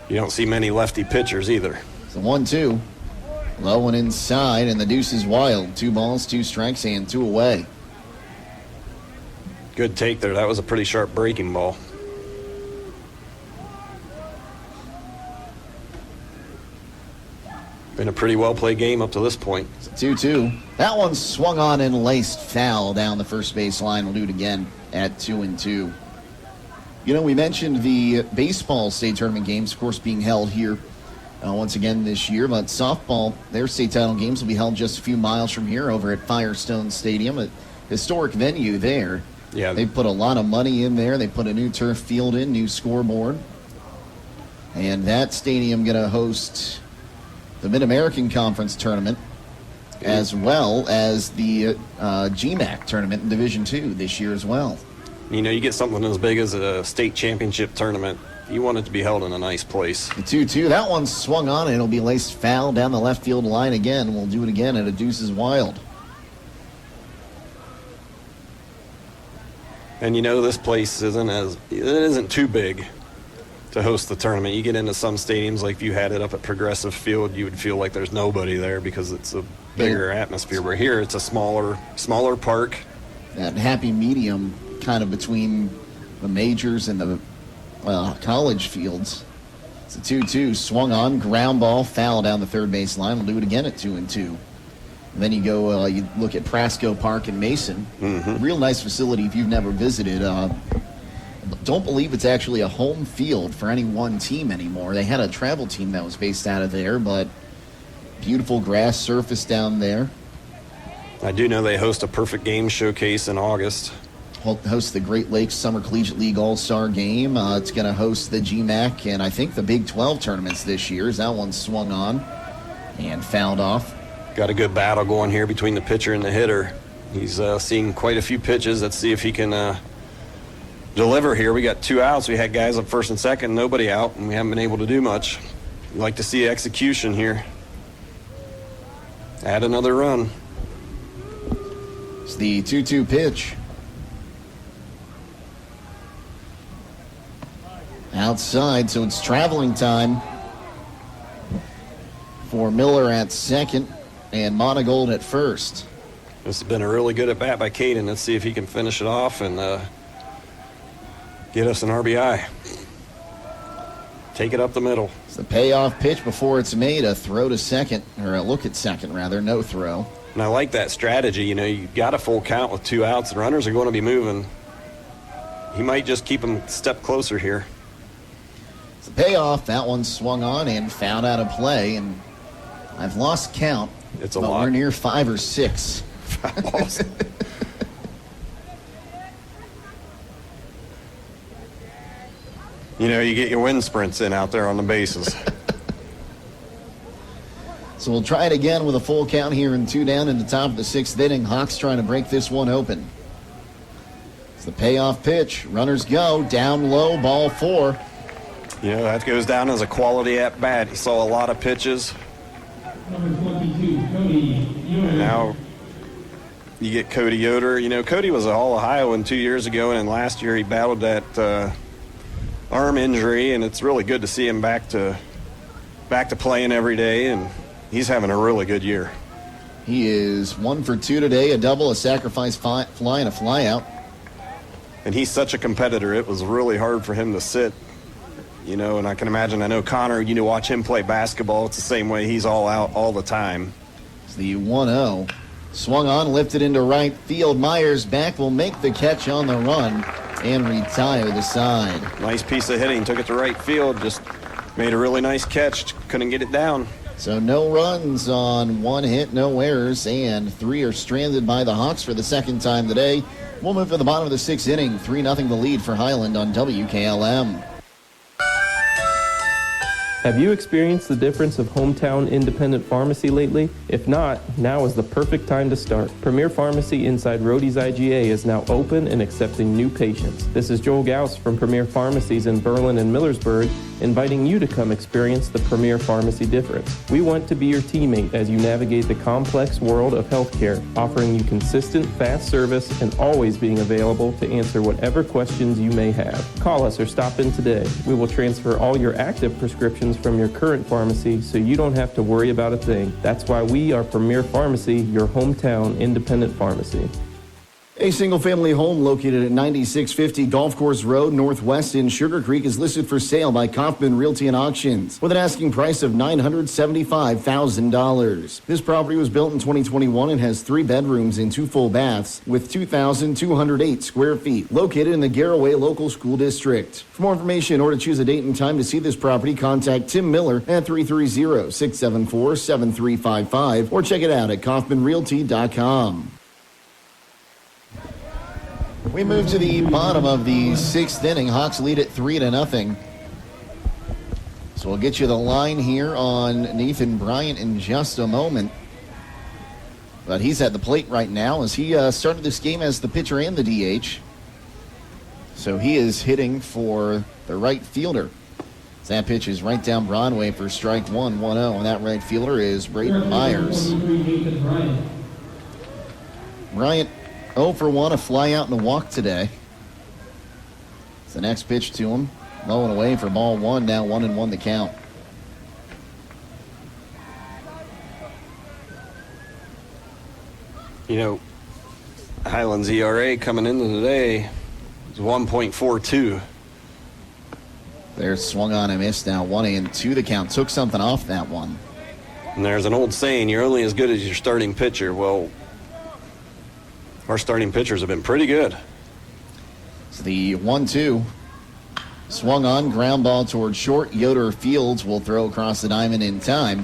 You don't see many lefty pitchers either. It's a 1-2. Low and inside, and the deuce is wild. 2 balls, 2 strikes, and 2 away. Good take there. That was a pretty sharp breaking ball. Been a pretty well-played game up to this point. It's a 2-2. That one swung on and laced foul down the first base line. We'll do it again at 2-2. You know, we mentioned the baseball state tournament games, of course, being held here once again this year, but softball, their state title games will be held just a few miles from here over at Firestone Stadium, a historic venue there. Yeah. They put a lot of money in there. They put a new turf field in, new scoreboard. And that stadium going to host the Mid-American Conference tournament as well as the GMAC tournament in Division II this year as well. You know, you get something as big as a state championship tournament, you want it to be held in a nice place. The 2-2, that one swung on, and it'll be laced foul down the left field line again. We'll do it again at a Deuces Wild. And you know, this place isn't too big to host the tournament. You get into some stadiums, like if you had it up at Progressive Field, you would feel like there's nobody there because it's a bigger atmosphere. But here, it's a smaller park. That happy medium kind of between the majors and the college fields. It's a 2-2, swung on, ground ball, foul down the third base line. We'll do it again at 2-2. And then you go, you look at Prasco Park in Mason. Real nice facility if you've never visited. Don't believe it's actually a home field for any one team anymore. They had a travel team that was based out of there, but beautiful grass surface down there. I do know they host a perfect game showcase in August. Host the Great Lakes Summer Collegiate League All-Star Game. It's going to host the GMAC and I think the Big 12 tournaments this year. That one swung on and fouled off. Got a good battle going here between the pitcher and the hitter. He's seen quite a few pitches. Let's see if he can deliver here. We got 2 outs. We had guys up first and second, nobody out, and we haven't been able to do much. We'd like to see execution here. Add another run. It's the 2-2 pitch. Outside, so it's traveling time for Miller at second and Monagold at first. This has been a really good at-bat by Caden. Let's see if he can finish it off and get us an RBI. Take it up the middle. It's the payoff pitch before it's made. A throw to second, or a look at second, rather. No throw. And I like that strategy. You know, you got a full count with 2 outs. The runners are going to be moving. He might just keep them a step closer here. It's the payoff. That one swung on and fouled out of play. And I've lost count. It's a but lot. We're near 5 or 6. Fouls. You know, you get your wind sprints in out there on the bases. So we'll try it again with a full count here and 2 down in the top of the 6th inning. Hawks trying to break this one open. It's the payoff pitch. Runners go. Down low, ball 4. You know, that goes down as a quality at bat. He saw a lot of pitches. Number 22, Cody Yoder. Now you get Cody Yoder. You know, Cody was an All-Ohioan 2 years ago, and last year he battled that arm injury, and it's really good to see him back to playing every day, and he's having a really good year. He is 1 for 2 today, a double, a sacrifice fly, and a fly out. And he's such a competitor. It was really hard for him to sit, you know, and I can imagine, I know Connor, you know, watch him play basketball. It's the same way. He's all out all the time. It's the 1-0. Swung on, lifted into right field. Myers back will make the catch on the run and retire the side. Nice piece of hitting. Took it to right field. Just made a really nice catch. Couldn't get it down. So no runs on 1 hit, no errors, and 3 are stranded by the Hawks for the second time today. We'll move to the bottom of the 6th inning. 3-0 the lead for Hiland on WKLM. Have you experienced the difference of hometown independent pharmacy lately? If not, now is the perfect time to start. Premier Pharmacy inside Rody's IGA is now open and accepting new patients. This is Joel Gauss from Premier Pharmacies in Berlin and Millersburg, inviting you to come experience the Premier Pharmacy difference. We want to be your teammate as you navigate the complex world of healthcare, offering you consistent, fast service and always being available to answer whatever questions you may have. Call us or stop in today. We will transfer all your active prescriptions from your current pharmacy so you don't have to worry about a thing. That's why we are Premier Pharmacy, your hometown independent pharmacy. A single-family home located at 9650 Golf Course Road Northwest in Sugar Creek is listed for sale by Kaufman Realty and Auctions with an asking price of $975,000. This property was built in 2021 and has 3 bedrooms and 2 full baths with 2,208 square feet, located in the Garraway Local School District. For more information or to choose a date and time to see this property, contact Tim Miller at 330-674-7355 or check it out at kaufmanrealty.com. We move to the bottom of the 6th inning. Hawks lead at 3-0. So we'll get you the line here on Nathan Bryant in just a moment. But he's at the plate right now as he started this game as the pitcher and the DH. So he is hitting for the right fielder. That pitch is right down Broadway for strike 1-1-0. And that right fielder is Braden Myers. Bryant 0 for 1, a fly out and a walk today. It's the next pitch to him. Low and away for ball 1. Now 1-1 the count. You know, Hiland's ERA coming into today is 1.42. There's swung on and missed now. 1-2 the count. Took something off that one. And there's an old saying, you're only as good as your starting pitcher. Well, our starting pitchers have been pretty good. So the 1-2 swung on, ground ball towards short. Yoder Fields will throw across the diamond in time.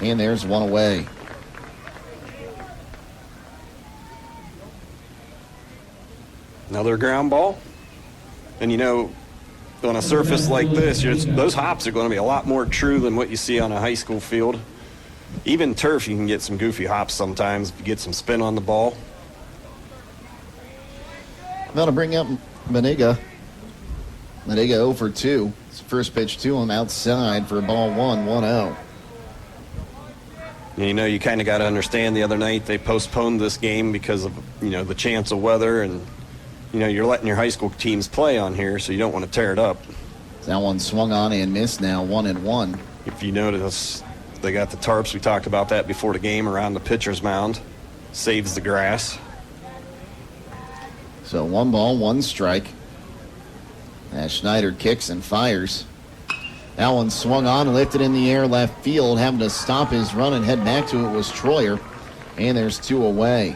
And there's one away. Another ground ball. And you know, on a surface like this, those hops are going to be a lot more true than what you see on a high school field. Even turf, you can get some goofy hops sometimes if you get some spin on the ball. Now to bring up Maniga. Maniga 0 for 2. It's the first pitch to him outside for ball 1-0. You know, you kind of got to understand the other night they postponed this game because of, you know, the chance of weather, and, you know, you're letting your high school teams play on here, so you don't want to tear it up. That one swung on and missed now, 1-1. If you notice, they got the tarps. We talked about that before the game around the pitcher's mound. Saves the grass. So 1 ball, 1 strike. As Schneider kicks and fires. That one swung on and lifted in the air left field. Having to stop his run and head back to it was Troyer. And there's 2 away.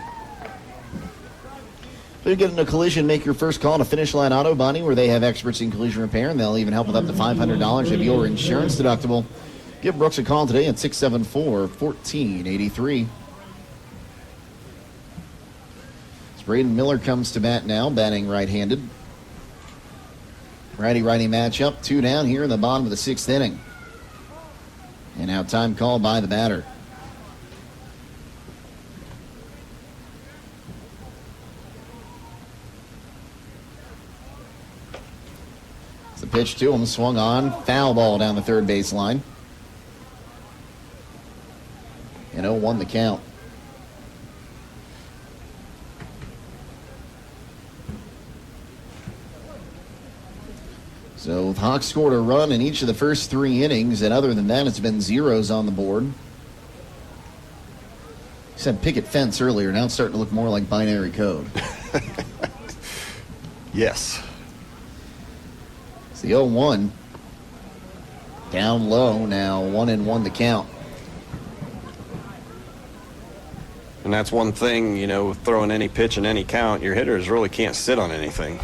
If you get in a collision, make your first call to Finish Line Auto Body, where they have experts in collision repair, and they'll even help with up to $500 of your insurance deductible. Give Brooks a call today at 674-1483. As Braden Miller comes to bat now, batting right-handed. Righty-righty matchup, 2 down here in the bottom of the 6th inning. And now time called by the batter. The pitch to him, swung on, foul ball down the third baseline. And 0-1 the count. So the Hawks scored a run in each of the first 3 innings, and other than that, it's been zeros on the board. You said picket fence earlier, now it's starting to look more like binary code. Yes. The 0-1 down low now, 1-1 the count. And that's one thing, you know, throwing any pitch in any count, your hitters really can't sit on anything.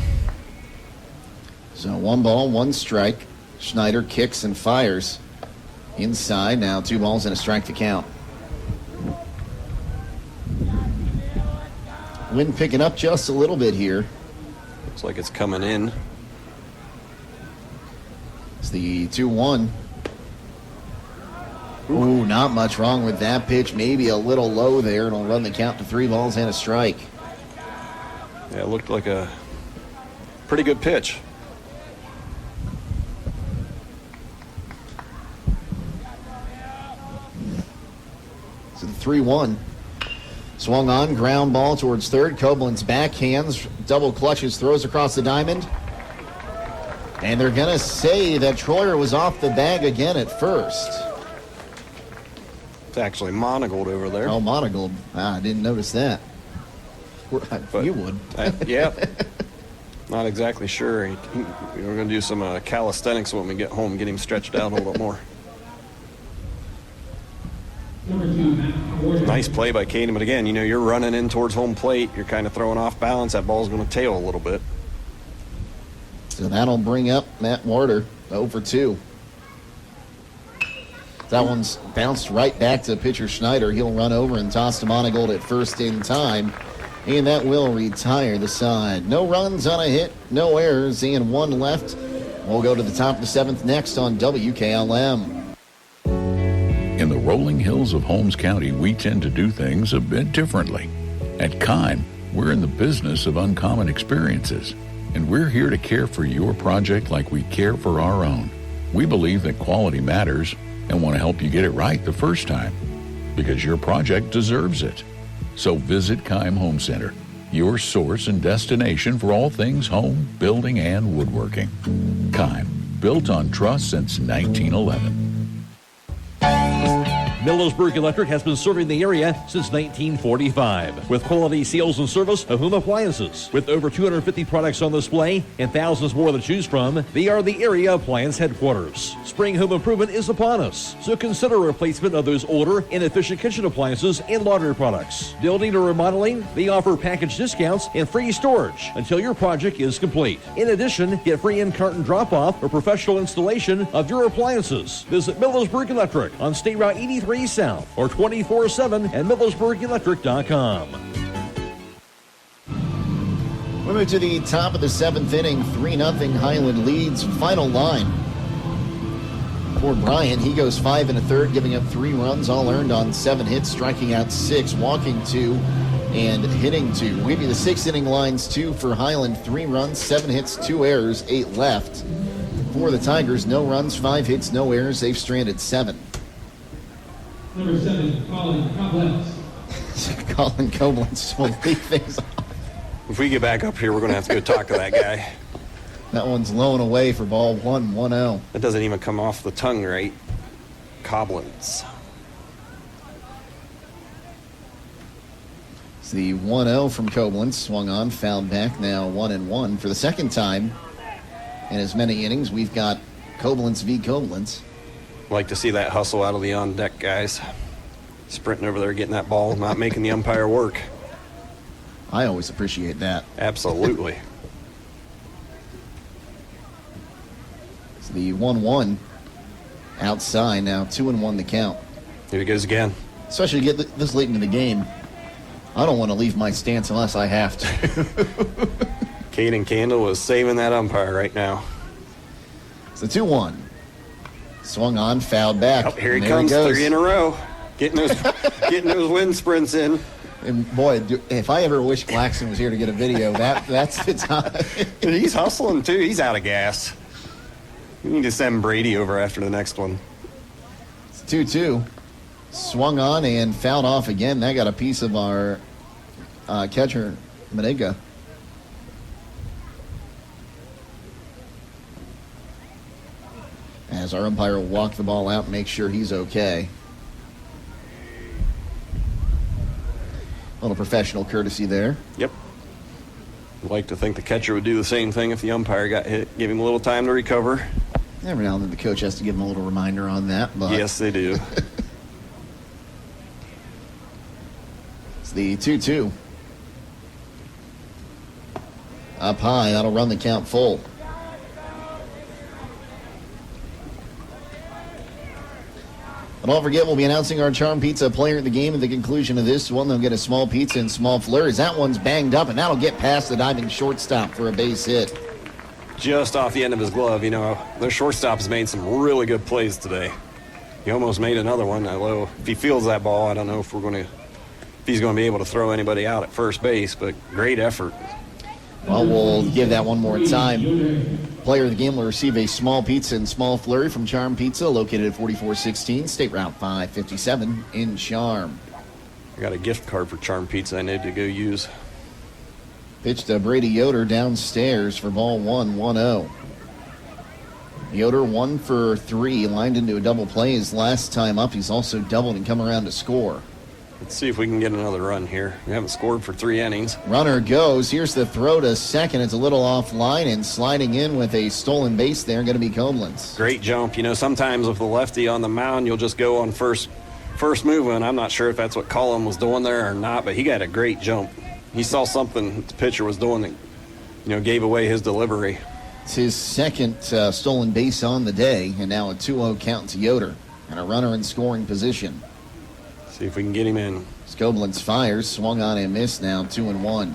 So 1 ball, 1 strike. Schneider kicks and fires inside. Now 2 balls and a strike to count. Wind picking up just a little bit here. Looks like it's coming in. It's the 2-1. Ooh, not much wrong with that pitch. Maybe a little low there. It'll run the count to 3 balls and a strike. Yeah, it looked like a pretty good pitch. So the 3-1. Swung on, ground ball towards third. Koblenz backhands, double clutches, throws across the diamond. And they're going to say that Troyer was off the bag again at first. It's actually monogled over there. Oh, monogled. I didn't notice that. But you would. Yeah. Not exactly sure. We're going to do some calisthenics when we get home, get him stretched out a little bit more. Nice play by Caden, but again, you know, you're running in towards home plate. You're kind of throwing off balance. That ball's going to tail a little bit. So that'll bring up Matt Warder, 0 for 2. That one's bounced right back to pitcher Schneider. He'll run over and toss to Monagold at first in time. And that will retire the side. No runs on a hit, no errors, and 1 left. We'll go to the top of the 7th next on WKLM. In the rolling hills of Holmes County, we tend to do things a bit differently. At Kime, we're in the business of uncommon experiences, and we're here to care for your project like we care for our own. We believe that quality matters and want to help you get it right the first time, because your project deserves it. So visit Kime Home Center, your source and destination for all things home, building, and woodworking. Kime, built on trust since 1911. Millersburg Electric has been serving the area since 1945 with quality sales and service of home appliances. With over 250 products on display and thousands more to choose from, they are the area appliance headquarters. Spring home improvement is upon us, so consider a replacement of those older, inefficient kitchen appliances and laundry products. Building or remodeling, they offer package discounts and free storage until your project is complete. In addition, get free in-carton drop-off or professional installation of your appliances. Visit Millersburg Electric on State Route 83 South or 24/7 at millersburgelectric.com. We move to the top of the 7th inning. 3-0 Hiland leads. Final line. For Bryant, he goes 5 1/3, giving up 3 runs, all earned on 7 hits, striking out 6, walking 2, and hitting 2. We give you the 6th inning lines, 2 for Hiland, 3 runs, 7 hits, 2 errors, 8 left. For the Tigers, no runs, 5 hits, no errors. They've stranded 7. Number 7, Colin Koblenz. Colin Koblenz will lead things off. If we get back up here, we're going to have to go talk to that guy. That one's low and away for ball 1, 1-0. That doesn't even come off the tongue right. Koblenz. It's the 1-0 from Koblenz. Swung on, fouled back, now 1-1. For the second time in as many innings, we've got Koblenz v. Koblenz. Like to see that hustle out of the on-deck guys. Sprinting over there, getting that ball, not making the umpire work. I always appreciate that. Absolutely. It's the 1-1 outside, now 2-1 the count. Here he goes again. Especially get this late into the game. I don't want to leave my stance unless I have to. Caden Candle is saving that umpire right now. It's the 2-1. Swung on, fouled back. Oh, here he comes, 3 in a row. Getting those wind sprints in. And boy, if I ever wish Claxton was here to get a video, that's the time. He's hustling too. He's out of gas. We need to send Brady over after the next one. It's 2-2. Swung on and fouled off again. That got a piece of our catcher, Maniga. As our umpire will walk the ball out and make sure he's okay. A little professional courtesy there. Yep. I'd like to think the catcher would do the same thing if the umpire got hit. Give him a little time to recover. Every now and then the coach has to give him a little reminder on that. But yes, they do. It's the 2-2. Up high, that'll run the count full. And don't forget, we'll be announcing our Charm Pizza player at the game at the conclusion of this one. They'll get a small pizza and small flurries. That one's banged up, and that'll get past the diving shortstop for a base hit. Just off the end of his glove. You know, their shortstop has made some really good plays today. He almost made another one. Although, if he fields that ball, I don't know if he's going to be able to throw anybody out at first base, but great effort. Well, we'll give that one more time. Player of the game will receive a small pizza and small flurry from Charm Pizza, located at 4416 State Route 557 in Charm. I got a gift card for Charm Pizza I need to go use. Pitch to Brady Yoder downstairs for ball 1, 1-0. Yoder 1 for 3, lined into a double play his last time up. He's also doubled and come around to score. Let's see if we can get another run here. We haven't scored for 3 innings. Runner goes. Here's the throw to second. It's a little offline, and sliding in with a stolen base there, going to be Koblenz. Great jump. You know, sometimes with the lefty on the mound, you'll just go on first movement. I'm not sure if that's what Colin was doing there or not, but he got a great jump. He saw something the pitcher was doing that, you know, gave away his delivery. It's his second stolen base on the day, and now a 2-0 count to Yoder, and a runner in scoring position. See if we can get him in. Koblenz fires, swung on and missed now, 2-1.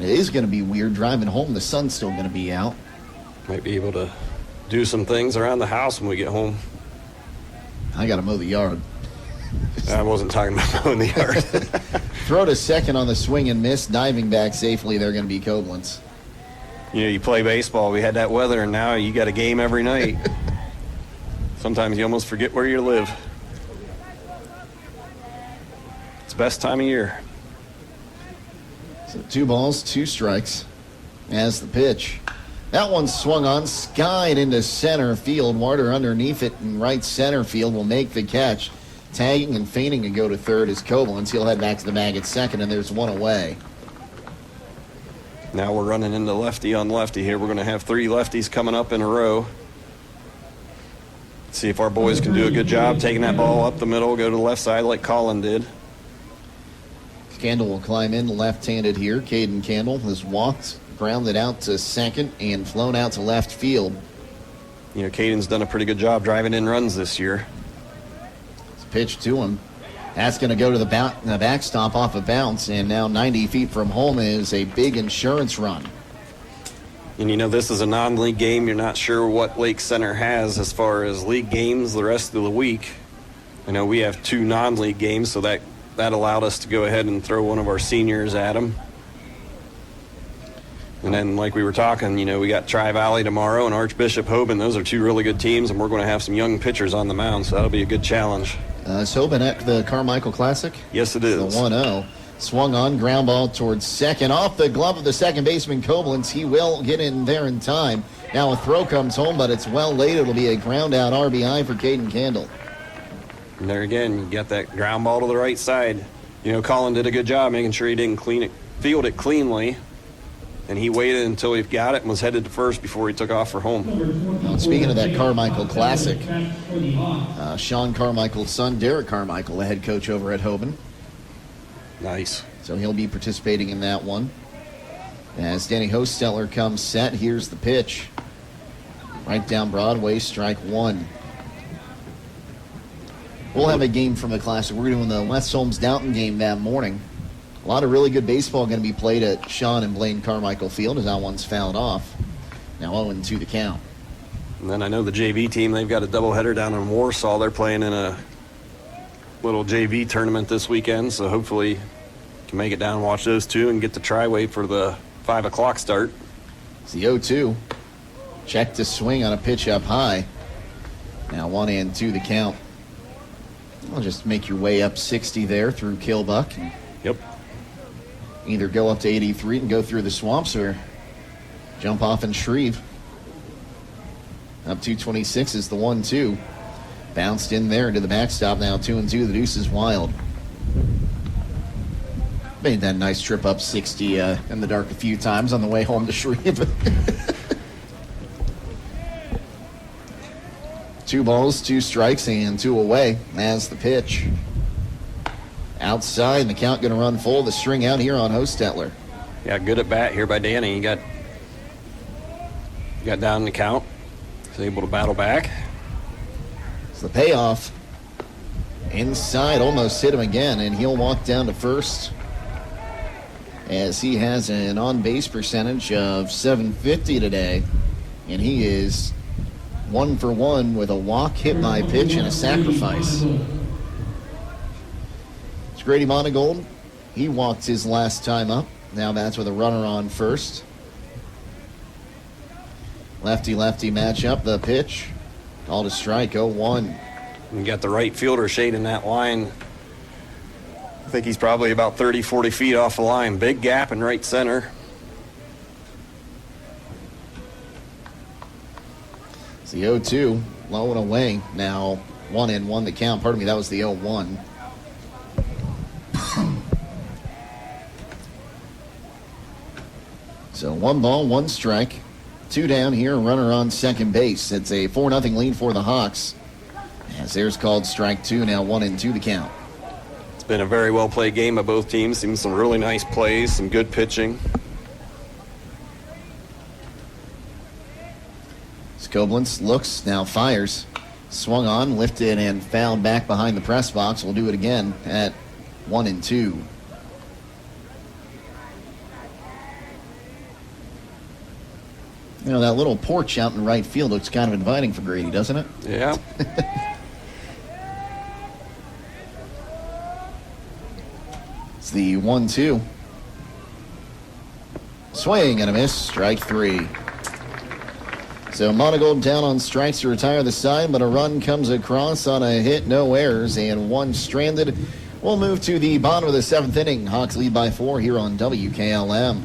It is going to be weird driving home. The sun's still going to be out. Might be able to do some things around the house when we get home. I got to mow the yard. I wasn't talking about mowing the yard. Throw to second on the swing and miss. Diving back safely. They're going to be Koblenz. You know, you play baseball. We had that weather, and now you got a game every night. Sometimes you almost forget where you live. It's the best time of year. So 2 balls, 2 strikes as the pitch. That one swung on, skied into center field. Warder underneath it in right center field will make the catch. Tagging and feigning to go to third is Koblenz. He'll head back to the bag at second, and there's 1 away. Now we're running into lefty on lefty here. We're going to have 3 lefties coming up in a row. See if our boys can do a good job taking that ball up the middle, go to the left side like Colin did. Candle will climb in left-handed here. Caden Candle has walked, grounded out to second, and flown out to left field. You know, Caden's done a pretty good job driving in runs this year. It's pitched to him. That's going to go to the backstop off a bounce, and now 90 feet from home is a big insurance run. And you know, this is a non-league game. You're not sure what Lake Center has as far as league games the rest of the week. I know we have 2 non-league games, so that allowed us to go ahead and throw one of our seniors at them. And then, like we were talking, you know, we got Tri-Valley tomorrow and Archbishop Hoban. Those are 2 really good teams, and we're going to have some young pitchers on the mound, so that'll be a good challenge. Is Hoban at the Carmichael Classic? Yes, it is. The 1-0. Swung on, ground ball towards second. Off the glove of the second baseman, Koblenz. He will get in there in time. Now a throw comes home, but it's well late. It'll be a ground out RBI for Caden Candle. And there again, you got that ground ball to the right side. You know, Colin did a good job making sure he didn't field it cleanly. And he waited until he got it and was headed to first before he took off for home. Well, speaking of that Carmichael Classic, Sean Carmichael's son, Derek Carmichael, the head coach over at Hoban. Nice. So he'll be participating in that one. As Danny Hosteller comes set, here's the pitch. Right down Broadway, strike 1. We'll have a game from the Classic. We're doing the West Holmes Downton game that morning. A lot of really good baseball going to be played at Sean and Blaine Carmichael Field as that one's fouled off. Now 0-2 the count. And then I know the JV team, they've got a doubleheader down in Warsaw. They're playing in a little JV tournament this weekend, so hopefully can make it down and watch those 2 and get to Tri-Way for the 5 o'clock start. It's the 0-2. Check to swing on a pitch up high. Now 1-2 the count. I'll just make your way up 60 there through Kilbuck. Yep. Either go up to 83 and go through the swamps or jump off in Shreve. Up 226 is the 1-2. Bounced in there into the backstop now. 2-2. The deuce is wild. Made that nice trip up 60 in the dark a few times on the way home to Shreve. 2 balls, 2 strikes, and 2 away as the pitch. Outside, and the count going to run full. The string out here on Hostetler. Yeah, good at bat here by Danny. He got down in the count. He's able to battle back. It's the payoff. Inside, almost hit him again, and he'll walk down to first as he has an on-base percentage of .750 today, and he is 1 for 1 with a walk, hit by pitch, and a sacrifice. It's Grady Monagold. He walked his last time up. Now that's with a runner on first. Lefty-lefty matchup. The pitch. Called a strike, 0-1. You got the right fielder shading that line. I think he's probably about 30, 40 feet off the line. Big gap in right center. It's the 0-2, low and away. Now 1-1 the count. Pardon me, that was the 0-1. So 1 ball, 1 strike. 2 down here, a runner on second base. It's a 4-0 lead for the Hawks. As there's called strike 2, now 1-2 the count. It's been a very well played game by both teams. Seen some really nice plays, some good pitching. Koblenz looks, now fires. Swung on, lifted, and fouled back behind the press box. We'll do it again at 1-2. You know, that little porch out in right field looks kind of inviting for Grady, doesn't it? Yeah. It's the 1-2. Swing and a miss, strike 3. So Monagold down on strikes to retire the side, but a run comes across on a hit, no errors, and 1 stranded. We'll move to the bottom of the 7th inning. Hawks lead by 4 here on WKLM.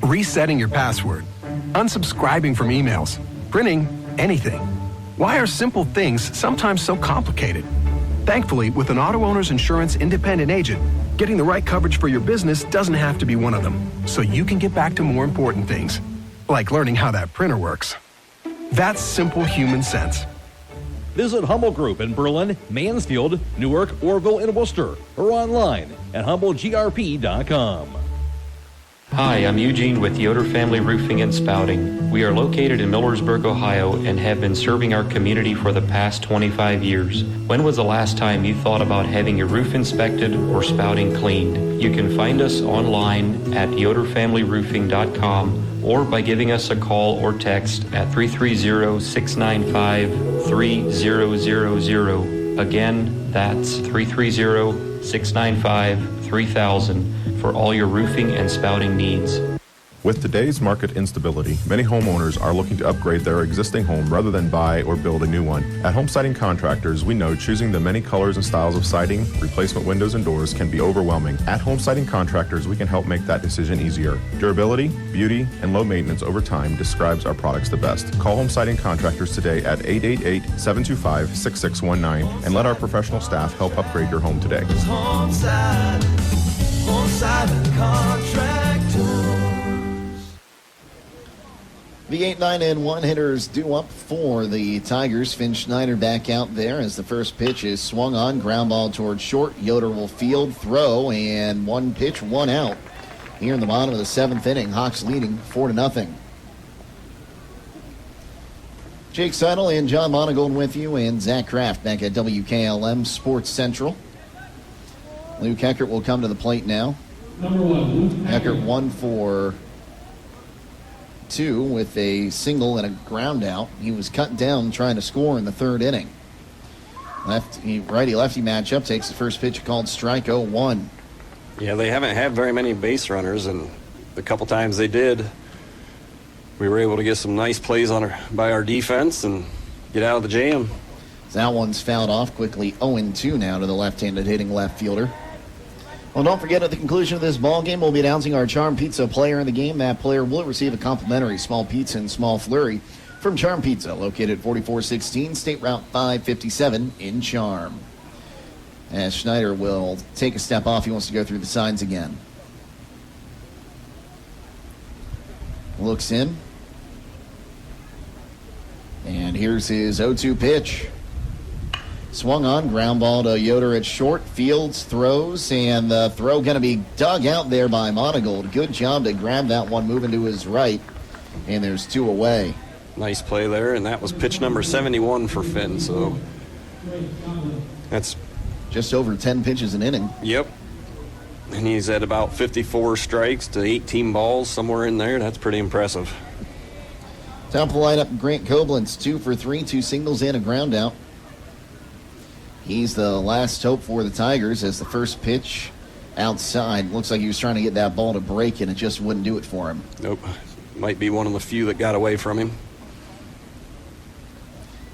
Resetting your password, unsubscribing from emails, printing anything. Why are simple things sometimes so complicated? Thankfully, with an auto owner's insurance independent agent, getting the right coverage for your business doesn't have to be one of them, so you can get back to more important things, like learning how that printer works. That's simple human sense. Visit Humble Group in Berlin, Mansfield, Newark, Orville, and Worcester, or online at humblegrp.com. Hi, I'm Eugene with Yoder Family Roofing and Spouting. We are located in Millersburg, Ohio, and have been serving our community for the past 25 years. When was the last time you thought about having your roof inspected or spouting cleaned? You can find us online at yoderfamilyroofing.com or by giving us a call or text at 330-695-3000. Again, that's 330-695-3000 for all your roofing and spouting needs. With today's market instability, many homeowners are looking to upgrade their existing home rather than buy or build a new one. At Home Siding Contractors, we know choosing the many colors and styles of siding, replacement windows, and doors can be overwhelming. At Home Siding Contractors, we can help make that decision easier. Durability, beauty, and low maintenance over time describes our products the best. Call Home Siding Contractors today at 888-725-6619 and let our professional staff help upgrade your home today. Home Siding Contractors. The 8-9-1 hitters due up for the Tigers. Finn Schneider back out there as the first pitch is swung on. Ground ball towards short. Yoder will field, throw, and 1 pitch, 1 out. Here in the bottom of the 7th inning, Hawks leading 4-0. Jake Seidel and John Monagold with you, and Zach Kraft back at WKLM Sports Central. Luke Eckert will come to the plate now. Number 1, Luke Eckert 1 for 2 with a single and a ground out. He was cut down trying to score in the 3rd inning. Righty-lefty matchup takes the first pitch called strike 0-1. Yeah, they haven't had very many base runners, and the couple times they did, we were able to get some nice plays by our defense and get out of the jam. That one's fouled off quickly. 0-2 now to the left-handed hitting left fielder. Well, don't forget, at the conclusion of this ball game, we'll be announcing our Charm Pizza player in the game. That player will receive a complimentary small pizza and small flurry from Charm Pizza, located at 4416 State Route 557 in Charm. As Schneider will take a step off, he wants to go through the signs again. Looks in. And here's his 0-2 pitch. Swung on, ground ball to Yoder at short. Fields throws, and the throw going to be dug out there by Monagold. Good job to grab that one, moving to his right. And there's 2 away. Nice play there, and that was pitch number 71 for Finn, so that's just over 10 pitches an inning. Yep. And he's at about 54 strikes to 18 balls, somewhere in there. That's pretty impressive. Top of the lineup, Grant Koblenz, 2 for 3, 2 singles and a ground out. He's the last hope for the Tigers as the first pitch outside. Looks like he was trying to get that ball to break, and it just wouldn't do it for him. Nope. Might be one of the few that got away from him.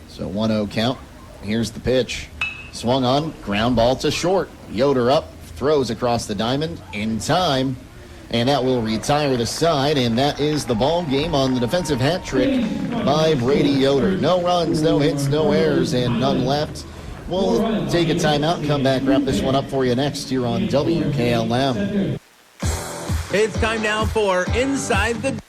So 1-0 count. Here's the pitch. Swung on, ground ball to short. Yoder up, throws across the diamond in time, and that will retire the side, and that is the ball game on the defensive hat trick by Brady Yoder. No runs, no hits, no errors, and none left. We'll take a timeout and come back, wrap this one up for you next here on WKLM. It's time now for Inside the...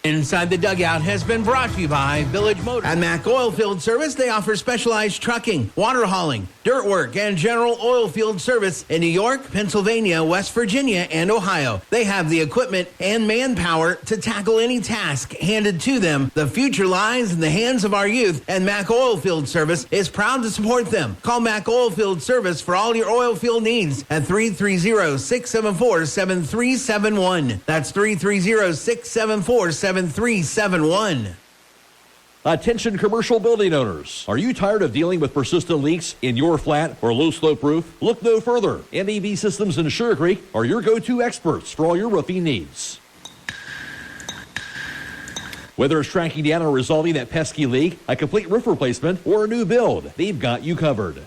Inside the Dugout has been brought to you by Village Motors. At Mac Oilfield Service, they offer specialized trucking, water hauling, dirt work, and general oil field service in New York, Pennsylvania, West Virginia, and Ohio. They have the equipment and manpower to tackle any task handed to them. The future lies in the hands of our youth, and Mac Oilfield Service is proud to support them. Call Mac Oilfield Service for all your oil field needs at 330-674-7371. That's 330-674-7371. Attention commercial building owners. Are you tired of dealing with persistent leaks in your flat or low slope roof? Look no further. MEB Systems in Sugar Creek are your go-to experts for all your roofing needs. Whether it's tracking down or resolving that pesky leak, a complete roof replacement, or a new build, they've got you covered.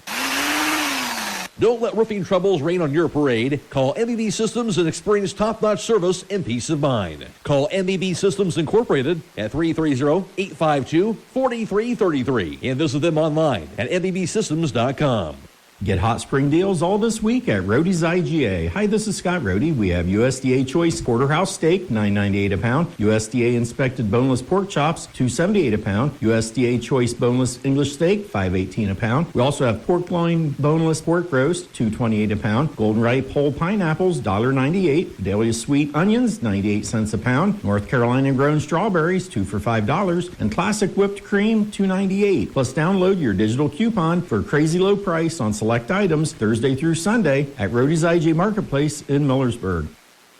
Don't let roofing troubles rain on your parade. Call MEB Systems and experience top-notch service and peace of mind. Call MEB Systems Incorporated at 330-852-4333 and visit them online at MEBsystems.com. Get hot spring deals all this week at Roadie's IGA. Hi, this is Scott Roadie. We have USDA Choice Porterhouse Steak, $9.98 a pound. USDA Inspected Boneless Pork Chops, $2.78 a pound. USDA Choice Boneless English Steak, $5.18 a pound. We also have Pork Loin Boneless Pork Roast, $2.28 a pound. Golden Ripe Whole Pineapples, $1.98. Vidalia Sweet Onions, 98 cents a pound. North Carolina Grown Strawberries, 2 for $5. And Classic Whipped Cream, $2.98. Plus download your digital coupon for crazy low price on select items Thursday through Sunday at Roadie's IGA Marketplace in Millersburg.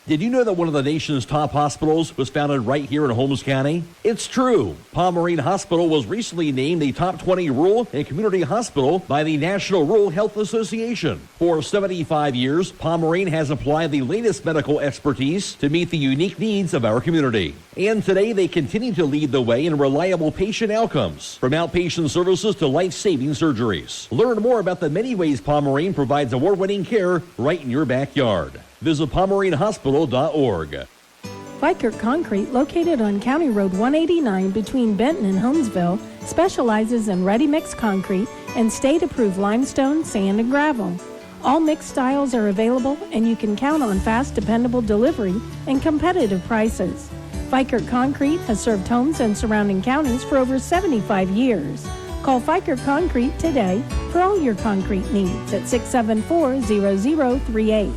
Did you know that one of the nation's top hospitals was founded right here in Holmes County? It's true. Palm Marine Hospital was recently named the top 20 rural and community hospital by the National Rural Health Association. For 75 years, Palm Marine has applied the latest medical expertise to meet the unique needs of our community. And today they continue to lead the way in reliable patient outcomes, from outpatient services to life-saving surgeries. Learn more about the many ways Palm Marine provides award-winning care right in your backyard. Visit PalmarineHospital.org. Fikert Concrete, located on County Road 189 between Benton and Holmesville, specializes in ready-mix concrete and state-approved limestone, sand, and gravel. All mixed styles are available, and you can count on fast, dependable delivery and competitive prices. Fikert Concrete has served homes and surrounding counties for over 75 years. Call Fikert Concrete today for all your concrete needs at 674-0038.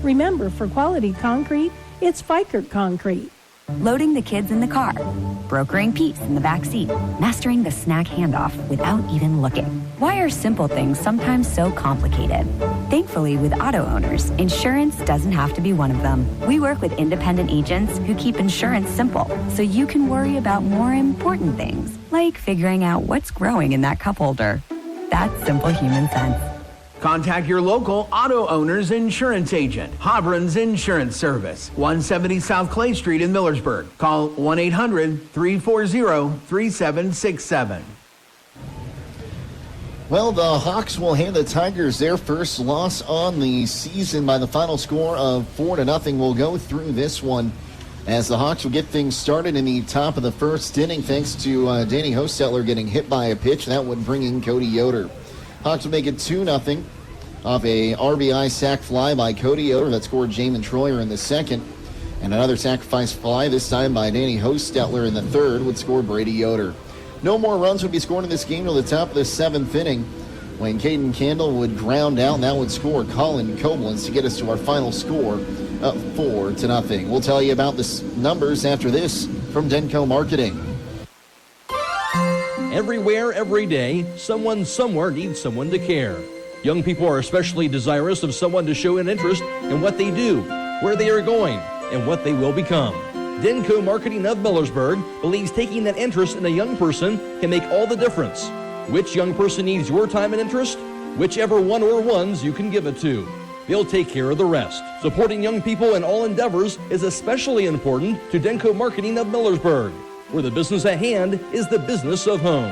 Remember, for quality concrete, it's Fikert Concrete. Loading the kids in the car, brokering peace in the back seat, mastering the snack handoff without even looking. Why are simple things sometimes so complicated? Thankfully, with auto owners, insurance doesn't have to be one of them. We work with independent agents who keep insurance simple, so you can worry about more important things, like figuring out what's growing in that cup holder. That's simple human sense. Contact your local auto owner's insurance agent, Hobron's Insurance Service, 170 South Clay Street in Millersburg. Call 1-800-340-3767. Well, the Hawks will hand the Tigers their first loss on the season by the final score of 4-0. We'll go through this one as the Hawks will get things started in the top of the first inning thanks to Danny Hostetler getting hit by a pitch. That would bring in Cody Yoder. Hawks will make it 2-0 off a RBI sac fly by Cody Yoder that scored Jamin Troyer in the second. And another sacrifice fly, this time by Danny Hostetler in the third, would score Brady Yoder. No more runs would be scored in this game till the top of the seventh inning when Caden Candle would ground out, and that would score Colin Koblenz to get us to our final score of 4-0. We'll tell you about the numbers after this from Denko Marketing. Everywhere, every day, someone somewhere needs someone to care. Young people are especially desirous of someone to show an interest in what they do, where they are going, and what they will become. Denko Marketing of Millersburg believes taking that interest in a young person can make all the difference. Which young person needs your time and interest? Whichever one or ones you can give it to. They'll take care of the rest. Supporting young people in all endeavors is especially important to Denko Marketing of Millersburg, where the business at hand is the business of home.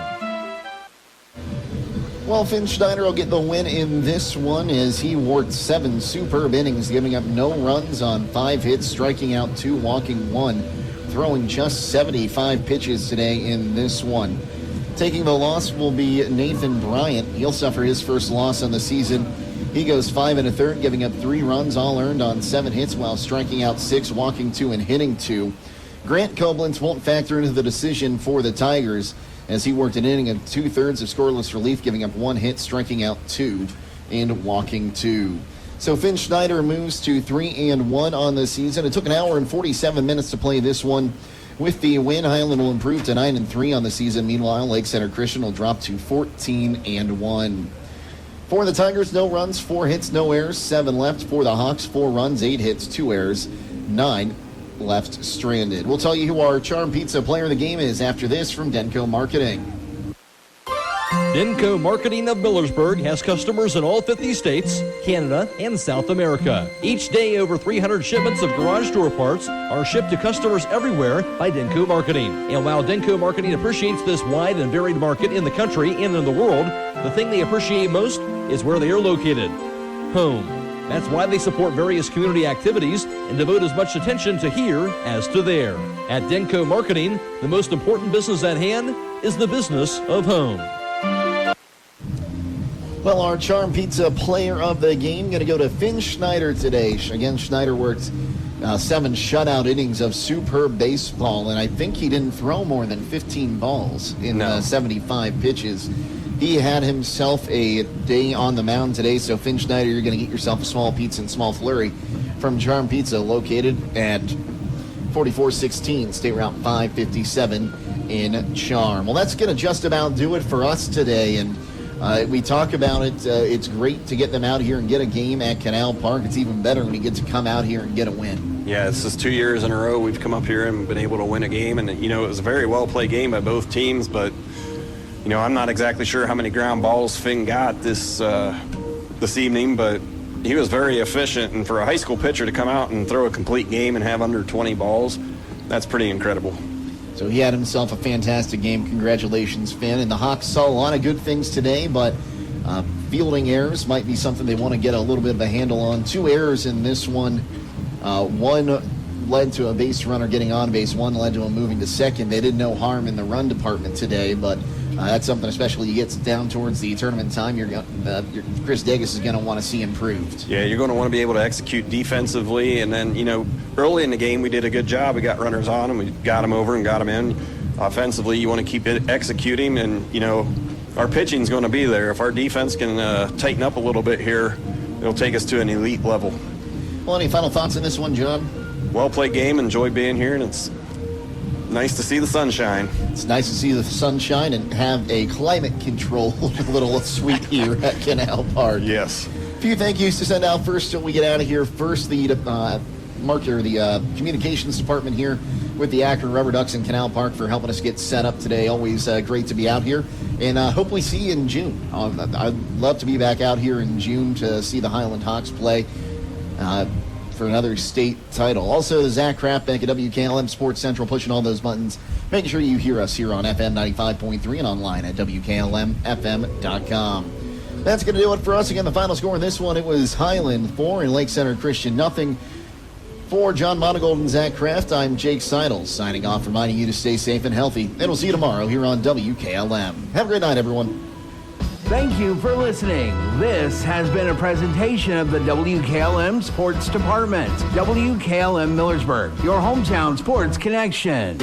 Well, Finn Schneider will get the win in this one as he worked 7 superb innings, giving up no runs on 5 hits, striking out 2, walking 1, throwing just 75 pitches today in this one. Taking the loss will be Nathan Bryant. He'll suffer his first loss on the season. He goes 5 1/3, giving up 3 runs, all earned on 7 hits, while striking out 6, walking 2, and hitting 2. Grant Koblenz won't factor into the decision for the Tigers as he worked an inning of 2/3 of scoreless relief, giving up 1 hit, striking out 2, and walking 2. So Finn Schneider moves to 3-1 on the season. It took an hour and 47 minutes to play this one. With the win, Hiland will improve to 9-3 on the season. Meanwhile, Lake Center Christian will drop to 14-1. For the Tigers, no runs, 4 hits, no errors, 7 left. For the Hawks, 4 runs, 8 hits, 2 errors, 9 left stranded. We'll tell you who our Charm Pizza player of the game is after this from Denko Marketing. Denko Marketing of Millersburg has customers in all 50 states, Canada, and South America. Each day, over 300 shipments of garage door parts are shipped to customers everywhere by Denko Marketing. And while Denko Marketing appreciates this wide and varied market in the country and in the world, the thing they appreciate most is where they are located: home. That's why they support various community activities and devote as much attention to here as to there. At Denko Marketing, the most important business at hand is the business of home. Well, our Charm Pizza player of the game going to go to Finn Schneider today. Again, Schneider worked 7 shutout innings of superb baseball, and I think he didn't throw more than 15 balls in 75 pitches. He had himself a day on the mound today, so Finn Schneider, you're going to get yourself a small pizza and small flurry from Charm Pizza, located at 4416 State Route 557 in Charm. Well, that's going to just about do it for us today, and we talk about it. It's great to get them out here and get a game at Canal Park. It's even better when you get to come out here and get a win. Yeah, this is 2 years in a row we've come up here and been able to win a game. And, it was a very well-played game by both teams. But, I'm not exactly sure how many ground balls Finn got this evening. But he was very efficient. And for a high school pitcher to come out and throw a complete game and have under 20 balls, that's pretty incredible. So he had himself a fantastic game. Congratulations, Finn. And the Hawks saw a lot of good things today, but fielding errors might be something they want to get a little bit of a handle on. 2 errors in this one. One led to a base runner getting on base. One led to him moving to second. They did no harm in the run department today, but that's something, especially you get down towards the tournament time, Chris Degas is going to want to see improved. Yeah, you're going to want to be able to execute defensively. And then, early in the game, we did a good job. We got runners on and we got them over and got them in. Offensively, you want to keep it executing. And, our pitching's going to be there. If our defense can tighten up a little bit here, it'll take us to an elite level. Well, any final thoughts on this one, John? Well-played game. Enjoy being here, and it's nice to see the sunshine. It's nice to see the sunshine and have a climate-controlled little suite here at Canal Park. Yes. A few thank yous to send out first till we get out of here. First, the communications department here with the Akron Rubber Ducks in Canal Park for helping us get set up today. Always great to be out here. And hopefully see you in June. I'd love to be back out here in June to see the Hiland Hawks play for another state title. Also, the Zach Kraft back at WKLM Sports Central pushing all those buttons. Making sure you hear us here on FM 95.3 and online at WKLM-FM.com. That's going to do it for us. Again, the final score in this one, it was Hiland 4 and Lake Center Christian nothing. For John Monagold and Zach Kraft, I'm Jake Seidel, signing off, reminding you to stay safe and healthy. And we'll see you tomorrow here on WKLM. Have a great night, everyone. Thank you for listening. This has been a presentation of the WKLM Sports Department. WKLM Millersburg, your hometown sports connection.